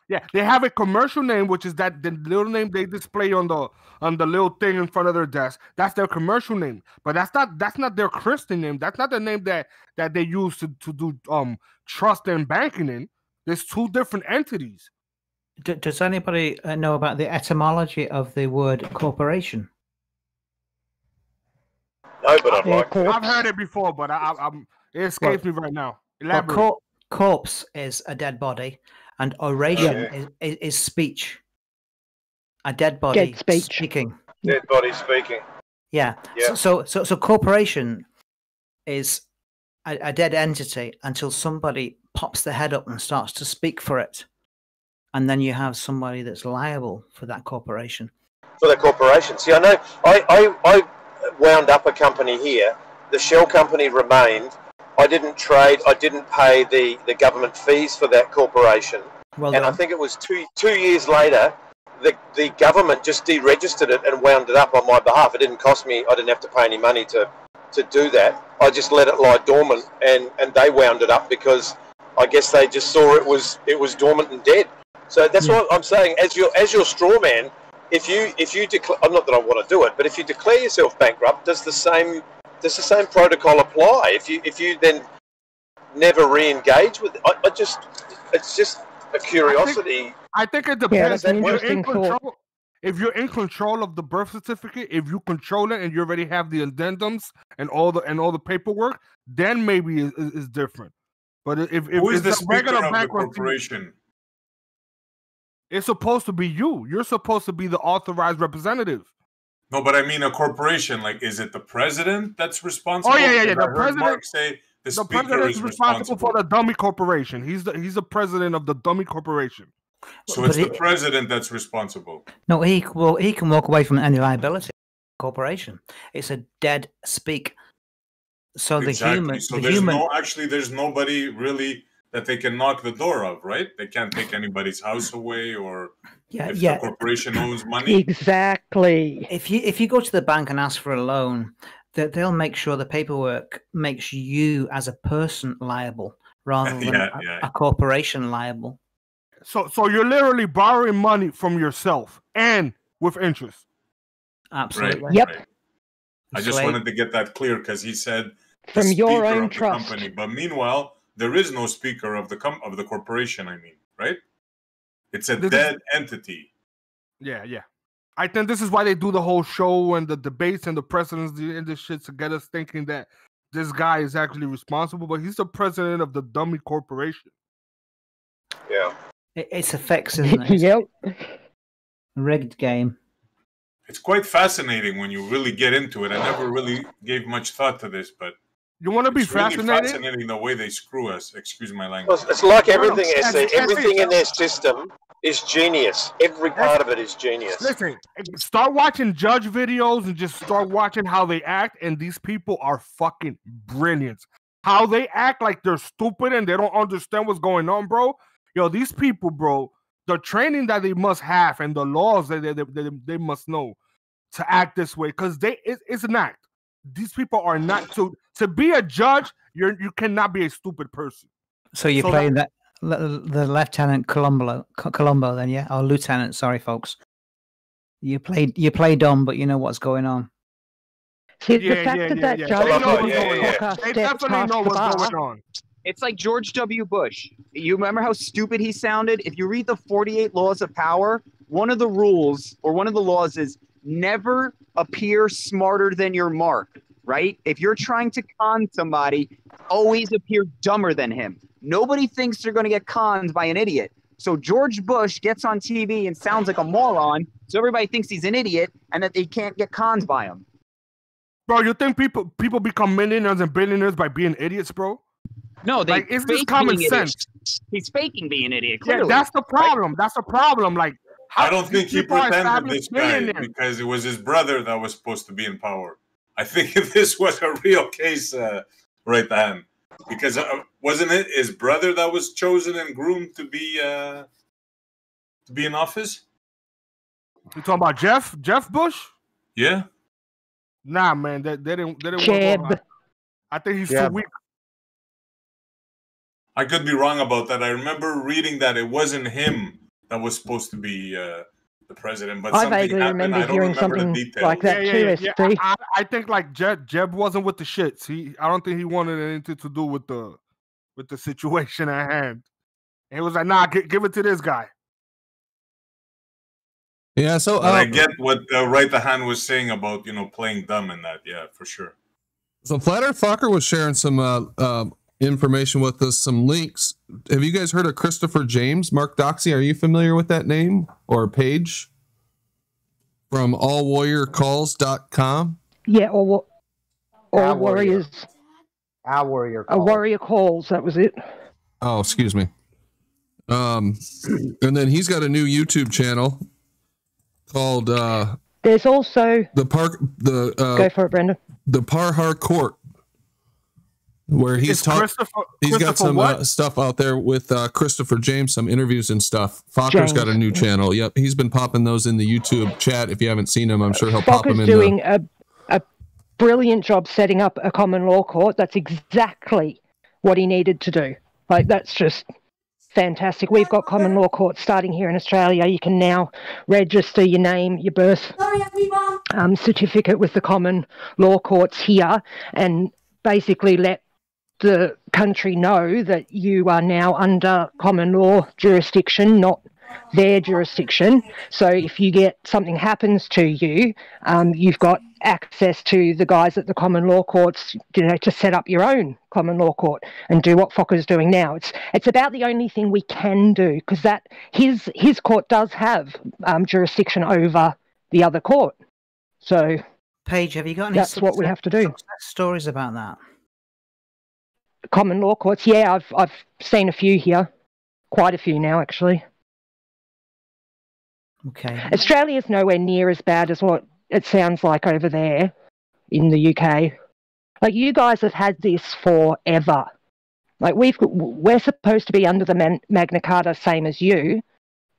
Yeah, they have a commercial name, which is the little name they display on the little thing in front of their desk. That's their commercial name, but that's not their Christian name. That's not the name that they use to do trust and banking in. There's two different entities. Does anybody know about the etymology of the word corporation? No, but I've heard it before, but it escapes me right now. Elaborate. Well, corpse is a dead body, and oration is speech. A dead body speaking. Dead body speaking. Yeah. So corporation is a dead entity until somebody pops their head up and starts to speak for it, and then you have somebody that's liable for that corporation. For the corporation. See, I know. I wound up a company here. The shell company remained. I didn't trade. I didn't pay the government fees for that corporation. Well and done. I think it was two years later, the government just deregistered it and wound it up on my behalf. It didn't cost me. I didn't have to pay any money to do that. I just let it lie dormant, and they wound it up because I guess they just saw it was dormant and dead. So that's what I'm saying. As your straw man, if you declare, I'm not that I want to do it, but if you declare yourself bankrupt, does the same protocol apply? If you then never re-engage with it? It's just a curiosity. I think it depends. If you're in control of the birth certificate, if you control it and you already have the addendums and all the paperwork, then maybe it's different. But if who is it's the a speaker regular of the bankruptcy, corporation? it's supposed to be you. You're supposed to be the authorized representative. No, but I mean a corporation. Like, is it the president that's responsible? Oh yeah. The president. Mark say the president is responsible for the dummy corporation. He's the president of the dummy corporation. So it's the president that's responsible. No, he can walk away from any liability. Corporation. It's a dead speak. So Exactly. There's nobody really that they can knock the door of, right? They can't take anybody's house away, or if the corporation owns money. Exactly. If you go to the bank and ask for a loan, they'll make sure the paperwork makes you as a person liable rather than a corporation liable. So you're literally borrowing money from yourself and with interest. Absolutely. Right, yep. Right. I just wanted to get that clear because he said from your own trust. Company, but meanwhile, there is no speaker of the corporation. I mean, right? It's a dead entity. Yeah. I think this is why they do the whole show and the debates and the presidents and this shit to get us thinking that this guy is actually responsible, but he's the president of the dummy corporation. Yeah. It's a fix, isn't it? Yep. Rigged game. It's quite fascinating when you really get into it. I never really gave much thought to this, but you want to be fascinated? Really fascinating the way they screw us. Excuse my language. It's like everything, everything in their system is genius. Every part of it is genius. Listen, start watching judge videos and just start watching how they act, and these people are fucking brilliant. How they act like they're stupid and they don't understand what's going on, bro. Yo, these people, bro, the training that they must have and the laws that they must know to act this way, because it's an act. These people are not to be a judge. You cannot be a stupid person. So you're playing the Lieutenant Colombo then, yeah, or Lieutenant. Sorry, folks. You play dumb, but you know what's going on. See, the fact that judge they definitely know what's going on. It's like George W. Bush. You remember how stupid he sounded? If you read the 48 Laws of Power, one of the rules or one of the laws is never appear smarter than your mark, right? If you're trying to con somebody, always appear dumber than him. Nobody thinks they're going to get conned by an idiot. So George Bush gets on TV and sounds like a moron, so everybody thinks he's an idiot and that they can't get conned by him. Bro, you think people become millionaires and billionaires by being idiots, bro? No, like, it's just common sense. He's faking being an idiot. Clearly. Yeah, that's the problem. Right? That's the problem. Like, I don't think he pretended this guy because it was his brother that was supposed to be in power. I think this was a real case, right then, because wasn't it his brother that was chosen and groomed to be in office? You talking about Jeff Bush? Yeah. Nah, man, they didn't work. I think he's too weak. I could be wrong about that. I remember reading that it wasn't him that was supposed to be the president, but I vaguely remember hearing something like that too. I think like Jeb wasn't with the shits. I don't think he wanted anything to do with the situation at hand. And he was like, "Nah, give it to this guy." Yeah, so I get what Right the Hand was saying about playing dumb and that. Yeah, for sure. So Flat Earth Fokker was sharing some information with us, some links. Have you guys heard of Christopher James? Mark Doxey, are you familiar with that name or page? From allwarriorcalls.com? Yeah, or Warriors. Our Warrior Calls. Warrior Calls, that was it. Oh, excuse me. And then he's got a new YouTube channel called there's also go for it, Brenda. The Parhar Court, where he's got some stuff out there with Christopher James, some interviews and stuff. Fokker's got a new channel. Yep, he's been popping those in the YouTube chat. If you haven't seen him, I'm sure he'll pop them in. Doing a brilliant job setting up a common law court. That's exactly what he needed to do. Like, that's just fantastic. We've got common law courts starting here in Australia. You can now register your name, your birth certificate with the common law courts here, and basically let the country know that you are now under common law jurisdiction, not their jurisdiction. So if something happens to you, you've got access to the guys at the common law courts, to set up your own common law court and do what Fokker's doing now. It's about the only thing we can do, because that his court does have jurisdiction over the other court. So, Paige, have you got any? That's what we have to do. Stories about that. Common law courts, yeah, I've seen a few here, quite a few now, actually. Okay. Australia's nowhere near as bad as what it sounds like over there in the UK. Like, you guys have had this forever. Like, we're supposed to be under the Magna Carta, same as you,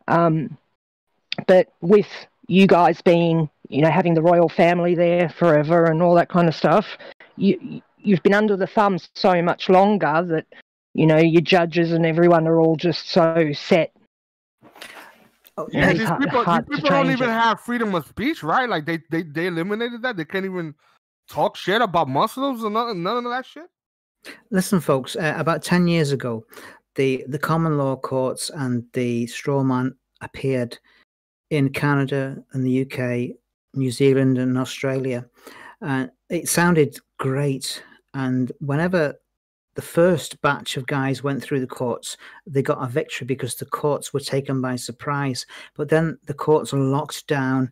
but with you guys being, having the royal family there forever and all that kind of stuff, you've been under the thumb so much longer that, your judges and everyone are all just so set. Yeah, these people don't even have freedom of speech, right? Like, they eliminated that. They can't even talk shit about Muslims and none of that shit. Listen, folks, about 10 years ago, the common law courts and the straw man appeared in Canada and the UK, New Zealand and Australia. It sounded great. And whenever the first batch of guys went through the courts, they got a victory because the courts were taken by surprise. But then the courts locked down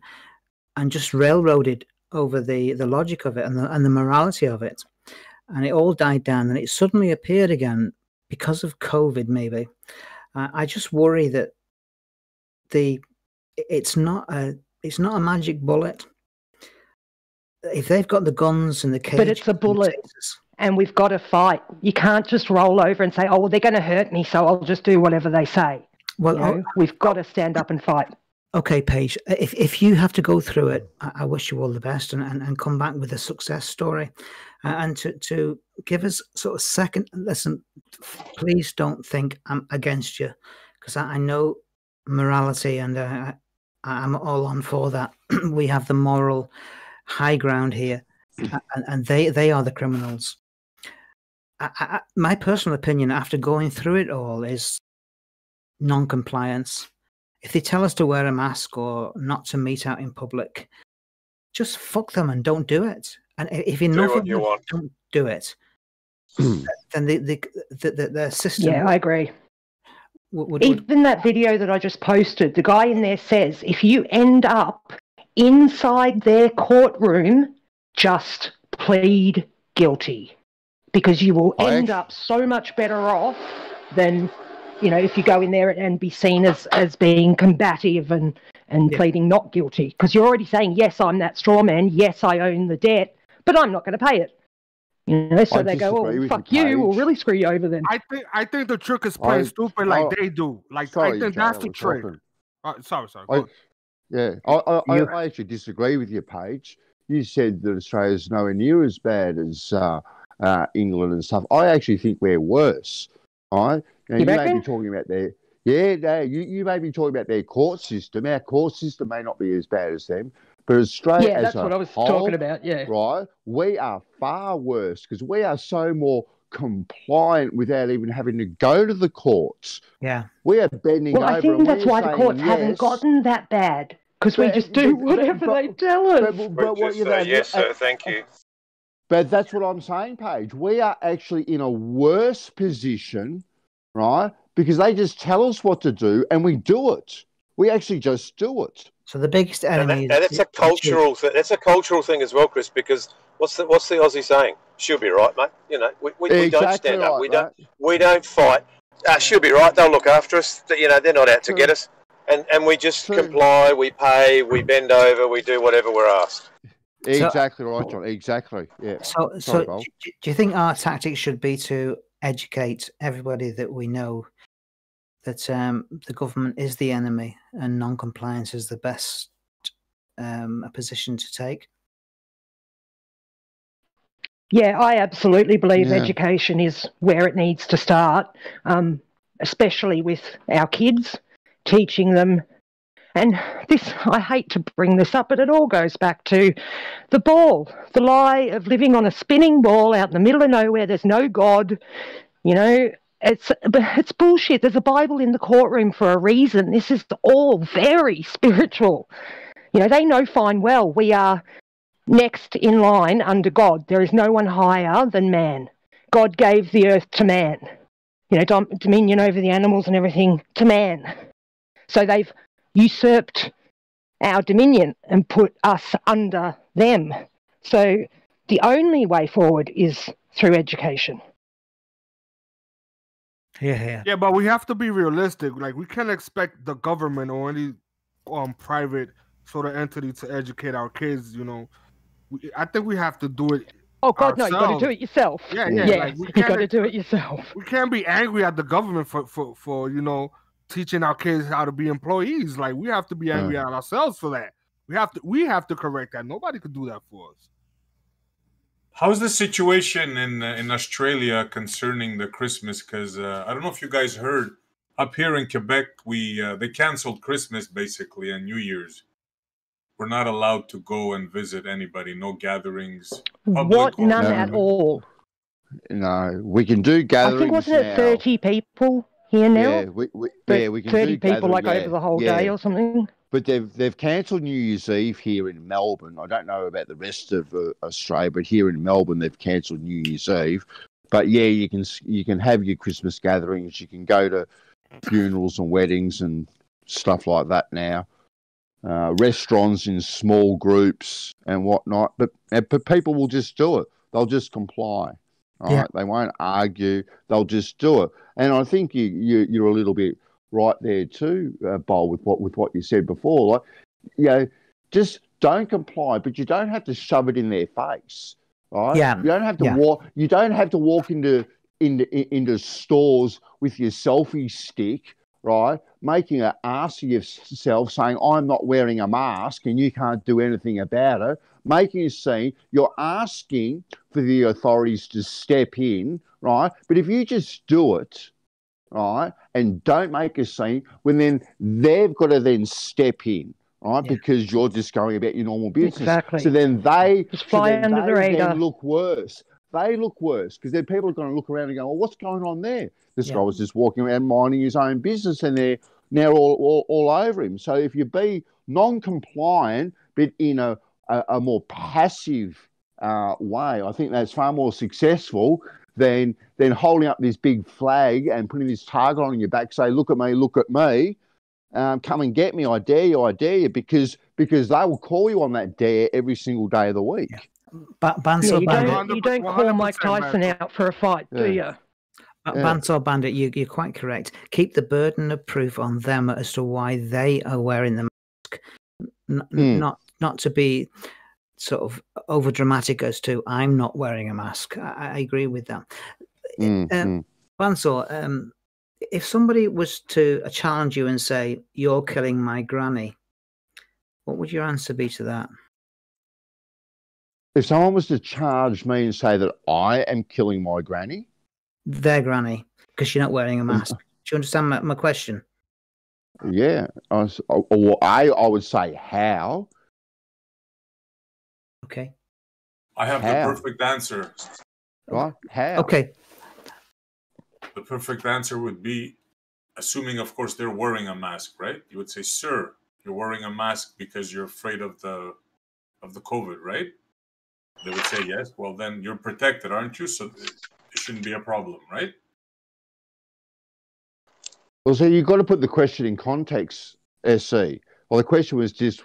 and just railroaded over the logic of it and the morality of it. And it all died down, and it suddenly appeared again because of COVID, maybe. I just worry that it's not a magic bullet. If they've got the guns and the cage, but it's a bullet. And we've got to fight. You can't just roll over and say, "Oh, well, they're going to hurt me, so I'll just do whatever they say." Well, we've got to stand up and fight. Okay, Paige, if you have to go through it, I wish you all the best and come back with a success story. And to give us sort of second, listen, please don't think I'm against you, because I know morality and I'm all on for that. We have the moral high ground here, and they are the criminals. My personal opinion after going through it all is non-compliance. If they tell us to wear a mask or not to meet out in public, just fuck them and don't do it. And if enough of them don't do it, then the system... Yeah, I agree. Even that video that I just posted, the guy in there says, if you end up inside their courtroom, just plead guilty, because you will end up so much better off than you know, if you go in there and be seen as being combative and pleading not guilty, because you're already saying, yes, I'm that straw man, yes, I own the debt, but I'm not going to pay it. You know, so they go, "Oh, fuck you! We'll really screw you over then." I think the trick is playing stupid like they do. Like I think that's the trick. Sorry. I actually disagree with you, Paige. You said that Australia's nowhere near as bad as England and stuff. I actually think we're worse. Right? Now, you may be talking about you may be talking about their court system. Our court system may not be as bad as them. But Australia, that's what I was talking about. Yeah, right. We are far worse because we are so more compliant without even having to go to the courts. Yeah, we are bending over. Well, I think that's why the courts haven't gotten that bad because we just do whatever they tell us. But what yes, sir. Thank you. But that's what I'm saying, Paige. We are actually in a worse position, right? Because they just tell us what to do and we do it. We actually just do it. So the biggest enemy. That's a cultural thing. That's a cultural thing as well, Chris. Because what's the Aussie saying? She'll be right, mate. You know, we don't stand up. We don't fight. She'll be right. They'll look after us. You know, they're not out to get us. And we just comply. We pay. We bend over. We do whatever we're asked. Exactly right, John. Exactly. Yeah. So do you think our tactics should be to educate everybody that we know that the government is the enemy and non-compliance is the best position to take? Yeah, I absolutely believe education is where it needs to start, especially with our kids, teaching them. And this, I hate to bring this up, but it all goes back to the ball, the lie of living on a spinning ball out in the middle of nowhere. There's no God, you know. It's bullshit. There's a Bible in the courtroom for a reason. This is all very spiritual. You know, they know fine well we are next in line under God. There is no one higher than man. God gave the earth to man. You know, dominion over the animals and everything to man. So they've usurped our dominion and put us under them. So the only way forward is through education. Yeah, but we have to be realistic. Like, we can't expect the government or any private sort of entity to educate our kids. You know, I think we have to do it. Oh God, ourselves. No! You got to do it yourself. Yeah. Like, you got to do it yourself. We can't be angry at the government for you know, teaching our kids how to be employees. Like, we have to be angry at ourselves for that. We have to correct that. Nobody could do that for us. How's the situation in Australia concerning the Christmas? Because I don't know if you guys heard, up here in Quebec, they canceled Christmas basically and New Year's. We're not allowed to go and visit anybody. No gatherings. What? None at all. No, we can do gatherings. I think wasn't it 30 people here now? Yeah, we can 30 do people like over the whole day or something. But they've cancelled New Year's Eve here in Melbourne. I don't know about the rest of Australia, but here in Melbourne they've cancelled New Year's Eve. But yeah, you can have your Christmas gatherings. You can go to funerals and weddings and stuff like that now. Restaurants in small groups and whatnot. But people will just do it. They'll just comply. All right, they won't argue. They'll just do it. And I think you're a little bit right there too, Bowl, with what you said before. Like, you know, just don't comply, but you don't have to shove it in their face, right? Yeah. You don't have to walk. You don't have to walk into stores with your selfie stick, right? Making an ass of yourself, saying I'm not wearing a mask and you can't do anything about it. Making a scene. You're asking for the authorities to step in, right? But if you just do it, right, and don't make a scene, when then they've got to then step in, right, because you're just going about your normal business. Exactly. So then they just fly under the radar. Then look worse. They look worse because then people are going to look around and go, well, what's going on there? This guy was just walking around minding his own business and they're now all over him. So if you be non-compliant but in a more passive way, I think that's far more successful than holding up this big flag and putting this target on your back, say, look at me, come and get me, I dare you, because they will call you on that dare every single day of the week. You don't call Mike Tyson out for a fight, do you? Bantor Bandit, you're quite correct. Keep the burden of proof on them as to why they are wearing the mask, not to be sort of over dramatic as to I'm not wearing a mask. I agree with that. Bantor, if somebody was to challenge you and say you're killing my granny, what would your answer be to that? If someone was to charge me and say that I am killing my granny? Their granny, because you're not wearing a mask. Do you understand my question? Yeah. I would say how. Okay. I have the perfect answer. Right? How? Okay. The perfect answer would be, assuming, of course, they're wearing a mask, right? You would say, sir, you're wearing a mask because you're afraid of the COVID, right? They would say yes. Well, then you're protected, aren't you? So it shouldn't be a problem, right? Well, so you've got to put the question in context, SC. Well, the question was just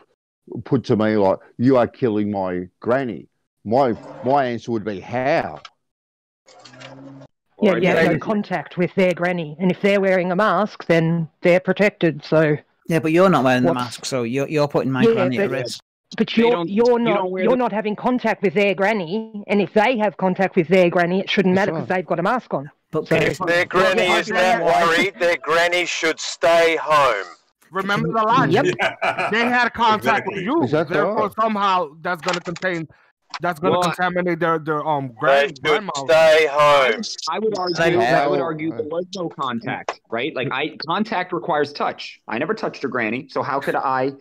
put to me like, you are killing my granny. My answer would be how? Yeah, you have no contact with their granny. And if they're wearing a mask, then they're protected. So yeah, but you're not wearing the mask, so you're putting my granny at risk. But you're not having contact with their granny, and if they have contact with their granny, it shouldn't matter because they've got a mask on. But if their granny is that worried, their granny should stay home. Remember the line. Yep. They had contact with you. Therefore, somehow that's going to contaminate their grandma. Stay home. I would argue there was no contact, right? Like contact requires touch. I never touched her granny, so how could I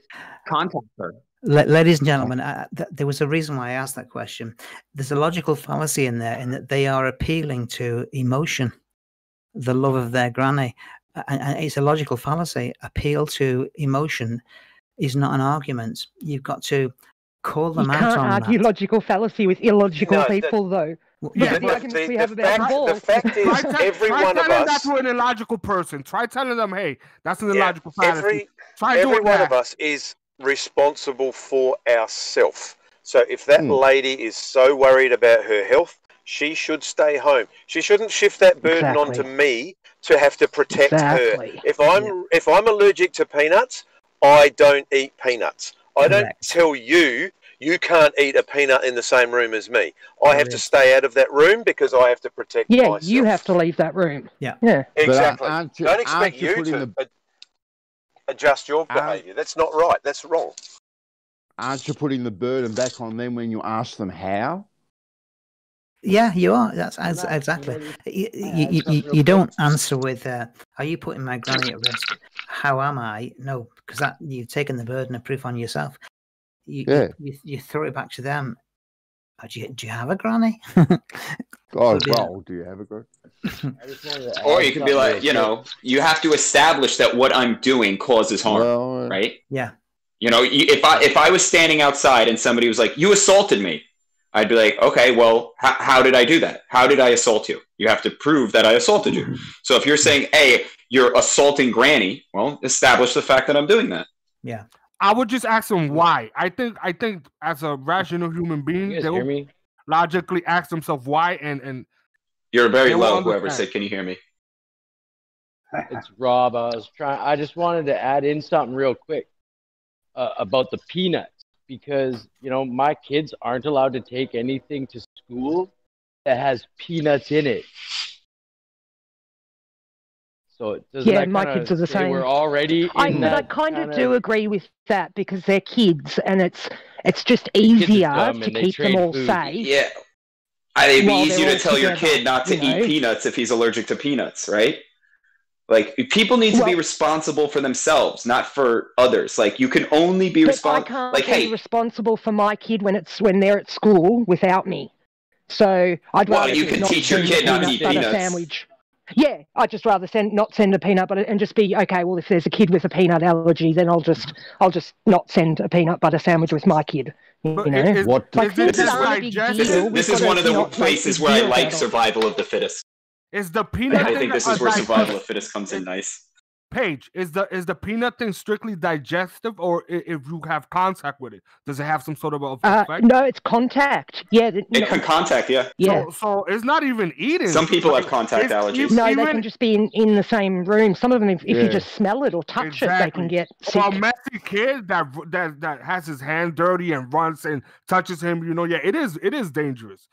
contact her? Ladies and gentlemen, there was a reason why I asked that question. There's a logical fallacy in there in that they are appealing to emotion, the love of their granny. And it's a logical fallacy. Appeal to emotion is not an argument. You've got to call them out on that. You can't argue logical fallacy with illogical people, though. The fact is, every one of us... Try telling that to an illogical person. Try telling them, hey, that's an illogical fallacy. Every one of us is responsible for ourselves. So if that lady is so worried about her health, she should stay home. She shouldn't shift that burden onto me to have to protect her. If I'm allergic to peanuts, I don't eat peanuts. I don't tell you can't eat a peanut in the same room as me. I have to stay out of that room because I have to protect myself. You have to leave that room. Yeah. Exactly. Don't expect you to adjust your behaviour. That's not right. That's wrong. Aren't you putting the burden back on them when you ask them how? Yeah, you are. That's exactly. You don't answer with, "Are you putting my granny at risk? How am I?" No, because you've taken the burden of proof on yourself. You throw it back to them. Do you have a granny? Do you have a granny? Or you could be like, you have to establish that what I'm doing causes harm, right? Yeah. If I was standing outside and somebody was like, "You assaulted me," I'd be like, "Okay, well, how did I do that? How did I assault you? You have to prove that I assaulted you." So if you're saying, "Hey, you're assaulting Granny," well, establish the fact that I'm doing that. Yeah. I would just ask them why. I think as a rational human being, they will logically ask themselves why, and you're very low. Whoever said, "Can you hear me?" It's Rob. I just wanted to add in something real quick about the peanuts, because my kids aren't allowed to take anything to school that has peanuts in it. So my kids are the same. We're already but I kind of do agree with that because they're kids, and it's just easier to keep them all safe. Yeah, it'd be easier to tell your kid not to eat peanuts if he's allergic to peanuts, right? Like, people need to be responsible for themselves, not for others. Like, you can only be responsible. I can't be responsible for my kid when they're at school without me. So I'd rather you can teach your kid not to eat peanuts. Sandwich. Yeah, I'd just rather not send a peanut butter and just be okay. Well, if there's a kid with a peanut allergy, then I'll just not send a peanut butter sandwich with my kid. This is one of the places where I like survival of the fittest. Is the peanut? I think this is where survival of the fittest comes in nice. Paige, is the peanut thing strictly digestive, or if you have contact with it, does it have some sort of effect? No, it's contact. Yeah, it can contact. Yeah. Yeah. So it's not even eating. Some people have contact allergies. No, they can just be in the same room. Some of them, if you just smell it or touch it, they can get sick. Well, a messy kid that has his hand dirty and runs and touches him, it is dangerous.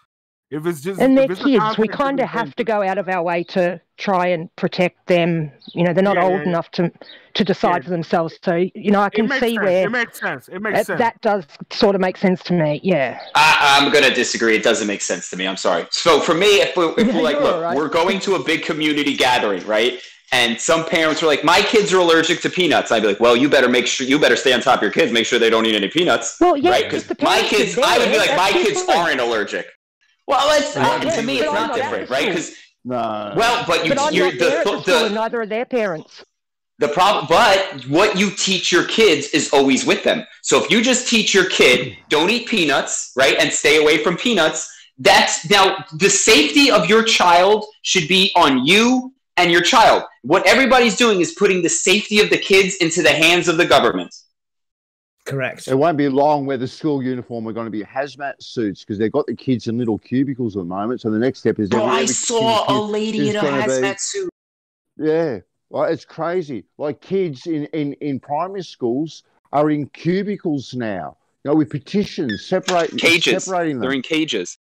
If it's just and they're kids, we kind of have to go out of our way to try and protect them. They're not old enough to decide for themselves. So I can see where it makes sense. It makes sense. That does sort of make sense to me. Yeah. I'm gonna disagree. It doesn't make sense to me. I'm sorry. So for me, if we're like, look, right. We're going to a big community gathering, right? And some parents are like, my kids are allergic to peanuts. I'd be like, well, you better stay on top of your kids. Make sure they don't eat any peanuts. Well, yeah, right? Because my kids, I would be like, my kids aren't allergic. Well, to me, it's not different, right? Because neither are their parents. The problem, but what you teach your kids is always with them. So if you just teach your kid, don't eat peanuts, right, and stay away from peanuts, now the safety of your child should be on you and your child. What everybody's doing is putting the safety of the kids into the hands of the government. Correct. It won't be long where the school uniform are going to be hazmat suits because they've got the kids in little cubicles at the moment. So the next step is... I saw a lady in a hazmat suit. Yeah, it's crazy. Like kids in primary schools are in cubicles now, with petitions separating them. They're in cages.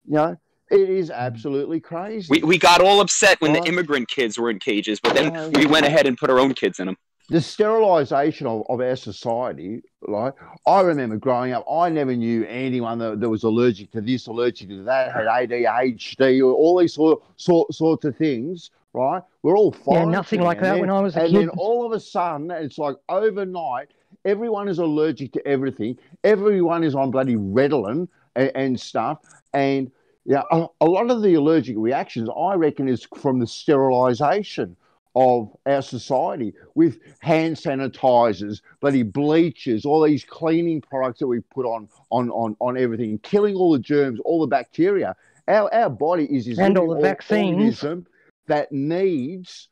It is absolutely crazy. We got all upset when the immigrant kids were in cages, but then we went ahead and put our own kids in them. The sterilisation of our society, like I remember growing up, I never knew anyone that was allergic to this, allergic to that, had ADHD, or all these sorts of things, right? We're all fine. Yeah, nothing like that when I was a kid. And then all of a sudden, it's like overnight, everyone is allergic to everything. Everyone is on bloody Ritalin and stuff. And a lot of the allergic reactions, I reckon, is from the sterilisation of our society with hand sanitizers, bloody bleachers, all these cleaning products that we put on everything, killing all the germs, all the bacteria. Our body is this and all the vaccines organism that needs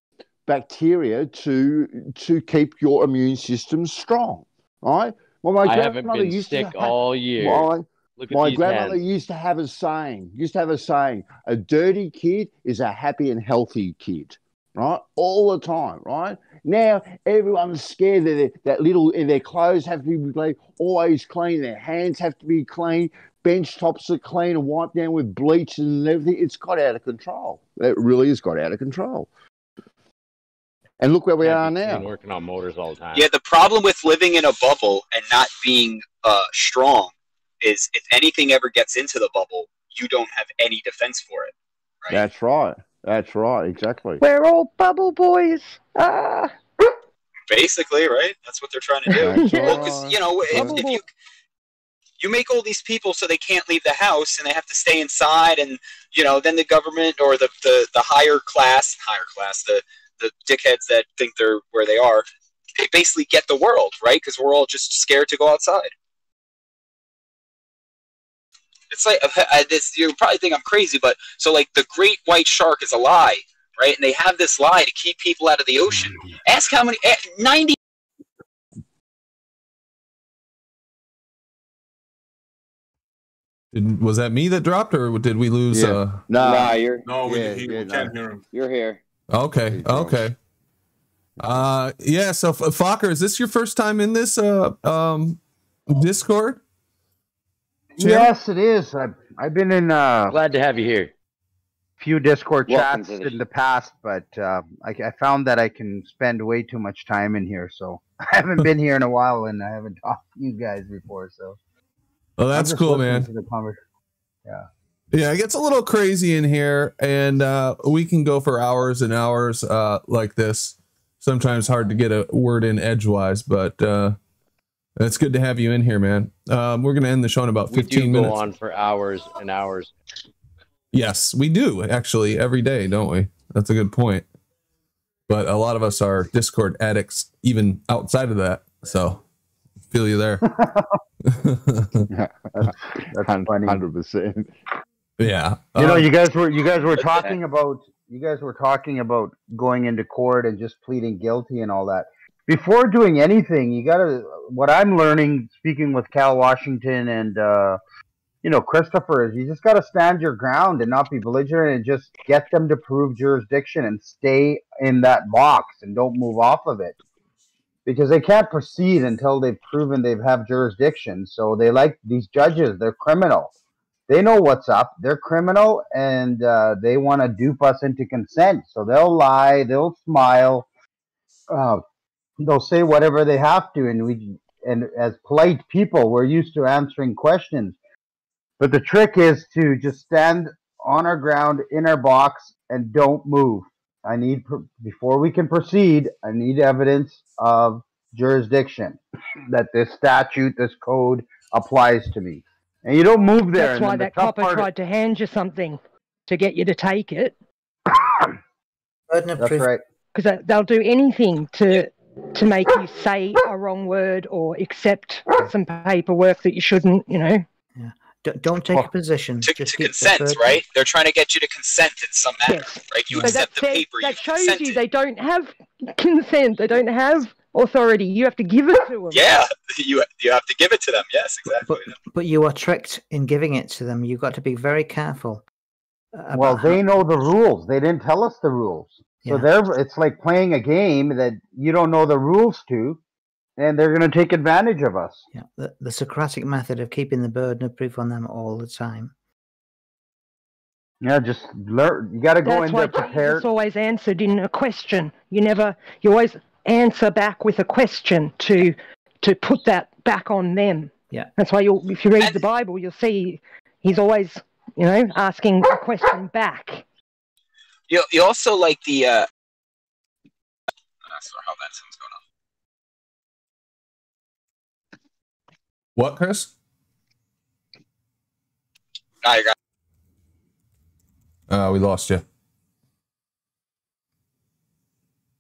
bacteria to keep your immune system strong, right? Well, I haven't been sick all year. My grandmother used to have a saying, a dirty kid is a happy and healthy kid. Right, all the time. Right now, everyone's scared that their clothes have to be always clean. Their hands have to be clean. Bench tops are clean and wiped down with bleach and everything. It's got out of control. It really has got out of control. And look where we are now. Working on motors all the time. Yeah, the problem with living in a bubble and not being strong is if anything ever gets into the bubble, you don't have any defense for it. Right? That's right. That's right, exactly. We're all bubble boys. Basically, right? That's what they're trying to do. Well, because if you make all these people so they can't leave the house and they have to stay inside, and then the government or the higher class, the dickheads that think they're where they are, they basically get the world, right? Because we're all just scared to go outside. It's like you probably think I'm crazy, but so like the great white shark is a lie, right? And they have this lie to keep people out of the ocean. Ask how many 90. Was that me that dropped, or did we lose? No, we can't hear him. You're here. Okay. Yeah. So Fokker, is this your first time in this Discord? Yes, it is. I've been in glad to have you here. Few Discord chats in the past, but I found that I can spend way too much time in here, so I haven't been here in a while, and I haven't talked to you guys before. So, well, that's cool, man. Yeah, it gets a little crazy in here, and we can go for hours and hours like this. Sometimes hard to get a word in edgewise, but. It's good to have you in here, man. We're going to end the show in about 15 minutes. We go on for hours and hours. Yes, we do, actually, every day, don't we? That's a good point. But a lot of us are Discord addicts, even outside of that. So, feel you there. That's 100%. Yeah. You guys were talking about going into court and just pleading guilty and all that. before doing anything, you gotta. What I'm learning, speaking with Cal Washington and Christopher, is you just gotta stand your ground and not be belligerent and just get them to prove jurisdiction and stay in that box and don't move off of it, because they can't proceed until they've proven they have jurisdiction. So they like these judges; they're criminal. They know what's up. They're criminal, and they want to dupe us into consent. So they'll lie, they'll smile. They'll say whatever they have to, and as polite people, we're used to answering questions. But the trick is to just stand on our ground in our box and don't move. Before we can proceed, I need evidence of jurisdiction, that this statute, this code applies to me. And you don't move there. That's why that copper tried to hand you something to get you to take it. That's right. Because they'll do anything to make you say a wrong word or accept some paperwork that you shouldn't, Yeah. Don't take a position. To consent, right? They're trying to get you to consent in some manner, right? You accept the paper. That shows you they don't have consent. They don't have authority. You have to give it to them. Yeah, you have to give it to them. Yes, exactly. But you are tricked in giving it to them. You've got to be very careful. Well, they know the rules. They didn't tell us the rules. So it's like playing a game that you don't know the rules to, and they're going to take advantage of us. Yeah, the Socratic method of keeping the burden of proof on them all the time. Yeah, just learn. You got to go in there prepared. That's why Jesus always answered in a question. You always answer back with a question to put that back on them. Yeah, that's why if you read the Bible, you'll see he's always asking a question back. You also like the. I'm not sure how that sounds going on. What, Chris? I got. We lost you.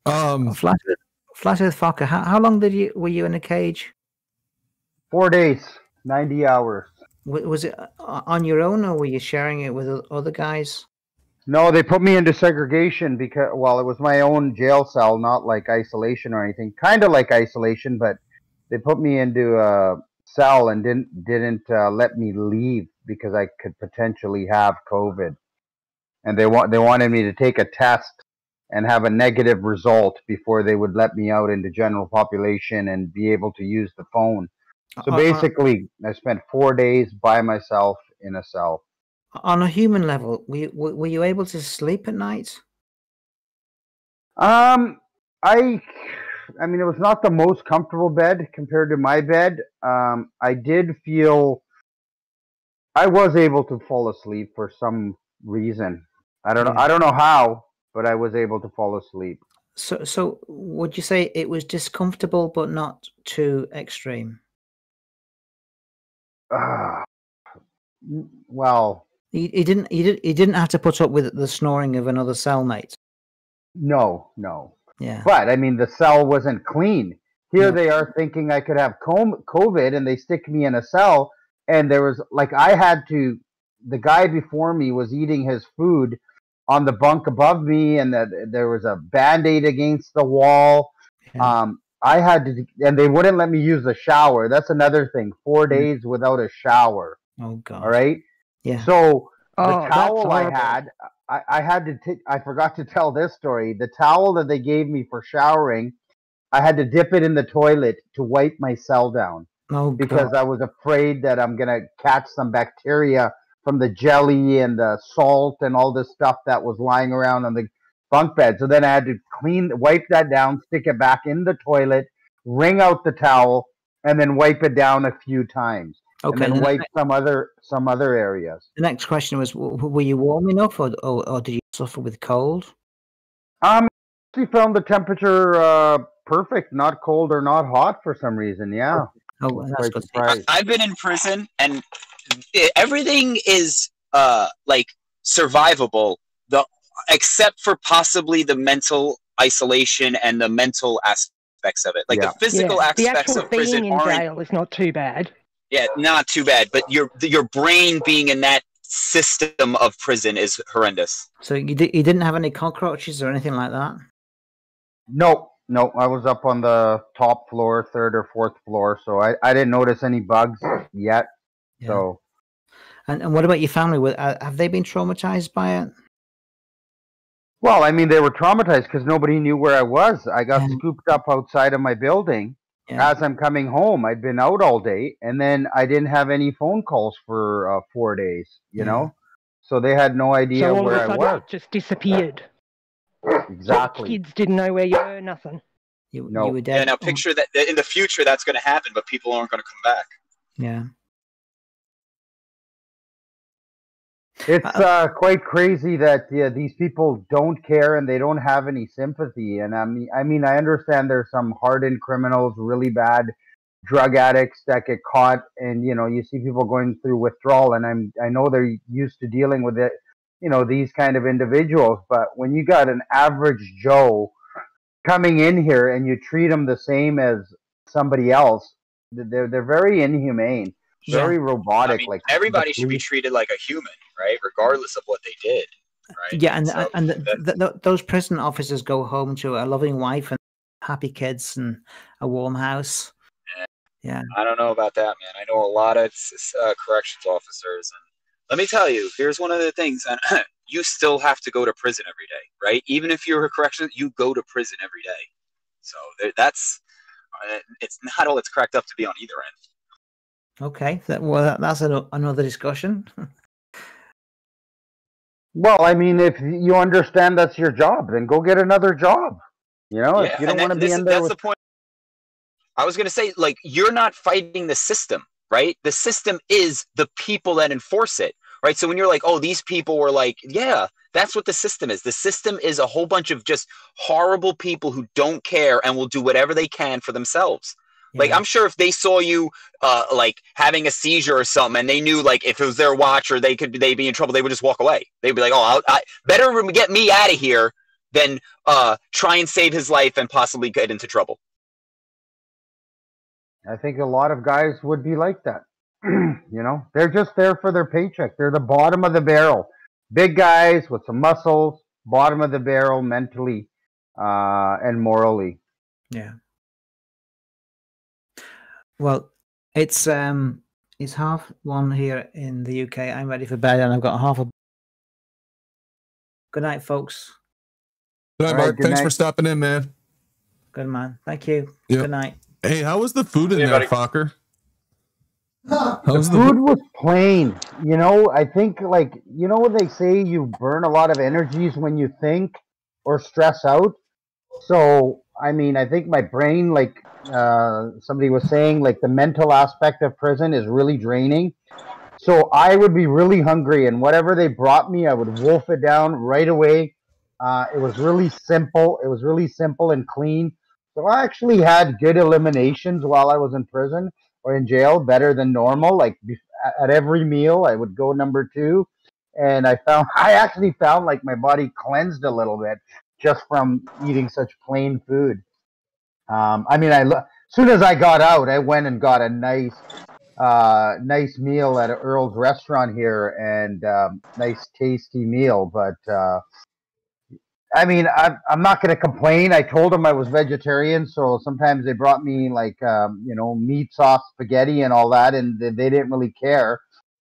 Flat Earth Focker. How long were you in a cage? 4 days, 90 hours. Was it on your own, or were you sharing it with other guys? No, they put me into segregation because, it was my own jail cell, not like isolation or anything. Kind of like isolation, but they put me into a cell and didn't let me leave because I could potentially have COVID. And they wanted me to take a test and have a negative result before they would let me out into general population and be able to use the phone. So basically, I spent 4 days by myself in a cell. On a human level, were you able to sleep at night? I mean, it was not the most comfortable bed compared to my bed. I did feel I was able to fall asleep for some reason. I don't know how, but I was able to fall asleep. So would you say it was discomfortable, but not too extreme? Well. He didn't have to put up with the snoring of another cellmate. No. Yeah. But I mean, the cell wasn't clean. Here they are thinking I could have COVID, and they stick me in a cell. And there was the guy before me was eating his food on the bunk above me, and there was a Band-Aid against the wall. Yeah. I had to, and they wouldn't let me use the shower. That's another thing. 4 days without a shower. Oh God. All right. Yeah. So the towel I had, I had to take. I forgot to tell this story. The towel that they gave me for showering, I had to dip it in the toilet to wipe my cell down. Oh, because God. I was afraid that I'm gonna catch some bacteria from the jelly and the salt and all this stuff that was lying around on the bunk bed. So then I had to wipe that down, stick it back in the toilet, wring out the towel, and then wipe it down a few times. Okay, and then wipe some other areas. The next question was: were you warm enough, or did you suffer with cold? We found the temperature perfect, not cold or not hot for some reason. Yeah. Oh, that's good. I've been in prison, and everything is like survivable, except for possibly the mental isolation and the mental aspects of it. Like the physical aspects of prison being in jail is not too bad. Yeah, not too bad, but your brain being in that system of prison is horrendous. So you didn't have any cockroaches or anything like that? No, No, I was up on the top floor, third or fourth floor, so I didn't notice any bugs yet. Yeah. So, and what about your family? Have they been traumatized by it? Well, I mean, they were traumatized because nobody knew where I was. I got scooped up outside of my building as I'm coming home. I'd been out all day, and then I didn't have any phone calls for 4 days. You know, so they had no idea so all where of a sudden I was. It just disappeared. Exactly. Kids didn't know where you were. Nothing. You were dead. Yeah. Now picture that in the future that's going to happen, but people aren't going to come back. Yeah. It's quite crazy that these people don't care and they don't have any sympathy. And I mean, I understand there's some hardened criminals, really bad drug addicts that get caught, and you see people going through withdrawal. And I know they're used to dealing with it, these kind of individuals. But when you got an average Joe coming in here and you treat them the same as somebody else, they're very inhumane. Very robotic. I mean, like everybody should be treated like a human, right? Regardless of what they did, right? Yeah, and those prison officers go home to a loving wife and happy kids and a warm house. Yeah. I don't know about that, man. I know a lot of corrections officers, and let me tell you, here's one of the things, and you still have to go to prison every day, right? Even if you're a correction, you go to prison every day. So it's not all it's cracked up to be on either end. Okay, that's another discussion. Well, I mean, if you understand that's your job, then go get another job. If you don't want to be in there. That's the point. I was going to say, like, you're not fighting the system, right? The system is the people that enforce it, right? So when you're like, oh, these people were like, yeah, that's what the system is. The system is a whole bunch of just horrible people who don't care and will do whatever they can for themselves. Like, I'm sure if they saw you, like, having a seizure or something, and they knew, like, if it was their watch or they'd be in trouble, they would just walk away. They'd be like, oh, better get me out of here than try and save his life and possibly get into trouble. I think a lot of guys would be like that. They're just there for their paycheck. They're the bottom of the barrel. Big guys with some muscles, bottom of the barrel mentally and morally. Yeah. Well, it's 1:30 here in the UK. I'm ready for bed, and I've got half a. Good night, folks. Good night, Mark. Thanks for stopping in, man. Good man. Thank you. Yep. Good night. Hey, how was the food in there, Fokker? The food was plain. I think, like, what they say, you burn a lot of energies when you think or stress out. So, I mean, I think my brain, like somebody was saying, like, the mental aspect of prison is really draining. So I would be really hungry, and whatever they brought me, I would wolf it down right away. It was really simple. It was really simple and clean. So I actually had good eliminations while I was in prison or in jail, better than normal. Like, at every meal, I would go number 2. And I actually found like my body cleansed a little bit just from eating such plain food. I mean, as soon as I got out, I went and got a nice meal at Earl's restaurant here, and nice tasty meal. But I mean, I'm not going to complain. I told them I was vegetarian, so sometimes they brought me like meat sauce spaghetti and all that, and they didn't really care.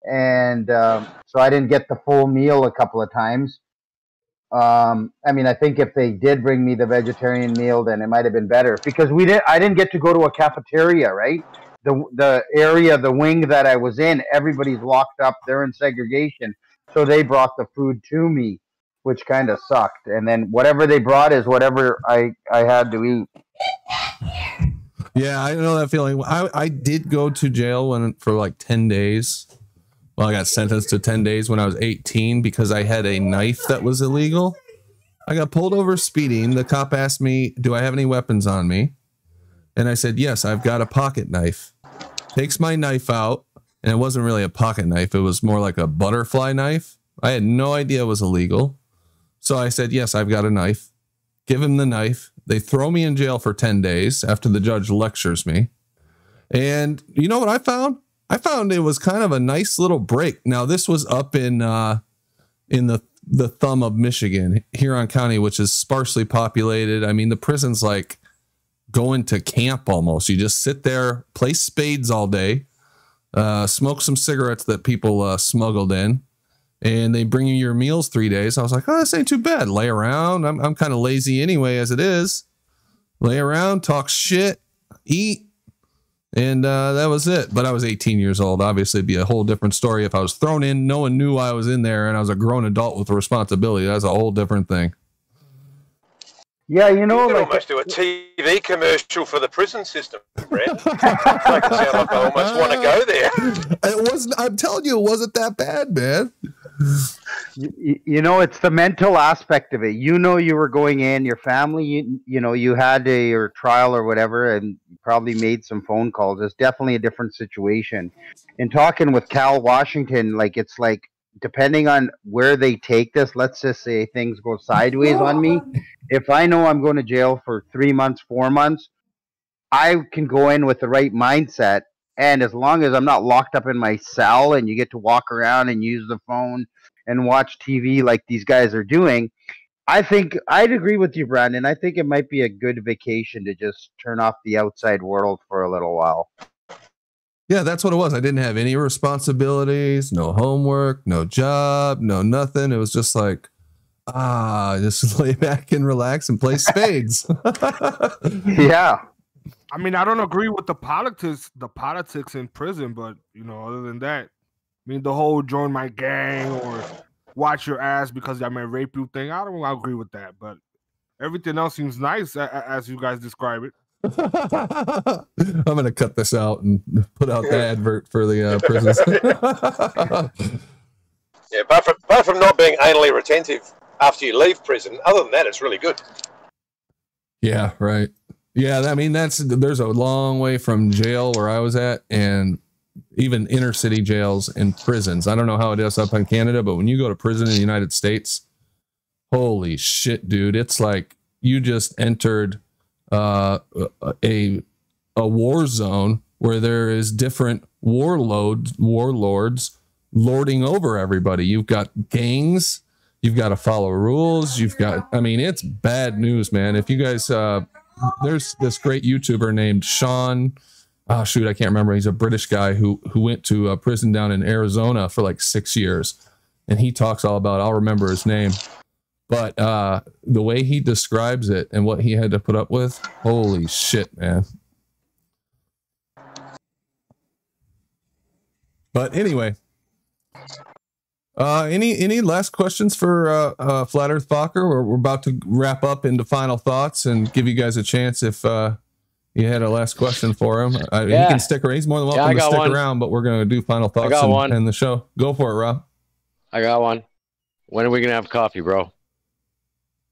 And so I didn't get the full meal a couple of times. I mean, I think if they did bring me the vegetarian meal, then it might have been better, because I didn't get to go to a cafeteria, right? The area, the wing that I was in, everybody's locked up. They're in segregation. So they brought the food to me, which kind of sucked. And then whatever they brought is whatever I had to eat. Yeah, I know that feeling. I did go to jail for like 10 days. Well, I got sentenced to 10 days when I was 18 because I had a knife that was illegal. I got pulled over speeding. The cop asked me, do I have any weapons on me? And I said, yes, I've got a pocket knife. Takes my knife out, and it wasn't really a pocket knife. It was more like a butterfly knife. I had no idea it was illegal. So I said, yes, I've got a knife. Give him the knife. They throw me in jail for 10 days after the judge lectures me. And you know what I found? I found it was kind of a nice little break. Now, this was up in the thumb of Michigan, Huron County, which is sparsely populated. I mean, the prison's like going to camp almost. You just sit there, play spades all day, smoke some cigarettes that people smuggled in, and they bring you your meals 3 days. I was like, oh, this ain't too bad. Lay around. I'm kind of lazy anyway as it is. Lay around, talk shit, eat, and that was it. But I was 18 years old. Obviously, it'd be a whole different story if I was thrown in. No one knew I was in there, and I was a grown adult with a responsibility. That's a whole different thing. Yeah, you know, you could like almost do a TV commercial for the prison system, Brad. Make it sound like I almost want to go there. It wasn't. I'm telling you, it wasn't that bad, man. You know, it's the mental aspect of it. You know, you were going in, your family, you know, you had your trial or whatever, and probably made some phone calls. It's definitely a different situation. And talking with Cal Washington, like, it's like, depending on where they take this, let's just say things go sideways on me. If I know I'm going to jail for 3 months, 4 months, I can go in with the right mindset. And as long as I'm not locked up in my cell and you get to walk around and use the phone and watch TV like these guys are doing, I think I'd agree with you, Brandon. I think it might be a good vacation to just turn off the outside world for a little while. Yeah, that's what it was. I didn't have any responsibilities, no homework, no job, no nothing. It was just like, just lay back and relax and play spades. Yeah. I mean, I don't agree with the politics in prison, but, you know, other than that, I mean, the whole join my gang or watch your ass because I may rape you thing, I don't agree with that. But everything else seems nice as you guys describe it. I'm going to cut this out and put out the advert for the prisons. Yeah, apart from not being anally retentive after you leave prison, other than that, it's really good. Yeah, right. Yeah, I mean, there's a long way from jail where I was at and even inner city jails and prisons. I don't know how it is up in Canada, but when you go to prison in the United States, holy shit, dude. It's like you just entered a war zone where there is different warlords lording over everybody. You've got gangs, you've got to follow rules, I mean, it's bad news, man. If you guys, there's this great YouTuber named Sean, I can't remember. He's a British guy who went to a prison down in Arizona for like 6 years, and he talks all about, I'll remember his name, but the way he describes it and what he had to put up with, holy shit, man. But anyway, any last questions for Flat Earth Fokker? We're about to wrap up into final thoughts and give you guys a chance if you had a last question for him. He can stick around. He's more than welcome to stick around, but we're going to do final thoughts and end the show. Go for it, Rob. I got one. When are we going to have coffee, bro?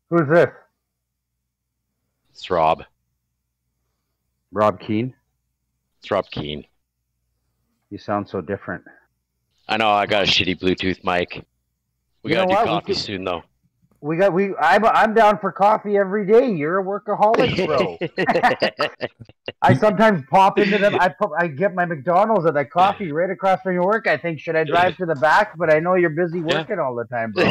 Who's this? It's Rob. Rob Keane? It's Rob Keane. You sound so different. I know, I got a shitty Bluetooth mic. We got to do coffee soon, though. I'm down for coffee every day. You're a workaholic, bro. I sometimes pop into them. I get my McDonald's at that coffee right across from your work. I think, should I drive to the back? But I know you're busy working all the time, bro.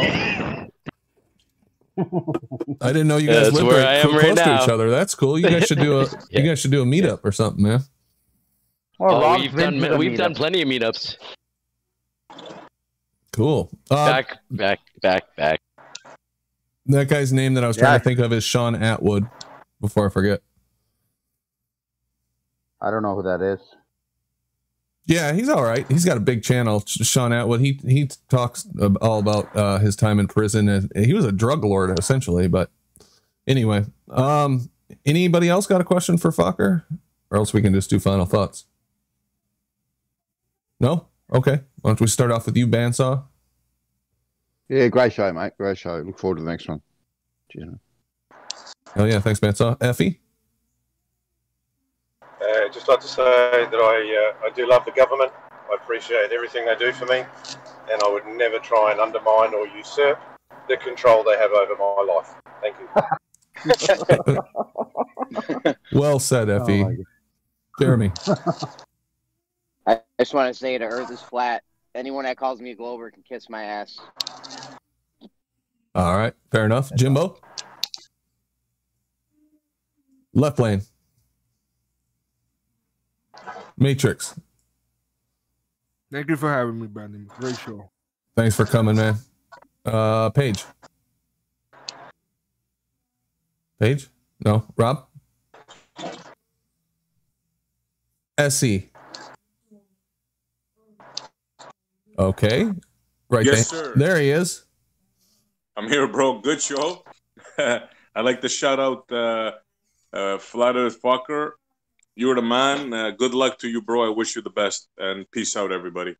I didn't know you guys lived close to each other. That's cool. You guys should do a meetup or something, man. Well, we've done plenty of meetups. Cool. Back. That guy's name that I was trying to think of is Sean Atwood. Before I forget. I don't know who that is. Yeah, he's all right. He's got a big channel, Sean Atwood. He talks all about his time in prison. And he was a drug lord, essentially. But anyway, anybody else got a question for Fokker? Or else we can just do final thoughts. No? Okay. Why don't we start off with you, Bandsaw? Yeah, great show, mate. Great show. Look forward to the next one. Cheers, man. Oh, yeah. Thanks, Bandsaw. Effie? Just like to say that I do love the government. I appreciate everything they do for me, and I would never try and undermine or usurp the control they have over my life. Thank you. Well said, Effie. Jeremy? I just want to say the Earth is flat. Anyone that calls me a glober can kiss my ass. All right, fair enough. Jimbo? Left lane. Matrix. Thank you for having me, Brandon. Great show. Thanks for coming, man. Paige. Paige? No. Rob? SE. Okay. Right Yes, there. sir. There he is. I'm here, bro. Good show. I'd like to shout out Flat Earth Focker. You're the man. Good luck to you, bro. I wish you the best. And peace out, everybody.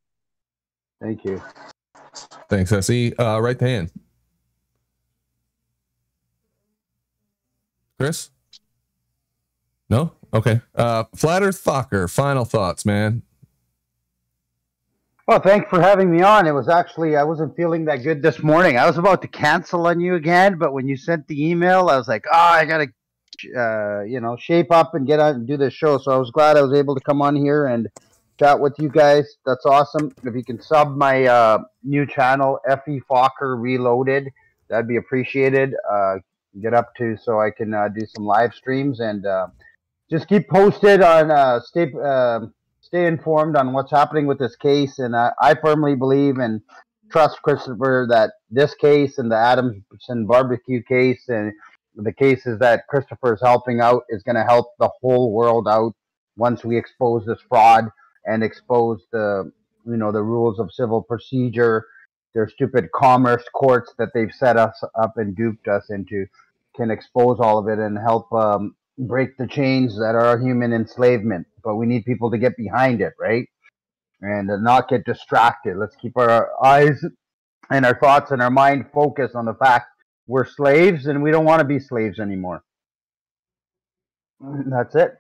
Thank you. Thanks, SE. Right hand. Chris? No? Okay. Flat Earth Focker, final thoughts, man. Well, thanks for having me on. It was actually, I wasn't feeling that good this morning. I was about to cancel on you again, but when you sent the email, I was like, I got to, shape up and get out and do this show. So I was glad I was able to come on here and chat with you guys. That's awesome. If you can sub my new channel, FE Focker Reloaded, that'd be appreciated. Get up to so I can do some live streams and just keep posted on stay informed on what's happening with this case. And I firmly believe and trust Christopher that this case and the Adamson barbecue case and the cases that Christopher is helping out is going to help the whole world out once we expose this fraud and expose the rules of civil procedure, their stupid commerce courts that they've set us up and duped us into, can expose all of it and help break the chains that are human enslavement. But we need people to get behind it, right? And not get distracted. Let's keep our eyes and our thoughts and our mind focused on the fact we're slaves and we don't want to be slaves anymore. That's it.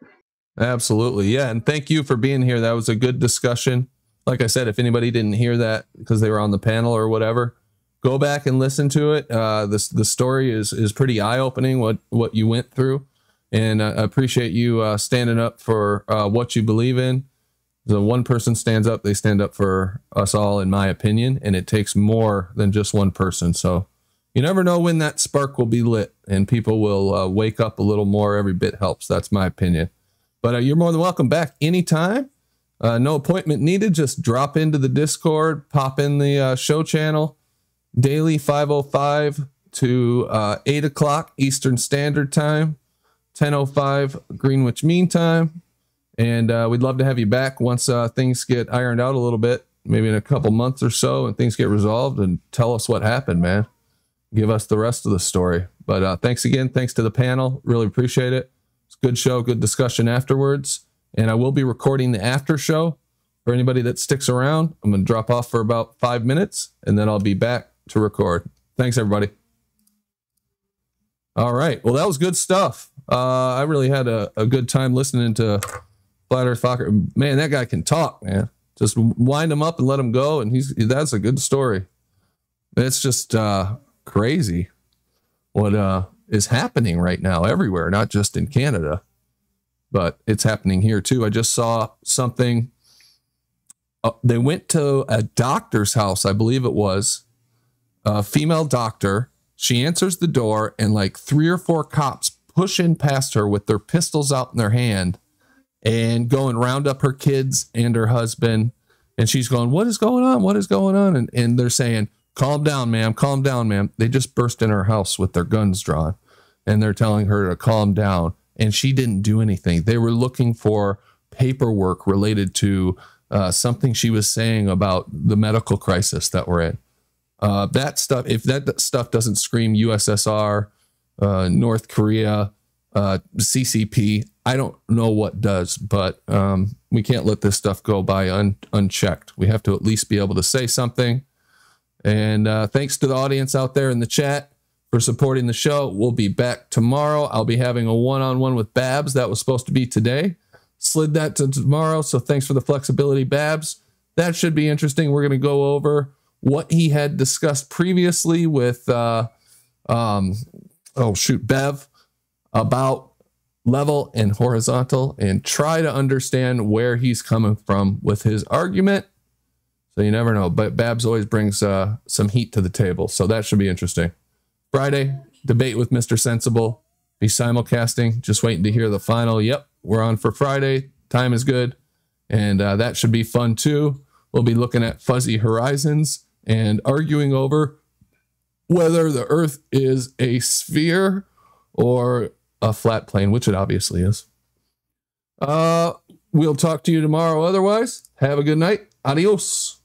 Absolutely. Yeah. And thank you for being here. That was a good discussion. Like I said, if anybody didn't hear that because they were on the panel or whatever, go back and listen to it. The story is pretty eye-opening, what you went through. And I appreciate you standing up for what you believe in. The one person stands up, they stand up for us all, in my opinion. And it takes more than just one person. So you never know when that spark will be lit and people will wake up a little more. Every bit helps. That's my opinion. But you're more than welcome back anytime. No appointment needed. Just drop into the Discord, pop in the show channel daily, 5:05 to 8 o'clock Eastern Standard Time, 10:05 Greenwich Mean Time. And we'd love to have you back once things get ironed out a little bit, maybe in a couple months or so, and things get resolved, and tell us what happened, man. Give us the rest of the story. But thanks again. Thanks to the panel. Really appreciate it. It's a good show, good discussion afterwards. And I will be recording the after show for anybody that sticks around. I'm going to drop off for about 5 minutes, and then I'll be back to record. Thanks, everybody. All right. Well, that was good stuff. I really had a good time listening to Flat Earth Focker. Man, that guy can talk, man. Just wind him up and let him go, and that's a good story. It's just crazy what is happening right now everywhere, not just in Canada, but it's happening here too. I just saw something. They went to a doctor's house, I believe it was, a female doctor. She answers the door, and like 3 or 4 cops push in past her with their pistols out in their hand and go and round up her kids and her husband. And she's going, "What is going on? What is going on?" And they're saying, "Calm down, ma'am. Calm down, ma'am." They just burst in her house with their guns drawn, and they're telling her to calm down. And she didn't do anything. They were looking for paperwork related to something she was saying about the medical crisis that we're in. That stuff, if that stuff doesn't scream USSR, North Korea, CCP, I don't know what does, but we can't let this stuff go by unchecked. We have to at least be able to say something. And thanks to the audience out there in the chat for supporting the show. We'll be back tomorrow. I'll be having a one-on-one with Babs. That was supposed to be today. Slid that to tomorrow. So thanks for the flexibility, Babs. That should be interesting. We're going to go over what he had discussed previously with, Bev, about level and horizontal, and try to understand where he's coming from with his argument. So you never know, but Babs always brings some heat to the table. So that should be interesting. Friday, debate with Mr. Sensible. Be simulcasting. Just waiting to hear the final. Yep, we're on for Friday. Time is good. And that should be fun too. We'll be looking at fuzzy horizons and arguing over whether the Earth is a sphere or a flat plane, which it obviously is. We'll talk to you tomorrow. Otherwise, have a good night. Adios.